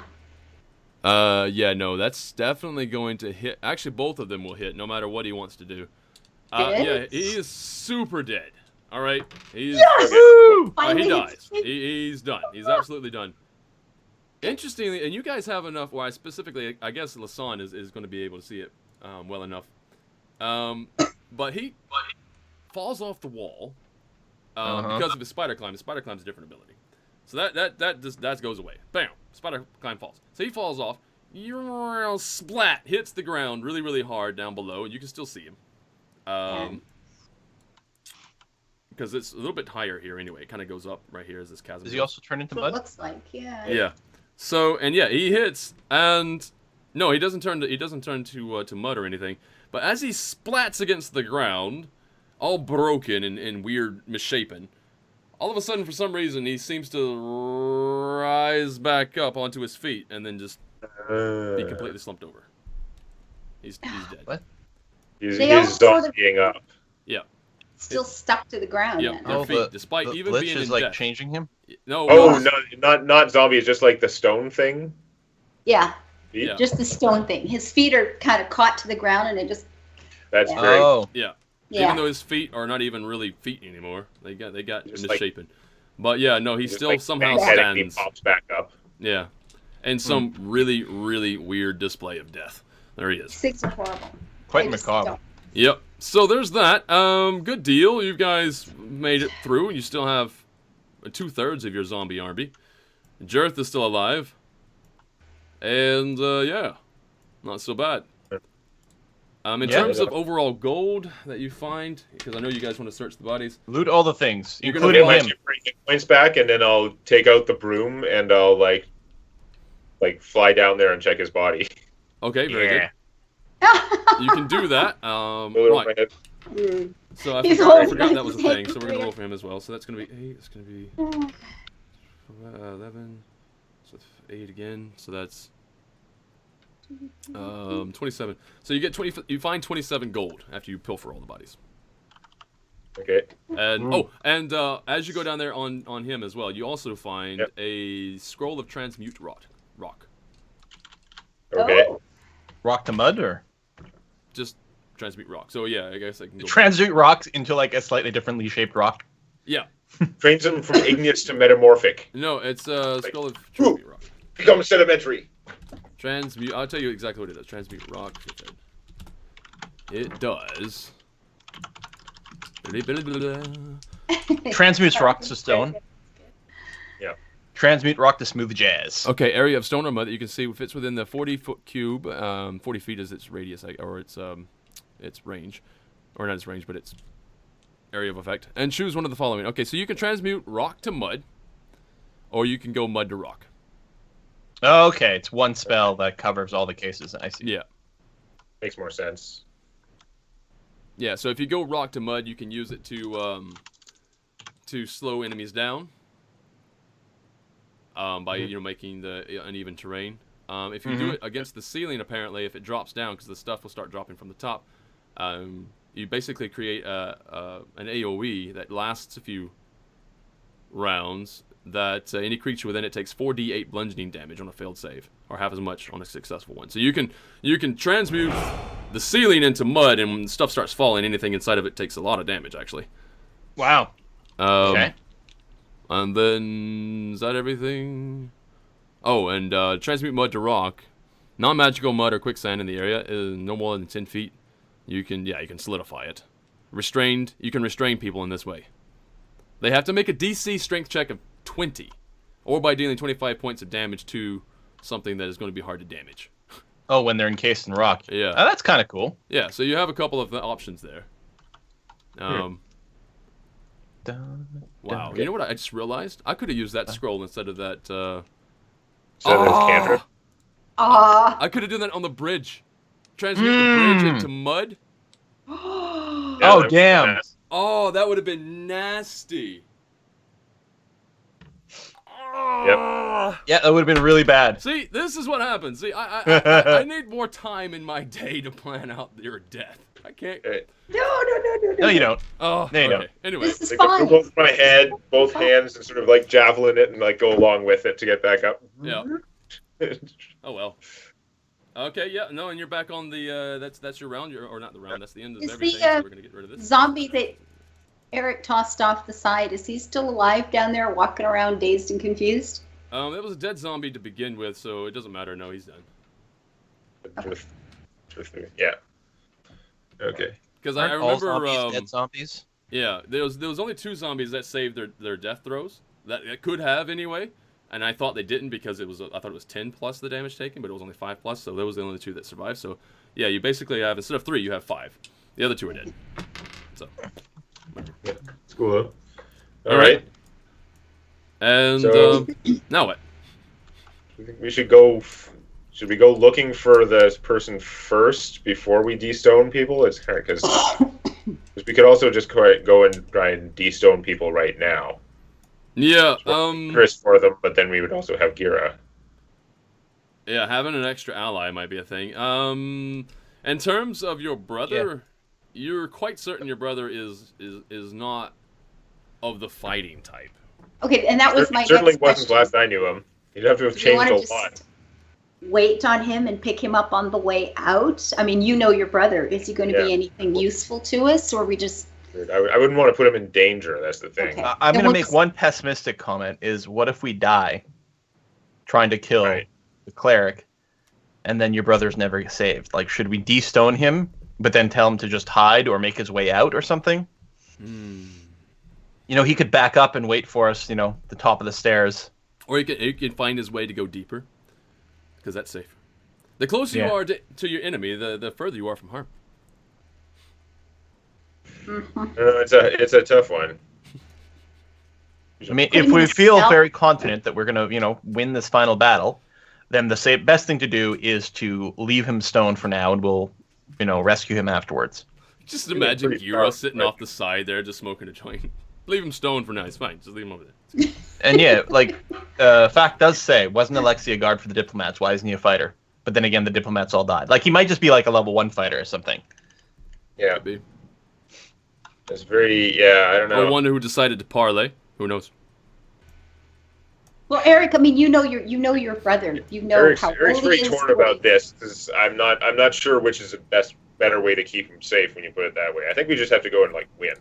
Yeah, no, that's definitely going to hit. Actually, both of them will hit, no matter what he wants to do. Dead? Yeah, he is super dead. All right, he's Yes! Woo! Finally he hit dies. me. He's done. He's absolutely done. Interestingly, and you guys have enough. Well, I guess Lasan is going to be able to see it well enough. But he falls off the wall because of his spider climb. His spider climb's a different ability, so that goes away. Bam! Spider climb falls. So he falls off. Splat! Hits the ground really, really hard down below, and you can still see him. Because it's a little bit higher here anyway. It kind of goes up right here as this chasm. Does he goes. also turn into That's what it mud? looks like, yeah. Yeah. So and yeah, he hits and no, he doesn't turn to mud or anything. But as he splats against the ground, all broken and weird misshapen, all of a sudden for some reason he seems to rise back up onto his feet and then just be completely slumped over. He's dead. What? He's They all sort of- zombieing up. Yeah. Still stuck to the ground Yep. then. Their feet, despite the even glitch being is in like death. changing him. No. Oh, no, not zombie. It's just like the stone thing. Yeah, Yeah. just the stone thing. His feet are kind of caught to the ground and it just, That's Yeah. great. Oh, Yeah. yeah. Even though his feet are not even really feet anymore, they got Just like- misshapen. But yeah, no, he Just still like somehow magnetically stands. pops back up. Yeah, and some really, really weird display of death. There he is. Six are horrible. quite They just macabre. don't. Yep. So there's that. Good deal. You guys made it through. You still have 2/3 of your zombie army. Jareth is still alive. And yeah, not so bad. In Yeah. terms of overall gold that you find, because I know you guys want to search the bodies. Loot all the things, You're gonna including Okay, him. once you bring hit points back, and then I'll take out the broom and I'll like fly down there and check his body. Okay, very good. You can do that. Roll it over my Right. head. So He's I holding forgot on that was a his thing. So we're gonna head. roll for him as well. So that's gonna be 8. It's gonna be 11. So 8 again. So that's 27. So you get 20. You find 27 gold after you pilfer all the bodies. Okay. And as you go down there on him as well, you also find Yep. a scroll of transmute rock. Okay. Oh, Rock to mud or Just transmute rock. So yeah, I guess I can go. transmute rocks into like a slightly differently shaped rock. Yeah. Trains him from igneous to metamorphic. No, it's a scroll of transmute rock. Become sedimentary. Transmute. I'll tell you exactly what it does. Transmute rock. It does. Transmutes rocks to stone. Yeah. Transmute rock to smooth jazz. Okay, area of stone or mud that you can see fits within the 40-foot cube. 40 feet is its radius, or its range, or not its range, but its area of effect. And choose one of the following. Okay, so you can transmute rock to mud, or you can go mud to rock. Okay, it's one spell that covers all the cases. I see. Yeah. Makes more sense. Yeah, so if you go rock to mud, you can use it to slow enemies down by making the uneven terrain. If you do it against the ceiling, apparently, if it drops down, because the stuff will start dropping from the top, you basically create an AOE that lasts a few rounds. That any creature within it takes 4d8 bludgeoning damage on a failed save, or half as much on a successful one. So you can transmute the ceiling into mud, and when stuff starts falling, anything inside of it takes a lot of damage, actually. Wow. Okay. And then is that everything? Oh, and transmute mud to rock. Non-magical mud or quicksand in the area is no more than 10 feet. You can solidify it. Restrained, you can restrain people in this way. They have to make a DC strength check of 20, or by dealing 25 points of damage to something that is going to be hard to damage. Oh, when they're encased in rock. Yeah. Oh, that's kind of cool. Yeah, so you have a couple of options there. Wow, you know what I just realized? I could have used that scroll instead of that. So there's cantrip. I could have done that on the bridge. Transmute the bridge into mud. Oh, damn. Nice. Oh, that would have been nasty. Yep. Yeah, that would have been really bad. See, this is what happens. See, I need more time in my day to plan out your death. I can't. No, you don't. Oh, No, you okay. don't. Anyway, This is Like, go fine. through both my head, both hands, and sort of like javelin it and like go along with it to get back up. yeah. Oh well. Okay, yeah, no, and you're back on the. That's your round, or not the round. That's the end of Is everything. the, So we're gonna get rid of this. Zombie that Eric tossed off the side, is he still alive down there, walking around dazed and confused? It was a dead zombie to begin with, so it doesn't matter. No, he's done. Yeah. Okay. Because I Aren't all remember. zombies dead zombies? Yeah, there was only 2 zombies that saved their death throws. That it could have anyway, and I thought they didn't because I thought it was 10 plus the damage taken, but it was only 5 plus, so those were the only 2 that survived. So yeah, you basically have, instead of 3, you have 5. The other 2 are dead. So. Yeah. It's cool. All right. And So- now what? I think we should go. Should we go looking for this person first before we de-stone people? It's kind of because we could also just go and try and de-stone people right now. Yeah. Chris for them, but then we would also have Gira. Yeah, having an extra ally might be a thing. In terms of your brother, you're quite certain your brother is not of the fighting type. Okay, and that was my Certainly next wasn't question. last I knew him. He'd have to have Do you changed wanna a just lot. wait on him and pick him up on the way out? I mean, you know your brother. Is he going to be Yeah. anything useful to us, or we just... I wouldn't want to put him in danger. That's the thing. Okay. I'm Then going to we'll make just- one pessimistic comment is what if we die trying to kill Right. the cleric and then your brother's never saved? Like, should we de-stone him but then tell him to just hide or make his way out or something? You know, he could back up and wait for us, the top of the stairs. Or he can find his way to go deeper, because that's safer. The closer you Yeah. are to your enemy, the further you are from harm. It's a tough one. I mean, Putting if we him feel stealth- very confident that we're going to, win this final battle, then the best thing to do is to leave him stoned for now and we'll, rescue him afterwards. Just imagine pretty Gira powerful, sitting right? off the side there, just smoking a joint. Leave him stoned for now. It's fine. Just leave him over there. And yeah, fact does say, wasn't Alexi a guard for the diplomats? Why isn't he a fighter? But then again, the diplomats all died. Like, he might just be like a level 1 fighter or something. Yeah, Could be. it's very. Yeah, I don't know. Or one who decided to parlay. Who knows? Well, Eric, I mean, you know your brother. You know Eric's how very old he is. torn about this because I'm not sure which is the better way to keep him safe when you put it that way. I think we just have to go and win.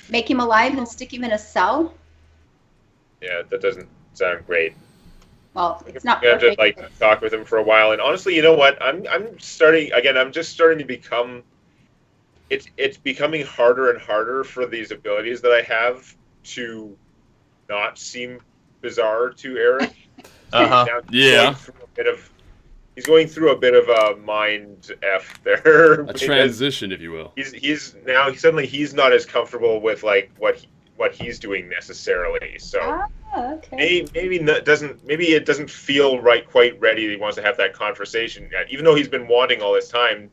Make him alive and stick him in a cell? Yeah, that doesn't sound great. Well, it's not We have to perfect. talk with him for a while. And honestly, you know what? I'm starting again. I'm just starting to become. It's becoming harder and harder for these abilities that I have to not seem bizarre to Eric. Uh-huh. Now Yeah. he's going through a bit of a mind f there. A because transition, if you will. He's now suddenly he's not as comfortable with what he's doing necessarily. So. Ah, okay. Maybe it doesn't feel quite ready. He wants to have that conversation yet, even though he's been wanting all this time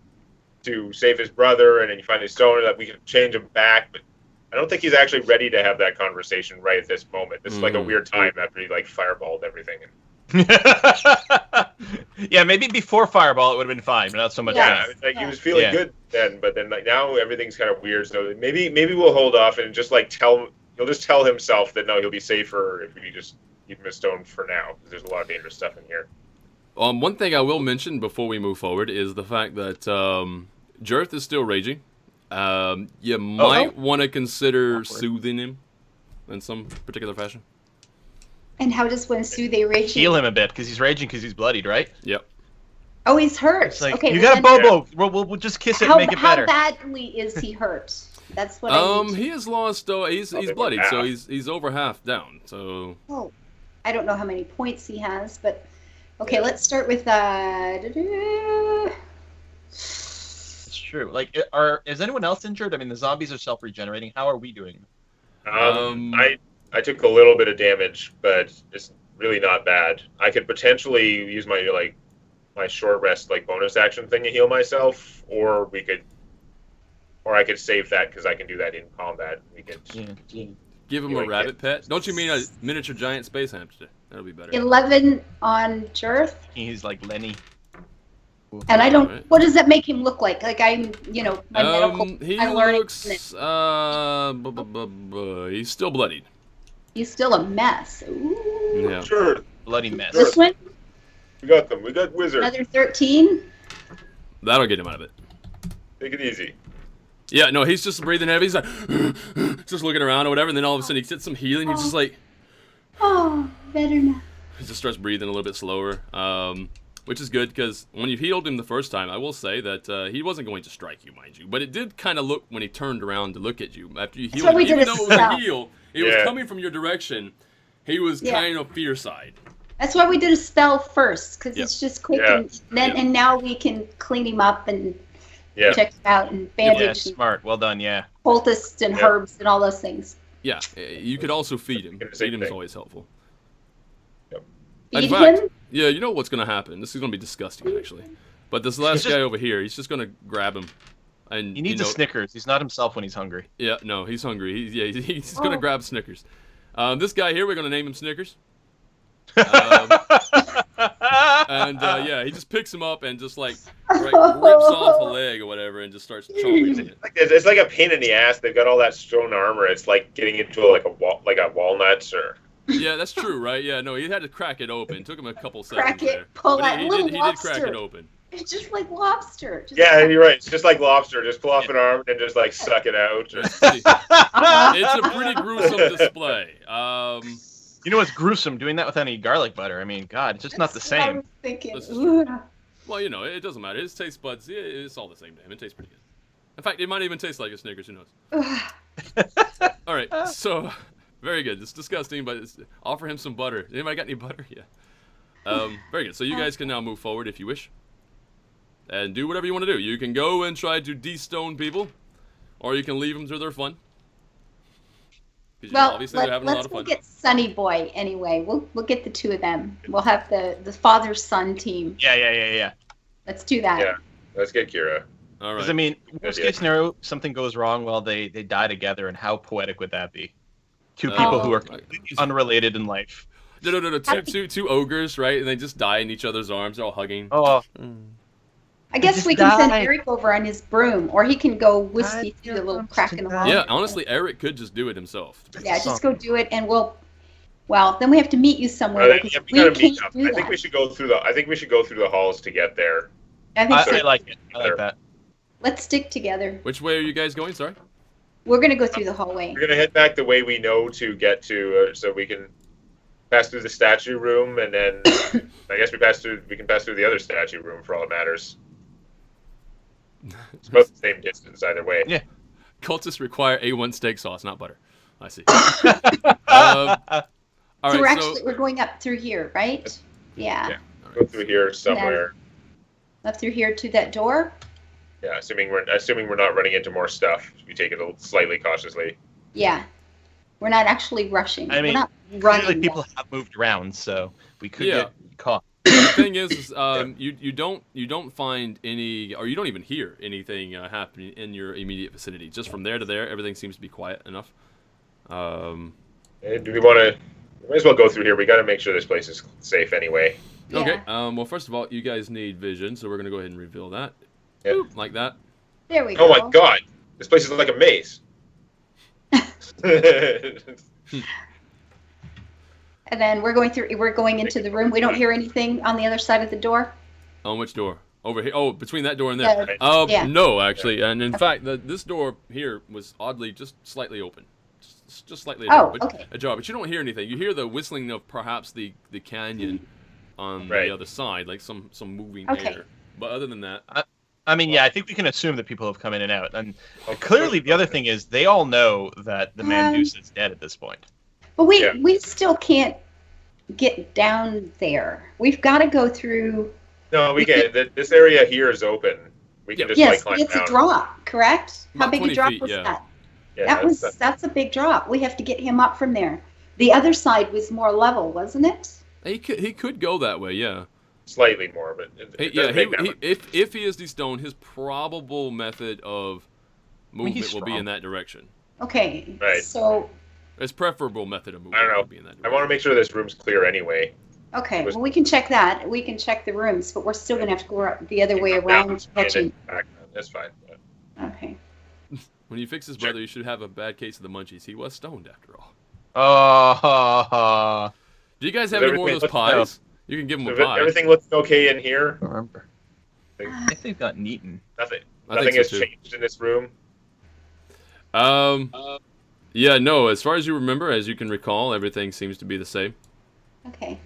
to save his brother, and then you find his stone that we can change him back. But I don't think he's actually ready to have that conversation right at this moment. This is like a weird time after he fireballed everything. Yeah, maybe before Fireball it would have been fine, but not so much Yeah. now. He was feeling Yeah. good then, but then now everything's kind of weird. So maybe we'll hold off and just he'll just tell himself that no, he'll be safer if we just keep him a stone for now, because there's a lot of dangerous stuff in here. One thing I will mention before we move forward is the fact that Jirth is still raging. You might want to consider soothing him in some particular fashion. And how does one soothe a raging? Heal him a bit because he's raging because he's bloodied, right? Yep. Oh, he's hurt. It's like, okay, you well got a then- Bobo. We'll just kiss it and make it better. How badly is he hurt? That's what I need. He has lost. He's they went bloodied, so half. he's over half down. So Oh, I don't know how many points he has, but okay, Yeah. let's start with It's true. Like, is anyone else injured? I mean, the zombies are self-regenerating. How are we doing? I took a little bit of damage, but it's really not bad. I could potentially use my short rest bonus action thing to heal myself, or I could save that because I can do that in combat. We could. give him You a like rabbit it. pet. Don't you mean a miniature giant space hamster? That'll be better. 11 on Jirth. He's like Lenny. And I don't. Alright. What does that make him look like? Like I'm, my medical. He I'm learning. looks. He's still bloodied. He's still a mess. Ooh. Yeah. Sure, Bloody mess. This one, we got them. We got wizard. another 13. That'll get him out of it. Take it easy. Yeah, no, he's just breathing heavy. He's like, just looking around or whatever, and then all of a sudden he gets some healing. He's just like, Oh, better now. he just starts breathing a little bit slower, which is good because when you healed him the first time, I will say that he wasn't going to strike you, mind you, but it did kind of look when he turned around to look at you after you healed what him. we did Even as though it was a well. heal, it was Yeah. coming from your direction. He was Yeah. kind of fear side. That's why we did a spell first, because Yep. it's just quick, Yeah. and then Yep. and now we can clean him up and Yeah. check him out and Yeah, bandage and smart. Well done. Yeah. poultice and Yeah. herbs and all those things. Yeah, you could also feed him. It's the same Feed him is thing. always helpful. Feed In fact, him. yeah, you know what's going to happen. This is going to be disgusting, actually. But this last just- guy over here, he's just going to grab him. And He needs a Snickers. He's not himself when he's hungry. Yeah, no, he's hungry. He's going to Oh. grab Snickers. This guy here, we're going to name him Snickers. And yeah, he just picks him up and just like rips off a leg or whatever and just starts chomping it. It's like a pain in the ass. They've got all that stone armor. It's like getting into a walnut or. Yeah, that's true, right? Yeah, no, he had to crack it open. It took him a couple seconds Crack it, there. pull But out, he little did crack lobster. it open. It's just like lobster. Just Yeah, you're right. It's just like lobster. Just pull off an arm and just suck it out. It's pretty, Uh-huh. it's a pretty gruesome display. You know what's gruesome? Doing that with any garlic butter. I mean, God, it's just not the That's what I same. was thinking. This is Ooh. Well, you know, it doesn't matter. His taste buds, it's all the same to him. It tastes pretty good. In fact, it might even taste like a Snickers. Who knows? All right, so very good. It's disgusting, but offer him some butter. Anybody got any butter? Yeah. Very good. So you guys can now move forward if you wish, and do whatever you want to do. You can go and try to de-stone people, or you can leave them to their fun. 'Cause, you know, Well, obviously they're having a lot let's of go fun. get Sunny Boy anyway. We'll get the two of them. We'll have the father son team. Yeah. Let's do that. Yeah. Let's get Kira. All Because right. I mean, worst case scenario, something goes wrong while they die together, and how poetic would that be? Two people who are completely unrelated in life. No. Two ogres, right? And they just die in each other's arms. They're all hugging. Oh, I guess just we can send died. Whiskey Eric over on his broom, or he can go whiskey Died through the little your crack in the wall. Yeah, honestly, Eric could just do it himself. Yeah, just go do it, and we'll. Well, then we have to meet you somewhere Yeah, because we we gotta meet can't up. do I think that. we should go through the. I think we should go through the halls to get there. I think so. I like it. I like that. Let's stick together. Which way are you guys going? Sorry. We're gonna go through the hallway. We're gonna head back the way we know to get to, so we can pass through the statue room, and then I guess we can pass through the other statue room for all it matters. It's about the same distance either way. Yeah. Cultists require A1 steak sauce, not butter. I see. All So right, we're going up through here, right? Yeah. Yeah. Go through here somewhere. Up through here to that door. Yeah, assuming we're not running into more stuff. We take it slightly cautiously. Yeah. We're not actually rushing. I mean, we're not Clearly, running. people have moved around, so we could Yeah. get caught. the thing is you don't find any, or you don't even hear anything happening in your immediate vicinity. Just from there to there, everything seems to be quiet enough. Do we want to? We might as well go through here. We got to make sure this place is safe anyway. Yeah. Okay. Well, first of all, you guys need vision, so we're gonna go ahead and reveal that. Yep. Boop, like that. There we go. Oh my god, this place is like a maze. And then we're going into the room. We don't hear anything on the other side of the door. On which door? Over here. Oh, between that door and there. Yeah. No, actually, and in fact, this door here was oddly just slightly open. Just just slightly ajar. Oh, but, okay. ajar, but you don't hear anything. You hear the whistling of perhaps the canyon on Right. the other side, like some moving Okay. air. But other than that, I mean, yeah, I think we can assume that people have come in and out. And clearly, the other thing is they all know that the Mandusa is dead at this point. But Yeah. we still can't get down there. We've got to go through. No, we can. This area here is open. We can just Yes, climb it's down. a drop, correct? How About big a 20 drop feet, was yeah. that? Yeah, That's a big drop. We have to get him up from there. The other side was more level, wasn't it? he could go that way, yeah. slightly more, but it doesn't make that much. If he is destoned, his probable method of movement he's will be strong. in that direction. Okay. Right. So, His preferable method of I movement don't know. will be in that I direction. want to make sure this room's clear anyway. okay. Well, we can check that. We can check the rooms, but we're still going to have to go the other way around catching. That's fine. Okay. When you fix his brother, you should have a bad case of the munchies. He was stoned after all. Oh, Do you guys have Does any more of those everything pies? You can give him a So pie. everything looks okay in here. I don't remember. I think they've gotten eaten. Nothing. I Nothing think so, has too. changed in this room. Yeah, no. As far as you remember, as you can recall, everything seems to be the same. Okay.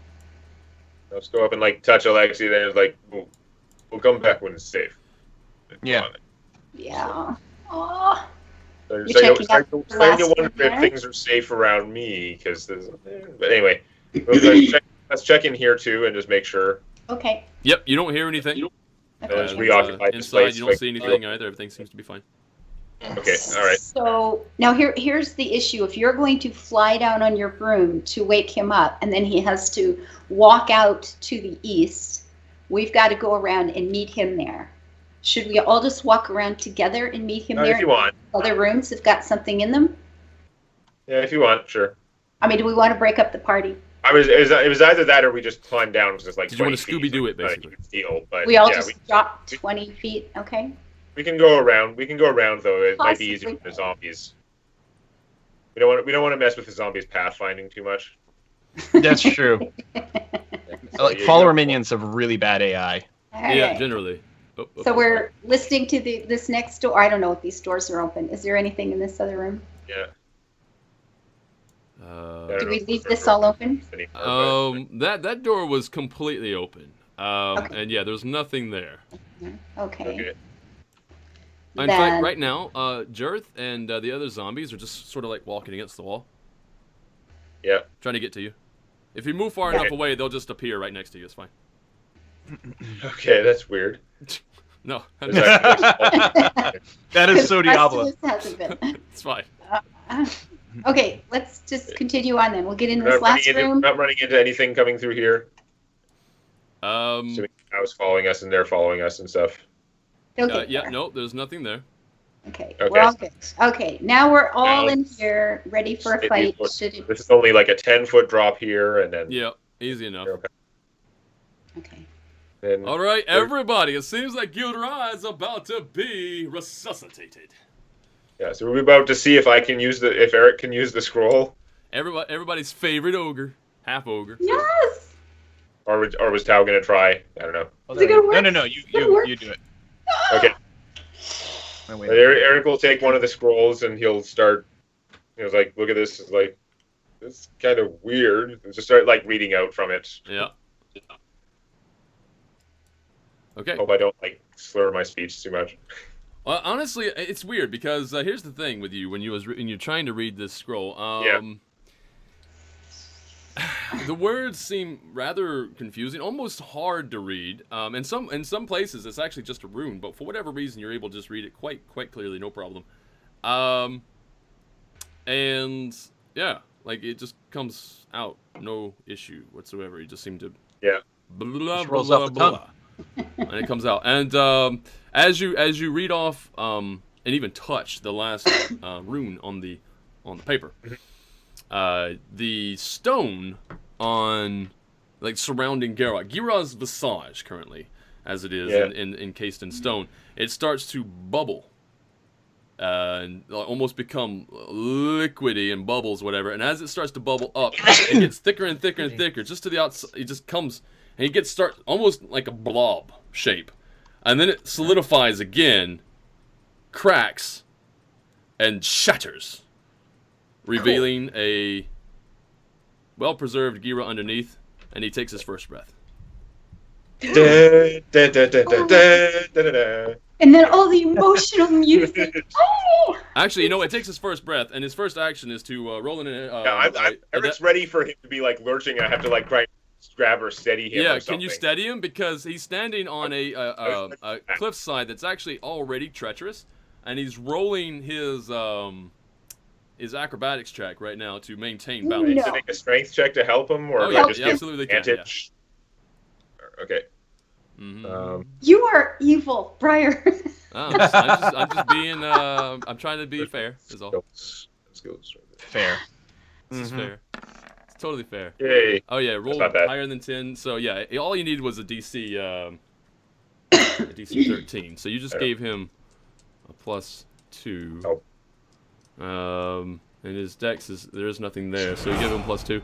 Let's go up and touch Alexi. Then it's like, we'll come back when it's safe. Yeah. Yeah. Oh. So You're starting checking out the to last wonder room if there? things are safe around me, because but anyway, let's check in here too and just make sure. Okay. Yep, you don't hear anything. Let's Okay. reoccupy this Inside, place. you don't see anything either. Everything seems to be fine. Okay, all right. So now here's the issue. If you're going to fly down on your broom to wake him up, and then he has to walk out to the east, we've got to go around and meet him there. Should we all just walk around together and meet him there? If you want. Other rooms have got something in them. Yeah, if you want, sure. I mean, do we want to break up the party? It was either that or we just climb down because it's like. Did you want 20 to feet, Scooby-Doo it, so it's not a basically? huge deal, but We all yeah, just drop 20 feet, okay? we can go around. We can go around though. It might be easier Possibly. for the zombies. We don't want to mess with the zombies' pathfinding too much. That's true. So Like you- follower minions have really bad AI. All Yeah, right. generally. So we're listening to this next door. I don't know if these doors are open. Is there anything in this other room? Yeah. I Uh, don't Do know we if leave there's this all open? anymore, that door was completely open. Okay. And yeah, there's nothing there. Okay. but- okay. In Then- fact, right now, Jareth and the other zombies are just sort of like walking against the wall, Yeah. trying to get to you. If you move far Okay. enough away, they'll just appear right next to you. It's fine. Okay, that's weird. No, Is that- That is so The rest of Diablo. this hasn't been. it's fine. Okay, let's just continue on then. We'll get in We're this not running last into- room. not running into anything coming through here. So I was following us and they're following us and stuff. They'll get Yeah, there. no, there's nothing there. Okay, Okay. we're all good. Okay, now we're all Now in it's- here, ready for a It- fight. it- Should it... This is only like a 10-foot drop here, and then Yeah, easy enough. Okay. Okay. then All right, everybody. It seems like Gilderoy is about to be resuscitated. yeah. So we're about to see if Eric can use the scroll, Everybody's favorite ogre, half ogre. Yes! or was Tao gonna try? I don't know. Oh, Is it there gonna you- work? No, Is it gonna work? you do it. Okay. Oh, wait. But Eric will take one of the scrolls and he'll start. Like, look at this. It's like, this is kind of weird. And just start reading out from it. Yeah. Okay. Hope I don't slur my speech too much. Honestly, it's weird because here's the thing with you when you're trying to read this scroll. The words seem rather confusing, almost hard to read. In some places, it's actually just a rune, but for whatever reason, you're able to just read it quite clearly, no problem. And yeah, it just comes out, no issue whatsoever. You just seem to blah Just rolls blah off the blah, tongue. and it comes out. And as you read off and even touch the last rune on the paper, the stone on surrounding Gira's visage currently, as it is encased in stone, it starts to bubble. And almost become liquidy and bubbles, whatever. And as it starts to bubble up, it gets thicker and thicker and thicker, just to the outside. It just comes, and it gets almost like a blob shape, and then it solidifies again, cracks, and shatters. revealing a well-preserved Gira underneath, and he takes his first breath. Da, da, da, da, da, da, da, da. And then all the emotional music. Oh! Actually, it takes his first breath, and his first action is to roll in I'm just ready for him to be like lurching. I have to like try and grab or steady him. Yeah, or something. can you steady him? Because he's standing on a cliffside that's actually already treacherous, and he's rolling his acrobatics check right now to maintain balance. No. To make a strength check to help him, or Oh, like yeah, just yeah, give absolutely can, advantage? Okay. Mhm. You are evil, Briar. Oh, I'm just being. I'm trying to be fair. Is all. Let's go. Fair. This is fair. It's totally fair. Yay. Oh yeah, roll not bad. higher than 10. So yeah, all you needed was a DC, a DC 13. So you just gave him a +2. Oh. And his dex there is nothing there, so you give him +2.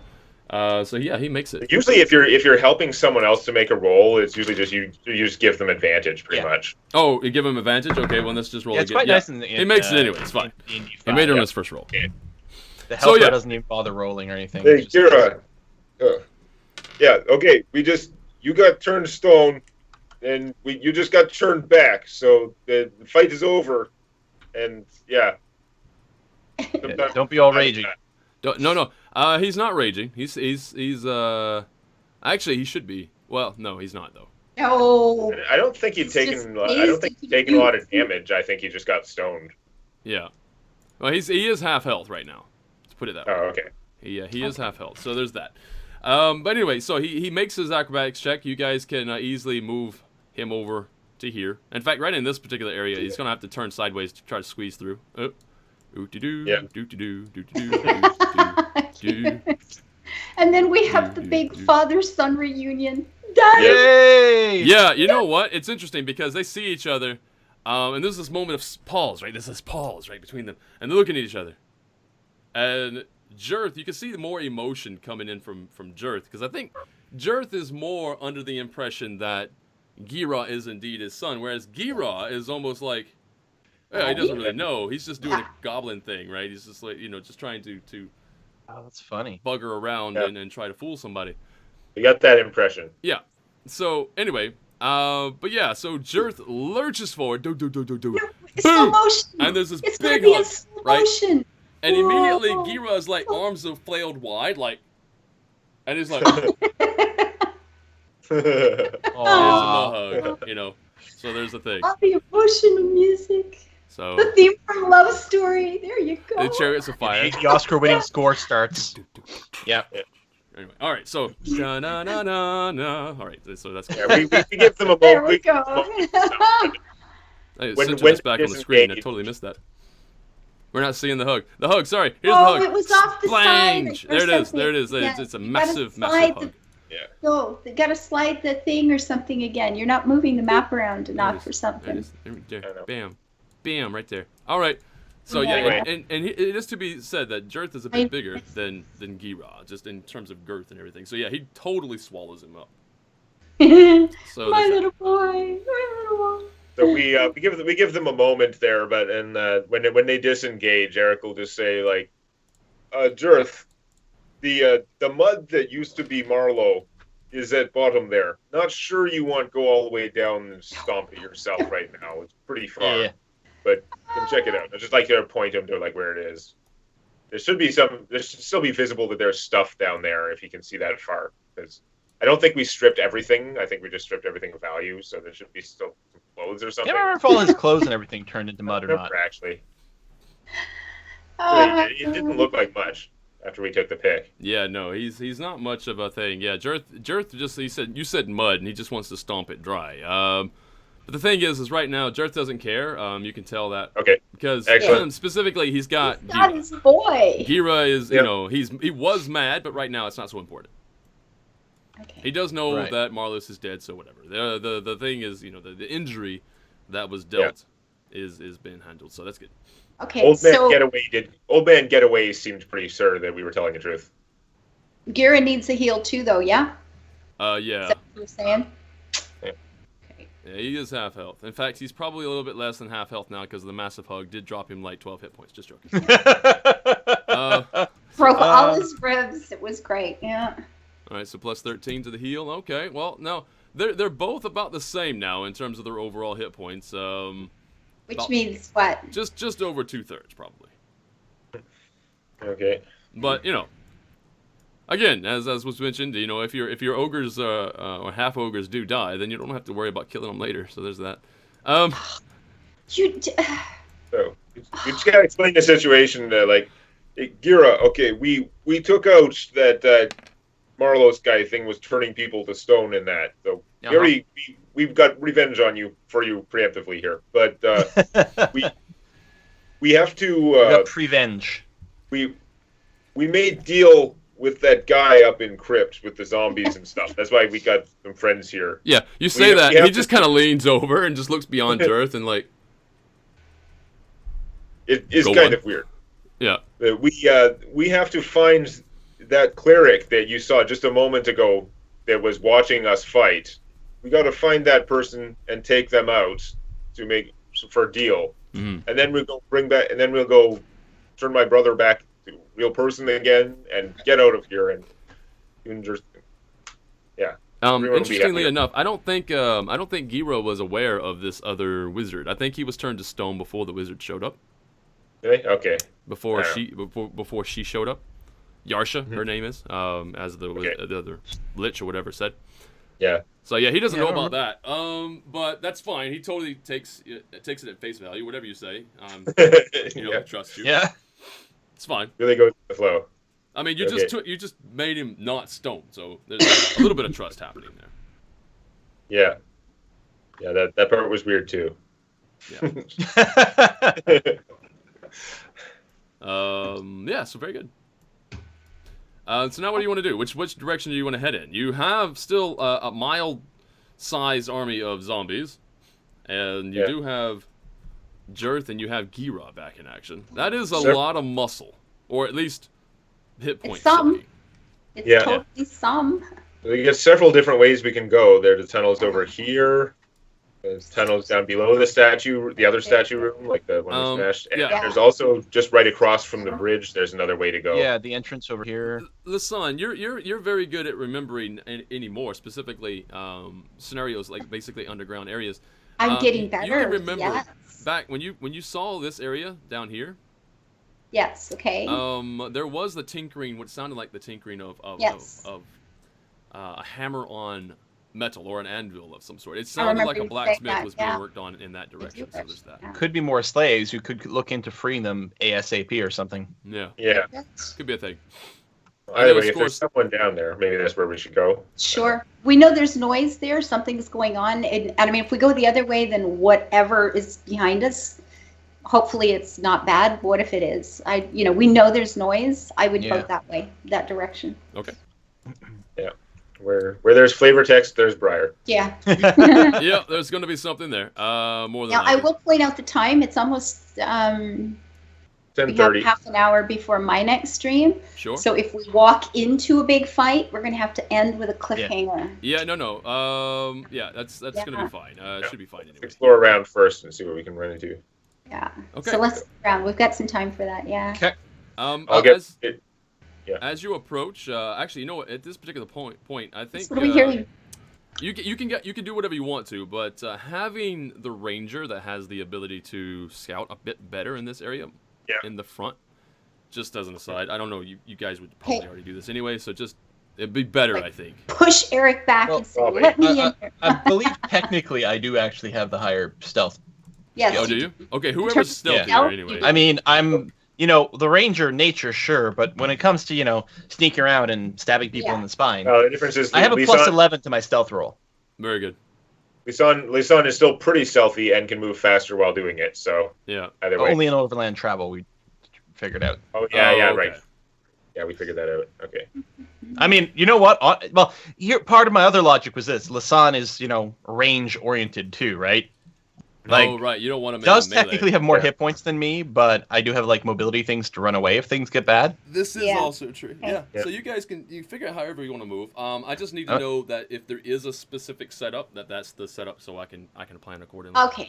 So yeah, he makes it. Usually, if you're helping someone else to make a roll, it's usually just you just give them advantage, pretty much. Oh, you give him advantage. Okay, well let's just roll Yeah, it's again. quite nice. He makes it anyway. It's fine. D&D5. He made it on his first roll. The helper yeah. doesn't even bother rolling or anything. Hey, Just- Kira. Yeah. Okay. You got turned stone, and you just got turned back. So the fight is over, and yeah. Yeah, don't be all raging. No. He's not raging. He's actually he should be. Well, no, he's not though. No. I don't think he'd It's taken. just I don't think he'd taken a you. lot of damage. I think he just got stoned. Yeah. Well, he is half health right now. Let's put it that way. Oh, okay. He is half health. So there's that. But anyway, so he makes his acrobatics check. You guys can easily move him over to here. In fact, right in this particular area, he's gonna have to turn sideways to try to squeeze through. Yeah. And then we have the big father-son reunion. Done. Yay! Yeah, you know what? It's interesting because they see each other, and there's this moment of pause, right? There's this pause right between them, and they're looking at each other. And Jirth, you can see more emotion coming in from Jirth, because I think Jirth is more under the impression that Gira is indeed his son, whereas Gira is almost like, he doesn't really know. He's just doing a goblin thing, right? He's just like, just trying to Oh, that's funny. bugger around and try to fool somebody. You got that impression. Yeah. So anyway, but yeah, so Jirth lurches forward, No, it's boom! slow motion. And there's this It's big gonna be hug, in slow right? motion. And immediately Whoa. Gira's like arms are flailed wide, like, and he's like, Aww. there's the hug, So there's the thing. All the emotional music. So The theme from Love Story. There you go. the chariots of fire. The Oscar-winning score starts. Yep. Anyway, all right, so na na na na na. All right, so that's Yeah, we give them a There moment. we go. I when centered when this back on the screen. I disengaged. totally missed that. We're not seeing the hug. The hug. Sorry. Here's Oh, the hug. it was off the side Splange! or There it is. something. There it is. Yeah, It's a you gotta massive, slide massive the- hug. No, they gotta slide the thing or something again. You're not moving the map around enough or There it something. is. There, I know. bam, bam, right there. All right. So yeah, Anyway. and it is to be said that Jirth is a bit bigger than Gira, just in terms of girth and everything. So yeah, he totally swallows him up. So My there's that. little boy. My little boy. So we give them a moment there, but when they disengage, Eric will just say like, Jirth, the mud that used to be Marlowe is at bottom there. Not sure you want to go all the way down and stomp it yourself right now. It's pretty far, Yeah. but you can check it out. I'd just like to point him to like where it is. There should still be visible that there's stuff down there if you can see that far. Because I don't think we stripped everything. I think we just stripped everything of value. So there should be still some clothes or something. Can't remember if all his clothes and everything turned into mud or not. Actually, Oh, it didn't look like much after we took the pick. Yeah, no, he's not much of a thing. Yeah, Jirth just you said mud, and he just wants to stomp it dry. But the thing is right now Jirth doesn't care. You can tell that Okay. because Excellent. specifically he's got God, Gira. his boy. Gira is Yep. he was mad, but right now it's not so important. Okay. He does know Right. that Marlos is dead, so whatever. The thing is, the injury that was dealt is being handled, so that's good. Okay, Old Man so Getaway seemed pretty certain that we were telling the truth. Gira needs a heal too, though, yeah? Yeah. Is that what you're saying? Yeah, he is half health. In fact, he's probably a little bit less than half health now because the massive hug did drop him like 12 hit points. Just joking. Broke all his ribs. It was great. Yeah. All right, so plus 13 to the heal. Okay, well, no, they're both about the same now in terms of their overall hit points. Which means what? Just over 2/3 probably. Okay. But again, as was mentioned, if your ogres or half ogres do die, then you don't have to worry about killing them later. So there's that. You. So you just gotta explain the situation. Gira. Okay, we took out that Marlos guy thing was turning people to stone in that. So we've got revenge on you preemptively here, but we have to Prevenge. we made deal with that guy up in Crypt with the zombies and stuff. That's why we got some friends here. Yeah, you say that, and he just kind of leans over and just looks beyond Earth and like. It is kind of weird. Yeah. We have to find that cleric that you saw just a moment ago that was watching us fight. We got to find that person and take them out for a deal. Mm-hmm. And then we'll go we'll go turn my brother back to a real person again and get out of here and just interestingly enough, I don't think Giro was aware of this other wizard. I think he was turned to stone before the wizard showed up. Really? Okay. Before she showed up. Yarsha, her name is, as the other lich or whatever said. Yeah. So yeah, he doesn't know about that. But that's fine. He totally takes it at face value, whatever you say. Trust you. Yeah. It's fine. Really goes with the flow. I mean, you just made him not stone, so there's a little bit of trust happening there. Yeah. Yeah, that part was weird too. Yeah. So very good. So now what do you want to do? Which direction do you want to head in? You have still a mild-sized army of zombies, and you do have Jirth and you have Gira back in action. That is a lot of muscle, or at least hit points. It's totally some. We got several different ways we can go. There's the tunnels over here. There's tunnels down below the other statue room, like the one we smashed. And there's also just right across from the bridge. There's another way to go. Yeah, the entrance over here. Lasan, you're very good at remembering any more specifically scenarios like basically underground areas. I'm getting better. You can remember back when you saw this area down here. Yes. Okay. There was the tinkering, what sounded like the tinkering of a hammer on metal or an anvil of some sort. It sounded like a blacksmith was being worked on in that direction. So there's that. Could be more slaves. You could look into freeing them ASAP or something. Yeah. Yeah. Could be a thing. Either way, if there's someone down there, maybe that's where we should go. Sure. We know there's noise there. Something's going on. And I mean, if we go the other way, then whatever is behind us, hopefully it's not bad. What if it is? We know there's noise. I would vote that way, that direction. Okay. Yeah. Where there's flavor text, there's Briar. Yeah. Yeah, there's going to be something there. More than I will point out the time. It's almost 10:30. We have half an hour before my next stream. Sure. So if we walk into a big fight, we're going to have to end with a cliffhanger. Yeah, no. Yeah, that's going to be fine. It should be fine anyway. Explore around first and see what we can run into. Yeah. Okay. So let's look around. We've got some time for that. Yeah. Okay. I'll get it. Yeah. As you approach, actually, you know what? At this particular point, I think What are we hearing? you can do whatever you want to, but having the ranger that has the ability to scout a bit better in this area, in the front, just as an aside, I don't know, you guys would probably already do this anyway, so it'd be better, I think. Push Eric back and say, "Let me in." I believe technically I do actually have the higher stealth. Yes. Oh, do you? Okay, whoever's stealthier anyway. I mean, I'm. The ranger nature, sure, but when it comes to, sneaking around and stabbing people in the spine, the difference is I have a plus 11 to my stealth roll. Very good. Lisan is still pretty stealthy and can move faster while doing it, so either way. Only in overland travel we figured out. Oh, yeah, okay. Right. Yeah, we figured that out. Okay. I mean, you know what? Well, here, part of my other logic was this. Lisan is, range-oriented too, right? Right. You don't want to make does melee. Technically have more hit points than me, but I do have mobility things to run away if things get bad. This is also true. Yeah. So you guys can figure out however you want to move. I just need to know that if there is a specific setup, that's the setup, so I can plan accordingly. Okay,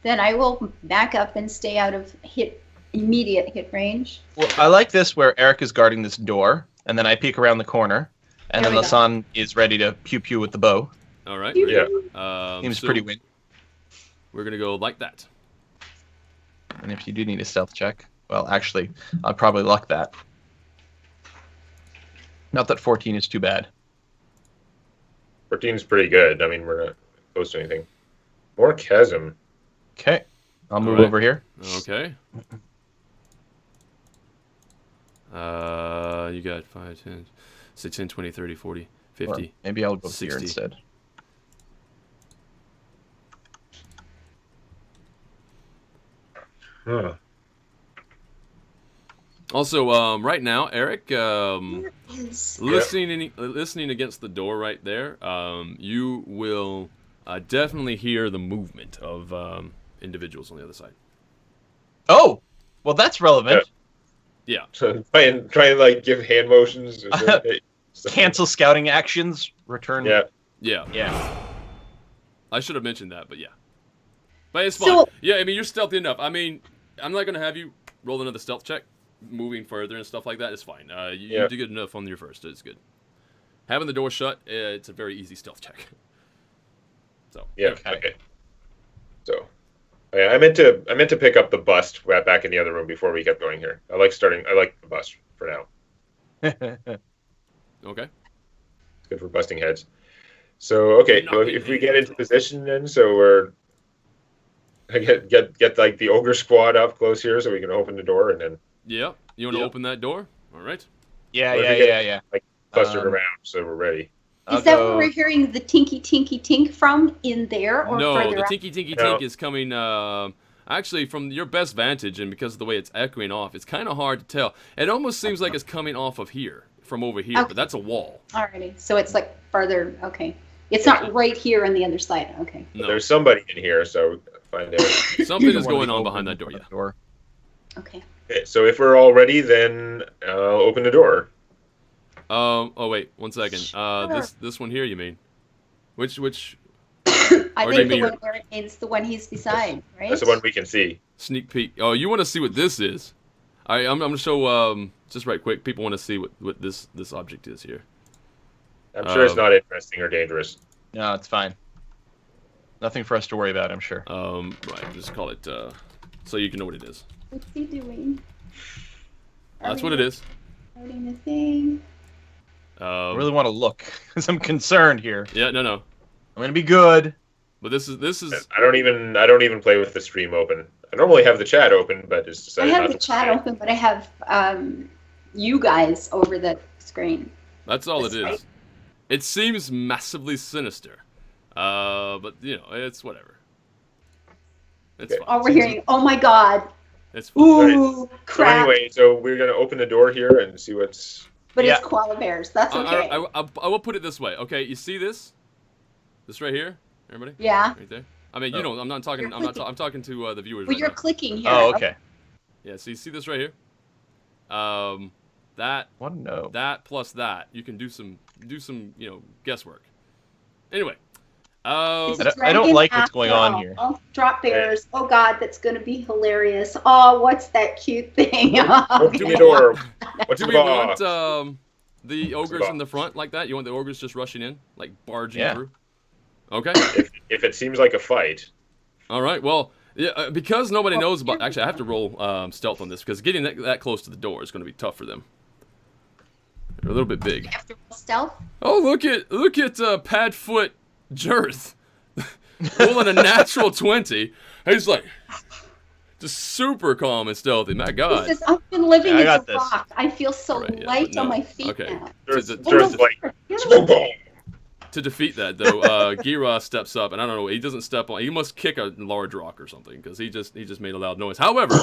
then I will back up and stay out of hit immediate hit range. Well, I like this where Eric is guarding this door, and then I peek around the corner, and There then we go. Lasan is ready to pew pew with the bow. All right. Pew, very pew. good. Seems So pretty win. We're gonna go like that. And if you do need a stealth check, well, actually, I'll probably luck that. Not that 14 is too bad. 14's pretty good. I mean, we're not close to anything. More chasm. Okay, I'll move Alright. over here. Okay. You got 5, 10, 16, 20, 30, 40, 50. Or maybe I'll go here 60. instead. Huh. Also, right now, Eric, Is listening against the door right there, you will definitely hear the movement of individuals on the other side. Oh, well, that's relevant. Yeah. So try and like give hand motions. Cancel scouting actions. Return. Yeah. Yeah. Yeah. I should have mentioned that, but yeah. But it's fine. So- Yeah, I mean, you're stealthy enough. I mean, I'm not going to have you roll another stealth check. Moving further and stuff like that is fine. You did good enough on your first. It's good. Having the door shut, it's a very easy stealth check. So Yeah. Okay. Okay. So, yeah, I meant to pick up the bust back in the other room before we kept going here. I like the bust for now. okay. It's good for busting heads. So okay, so if we get into position then, so I get like the ogre squad up close here, so we can open the door and then Yeah. You want to Yep. open that door? All right. Yeah, Or if yeah, you get- yeah, yeah. like clustered Um, around, so we're ready. I'll Is that go- where we're hearing the tinky tinky tink from in there or No, further the up? tinky tinky No. tink is coming. Actually, from your best vantage, and because of the way it's echoing off, it's kind of hard to tell. It almost seems like it's coming off of here, from over here, Okay. but that's a wall. Alrighty, so it's like further. Okay, it's not right here on the other side. Okay. No, There's somebody in here, so find out. something You is don't wanna going be on open behind that door. the Yeah. door. Okay. Okay, so if we're all ready, then open the door. Oh wait, 1 second. Sure. This one here, you mean? Which I Or do think you the mean- one where it's the one he's beside, right? That's the one we can see. sneak peek? Oh, you want to see what this is? I'm gonna show just right quick. People want to see what this object is here. I'm sure it's not interesting or dangerous. No, it's fine. Nothing for us to worry about, I'm sure. Right, just call it so you can know what it is. What's he doing? That's what it is. Starting the thing. I really want to look because I'm concerned here. Yeah, no. I'm gonna be good. But this is I don't even play with the stream open. I normally have the chat open, but it's I decided have not the to chat play. open, but I have you guys over the screen. that's all it That's right. is. It seems massively sinister. But you know, it's whatever. It's Okay. fine. All we're hearing, oh my god, It's fine. ooh, So crap. anyway, so we're gonna open the door here and see what's. But Yeah. it's koala bears. That's okay. I will put it this way. Okay, you see this? This right here, everybody? Yeah. Right there. I mean, you Oh. know, I'm not talking. You're I'm not. clicking. I'm talking to the viewers. Well, right you're now. clicking here. Oh, okay. Yeah. So you see this right here? That What? No. that plus that, you can do some guesswork. Anyway, It's I don't dragon like what's going on after here. all. Drop bears. Oh god, that's gonna be hilarious. Oh, what's that cute thing? Oh, Open the God. door. What's do the we want box? the ogres in the front like that? You want the ogres just rushing in, like barging Yeah. through? Okay. If it seems like a fight, All right. Well, yeah, because nobody knows about. Actually, I have to roll stealth on this because getting that close to the door is going to be tough for them. They're a little bit big. After stealth. Oh, look at Padfoot Jirth rolling a natural 20. He's like just super calm and stealthy. My He God. says, I've been living Yeah, I as got a this. rock. I feel so Right, yeah, light but on no. my feet Okay. now. there's To- there's like boom, boom. To defeat that, though, Gira steps up, and I don't know. He doesn't step on. He must kick a large rock or something because he just made a loud noise. However,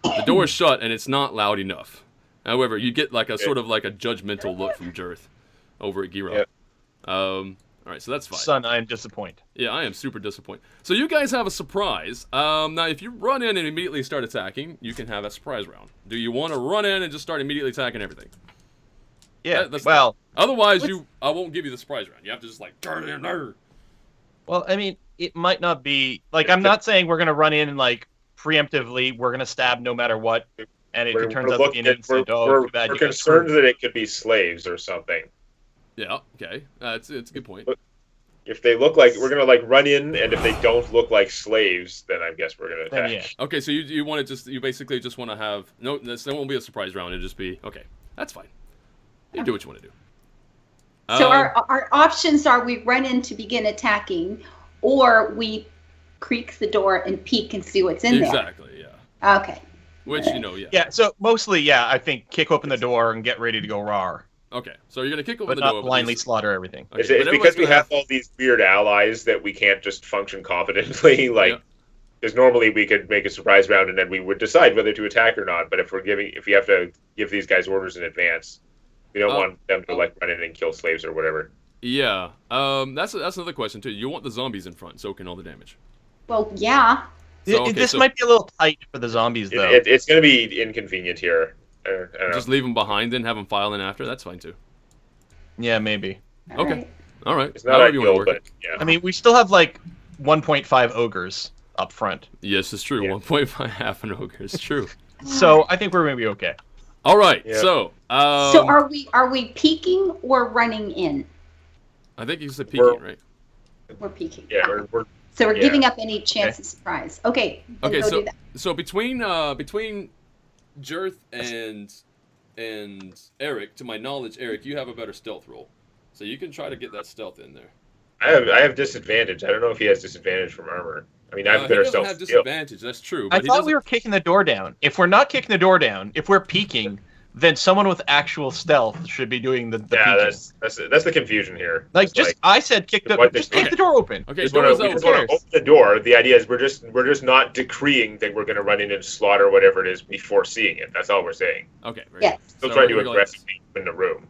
the door is shut and it's not loud enough. However, you get like a sort of like a judgmental look from Jirth over at Gira. All right, so that's fine. Son, I am disappointed. Yeah, I am super disappointed. So you guys have a surprise. Now, if you run in and immediately start attacking, you can have a surprise round. Do you want to run in and just start immediately attacking everything? Yeah. That's- Well, Otherwise, I won't give you the surprise round. You have to just like turn in there. I mean, it might not be like I'm not saying we're gonna run in and like preemptively, we're gonna stab no matter what, and if it turns out to be an We're, instant, we're, too bad. we're You got concerned screwed. that it could be slaves or something. Yeah. Okay. It's a good point. If they look like, we're gonna like run in, and if they don't look like slaves, then I guess we're gonna Then attack. yeah. Okay, so you want to you basically just want to have no. This won't be a surprise round. It'll just be okay. That's fine. You do what you want to do. So our options are: we run in to begin attacking, or we creak the door and peek and see what's in exactly. Yeah. there. Okay. Which yeah. Yeah. So mostly, yeah, I think kick open the door and get ready to go raw, Okay, so you're gonna kick open but the not door, blindly but slaughter everything. okay, It's but because everyone's we gonna have all these weird allies that we can't just function confidently. Like, Yeah. because normally we could make a surprise round and then we would decide whether to attack or not. But if we have to give these guys orders in advance, we don't want them to like run in and kill slaves or whatever. Yeah. That's another question too. You want the zombies in front, soaking all the damage. Well, yeah. So, okay, This so might be a little tight for the zombies, though. It's going to be inconvenient here. I don't just know. leave them behind and have them file in after. That's fine too. Yeah, maybe. All Okay. right. All right. It's not However you ideal, want to work but it. yeah. I mean, we still have like 1.5 ogres up front, Yes, it's true. Yeah. 1.5 half an ogre. It's true. so I think we're gonna be okay. All right. Yeah. So. So are we peeking or running in? I think you said peeking, right? We're peeking. Yeah, we're So we're yeah. giving up any chance of surprise. Okay. Then Okay, go so do that. so between Jerth and Eric, to my knowledge, Eric, you have a better stealth roll, so you can try to get that stealth in there. I have disadvantage. I don't know if he has disadvantage from armor. I mean, I have He better doesn't stealth have skill. disadvantage. That's true. I But he thought doesn't. we were kicking the door down. If we're not kicking the door down, if we're peeking, then someone with actual stealth should be doing the Yeah, peeking. that's the confusion here. Like It's just I said, kick the what just this- kick the door open. Okay, just door wanna, is we just open. want to open the door. The idea is we're just not decreeing that we're going to run in and slaughter whatever it is before seeing it. That's all we're saying. Okay. Very Yes. good. Still So trying to we're going like this. aggressively open the room.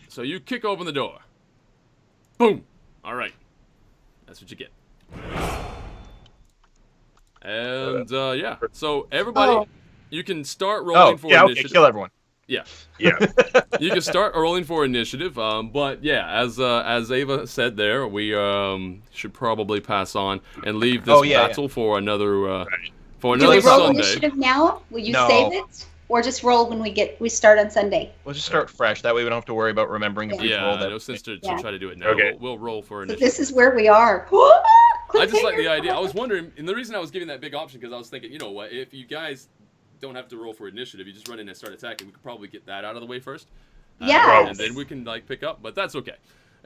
So you kick open the door. Boom. All right. That's what you get. And yeah. So everybody, Oh. you can start rolling Oh for yeah, okay, initiative. kill everyone. Yeah. Yeah. You can start rolling for initiative. But yeah, as Ava said there, we should probably pass on and leave this battle for another Do another we roll Sunday. initiative now? Will you No. save it? Or just roll when we start on Sunday? We'll just start fresh. That way we don't have to worry about remembering if we've Yeah, rolled no it. sense to Yeah. try to do it now. Okay. We'll roll for So initiative. this is where we are. I just like the idea. I was wondering, and the reason I was giving that big option because I was thinking, you know what, if you guys don't have to roll for initiative, you just run in and start attacking. We could probably get that out of the way first. Yes. And then we can like pick up, but that's okay.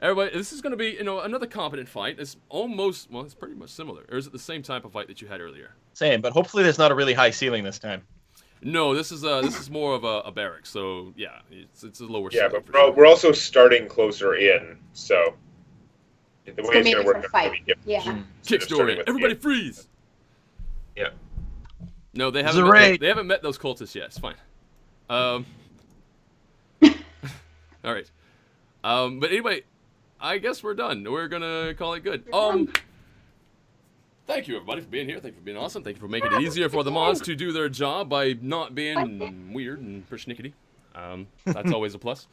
Everybody, this is going to be another competent fight. It's it's pretty much similar. Or is it the same type of fight that you had earlier? Same, but hopefully there's not a really high ceiling this time. No, this is more of a barracks. So yeah, it's a lower. Yeah, ceiling but for sure. we're also starting closer in, so the It's way gonna be it's a going to work different is gonna fight. be different. Yeah. Mm. Kick Instead of door starting in. with Everybody the- freeze. Yeah. No, they This is haven't. a Met, raid. they haven't met those cultists yet. It's fine. All right. But anyway, I guess we're done. We're gonna call it good. Thank you everybody for being here. Thank you for being awesome. Thank you for making it easier for the mods to do their job by not being weird and persnickety. That's always a plus.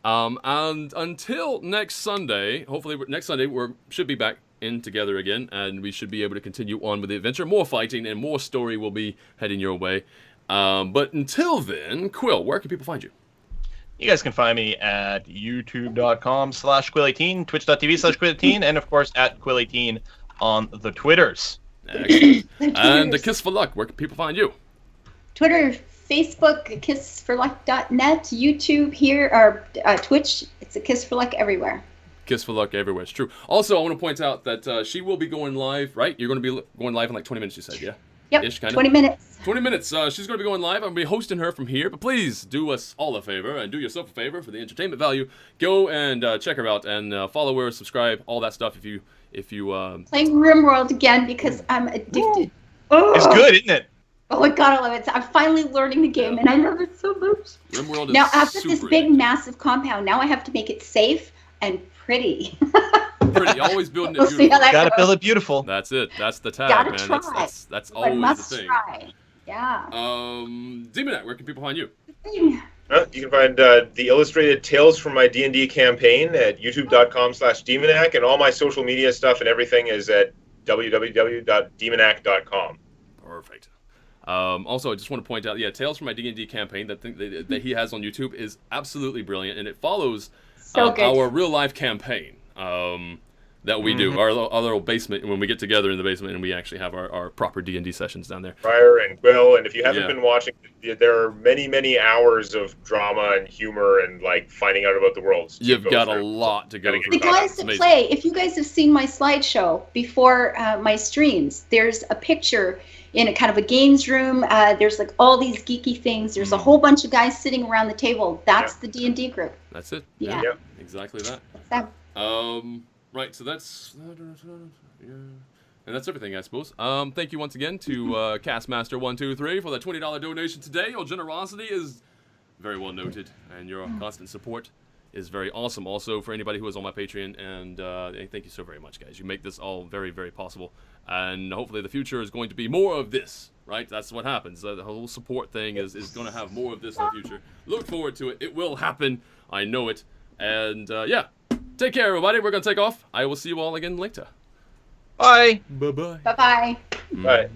And until next Sunday, hopefully next Sunday we should be back in together again, and we should be able to continue on with the adventure. More fighting and more story will be heading your way. But until then, Quill, where can people find you? You guys can find me at youtube.com/Quill18, twitch.tv/Quill18, and of course at Quill18 on the Twitters. Excellent. And the Kiss for Luck, where can people find you? Twitter, Facebook, kissforluck.net, YouTube here, or Twitch. It's a Kiss for Luck everywhere. Kiss for Luck everywhere. It's true. Also, I want to point out that she will be going live, right? You're going to be going live in like 20 minutes, you said, yeah? Yep, Ish, kinda. 20 minutes. 20 minutes. She's going to be going live. I'm going to be hosting her from here. But please do us all a favor and do yourself a favor for the entertainment value. Go and check her out and follow her, subscribe, all that stuff if you Playing RimWorld again because I'm addicted. Oh, It's good, isn't it? Oh my god, I love it. I'm finally learning the game and I love it so much. RimWorld is Now, after this super big, massive compound, now I have to make it safe and pretty. pretty. Always building it We'll see beautiful. how that Gotta goes. build it beautiful. That's it. That's the tag, Gotta man. try. That's I always must the thing. try. Yeah. Demonac, where can people find you? Thing. You can find the illustrated tales from my D&D campaign at youtube.com/Demonac, and all my social media stuff and everything is at www.demonac.com. Perfect. Also, I just want to point out, Tales from My D&D campaign that he has on YouTube is absolutely brilliant, and it follows So good. our real-life campaign that we do, our little basement, when we get together in the basement and we actually have our proper D&D sessions down there. Briar and Will, and if you haven't Yeah. been watching, there are many, many hours of drama and humor and like finding out about the world. You've got a lot to go Gotta through. The get guys It's that amazing. play, if you guys have seen my slideshow before my streams, there's a picture in a kind of a games room. There's like all these geeky things. There's a whole bunch of guys sitting around the table. That's the D&D group. That's it. Yeah. Yeah. Exactly that. So, Right, so that's... And that's everything, I suppose. Thank you once again to Castmaster123 for that $20 donation today. Your generosity is very well noted, and your constant support is very awesome. Also, for anybody who is on my Patreon, and thank you so very much, guys. You make this all very, very possible. And hopefully the future is going to be more of this, right? That's what happens. The whole support thing is going to have more of this in the future. Look forward to it. It will happen. I know it. And, take care, everybody. We're going to take off. I will see you all again later. Bye. Bye-bye. bye-bye. Right.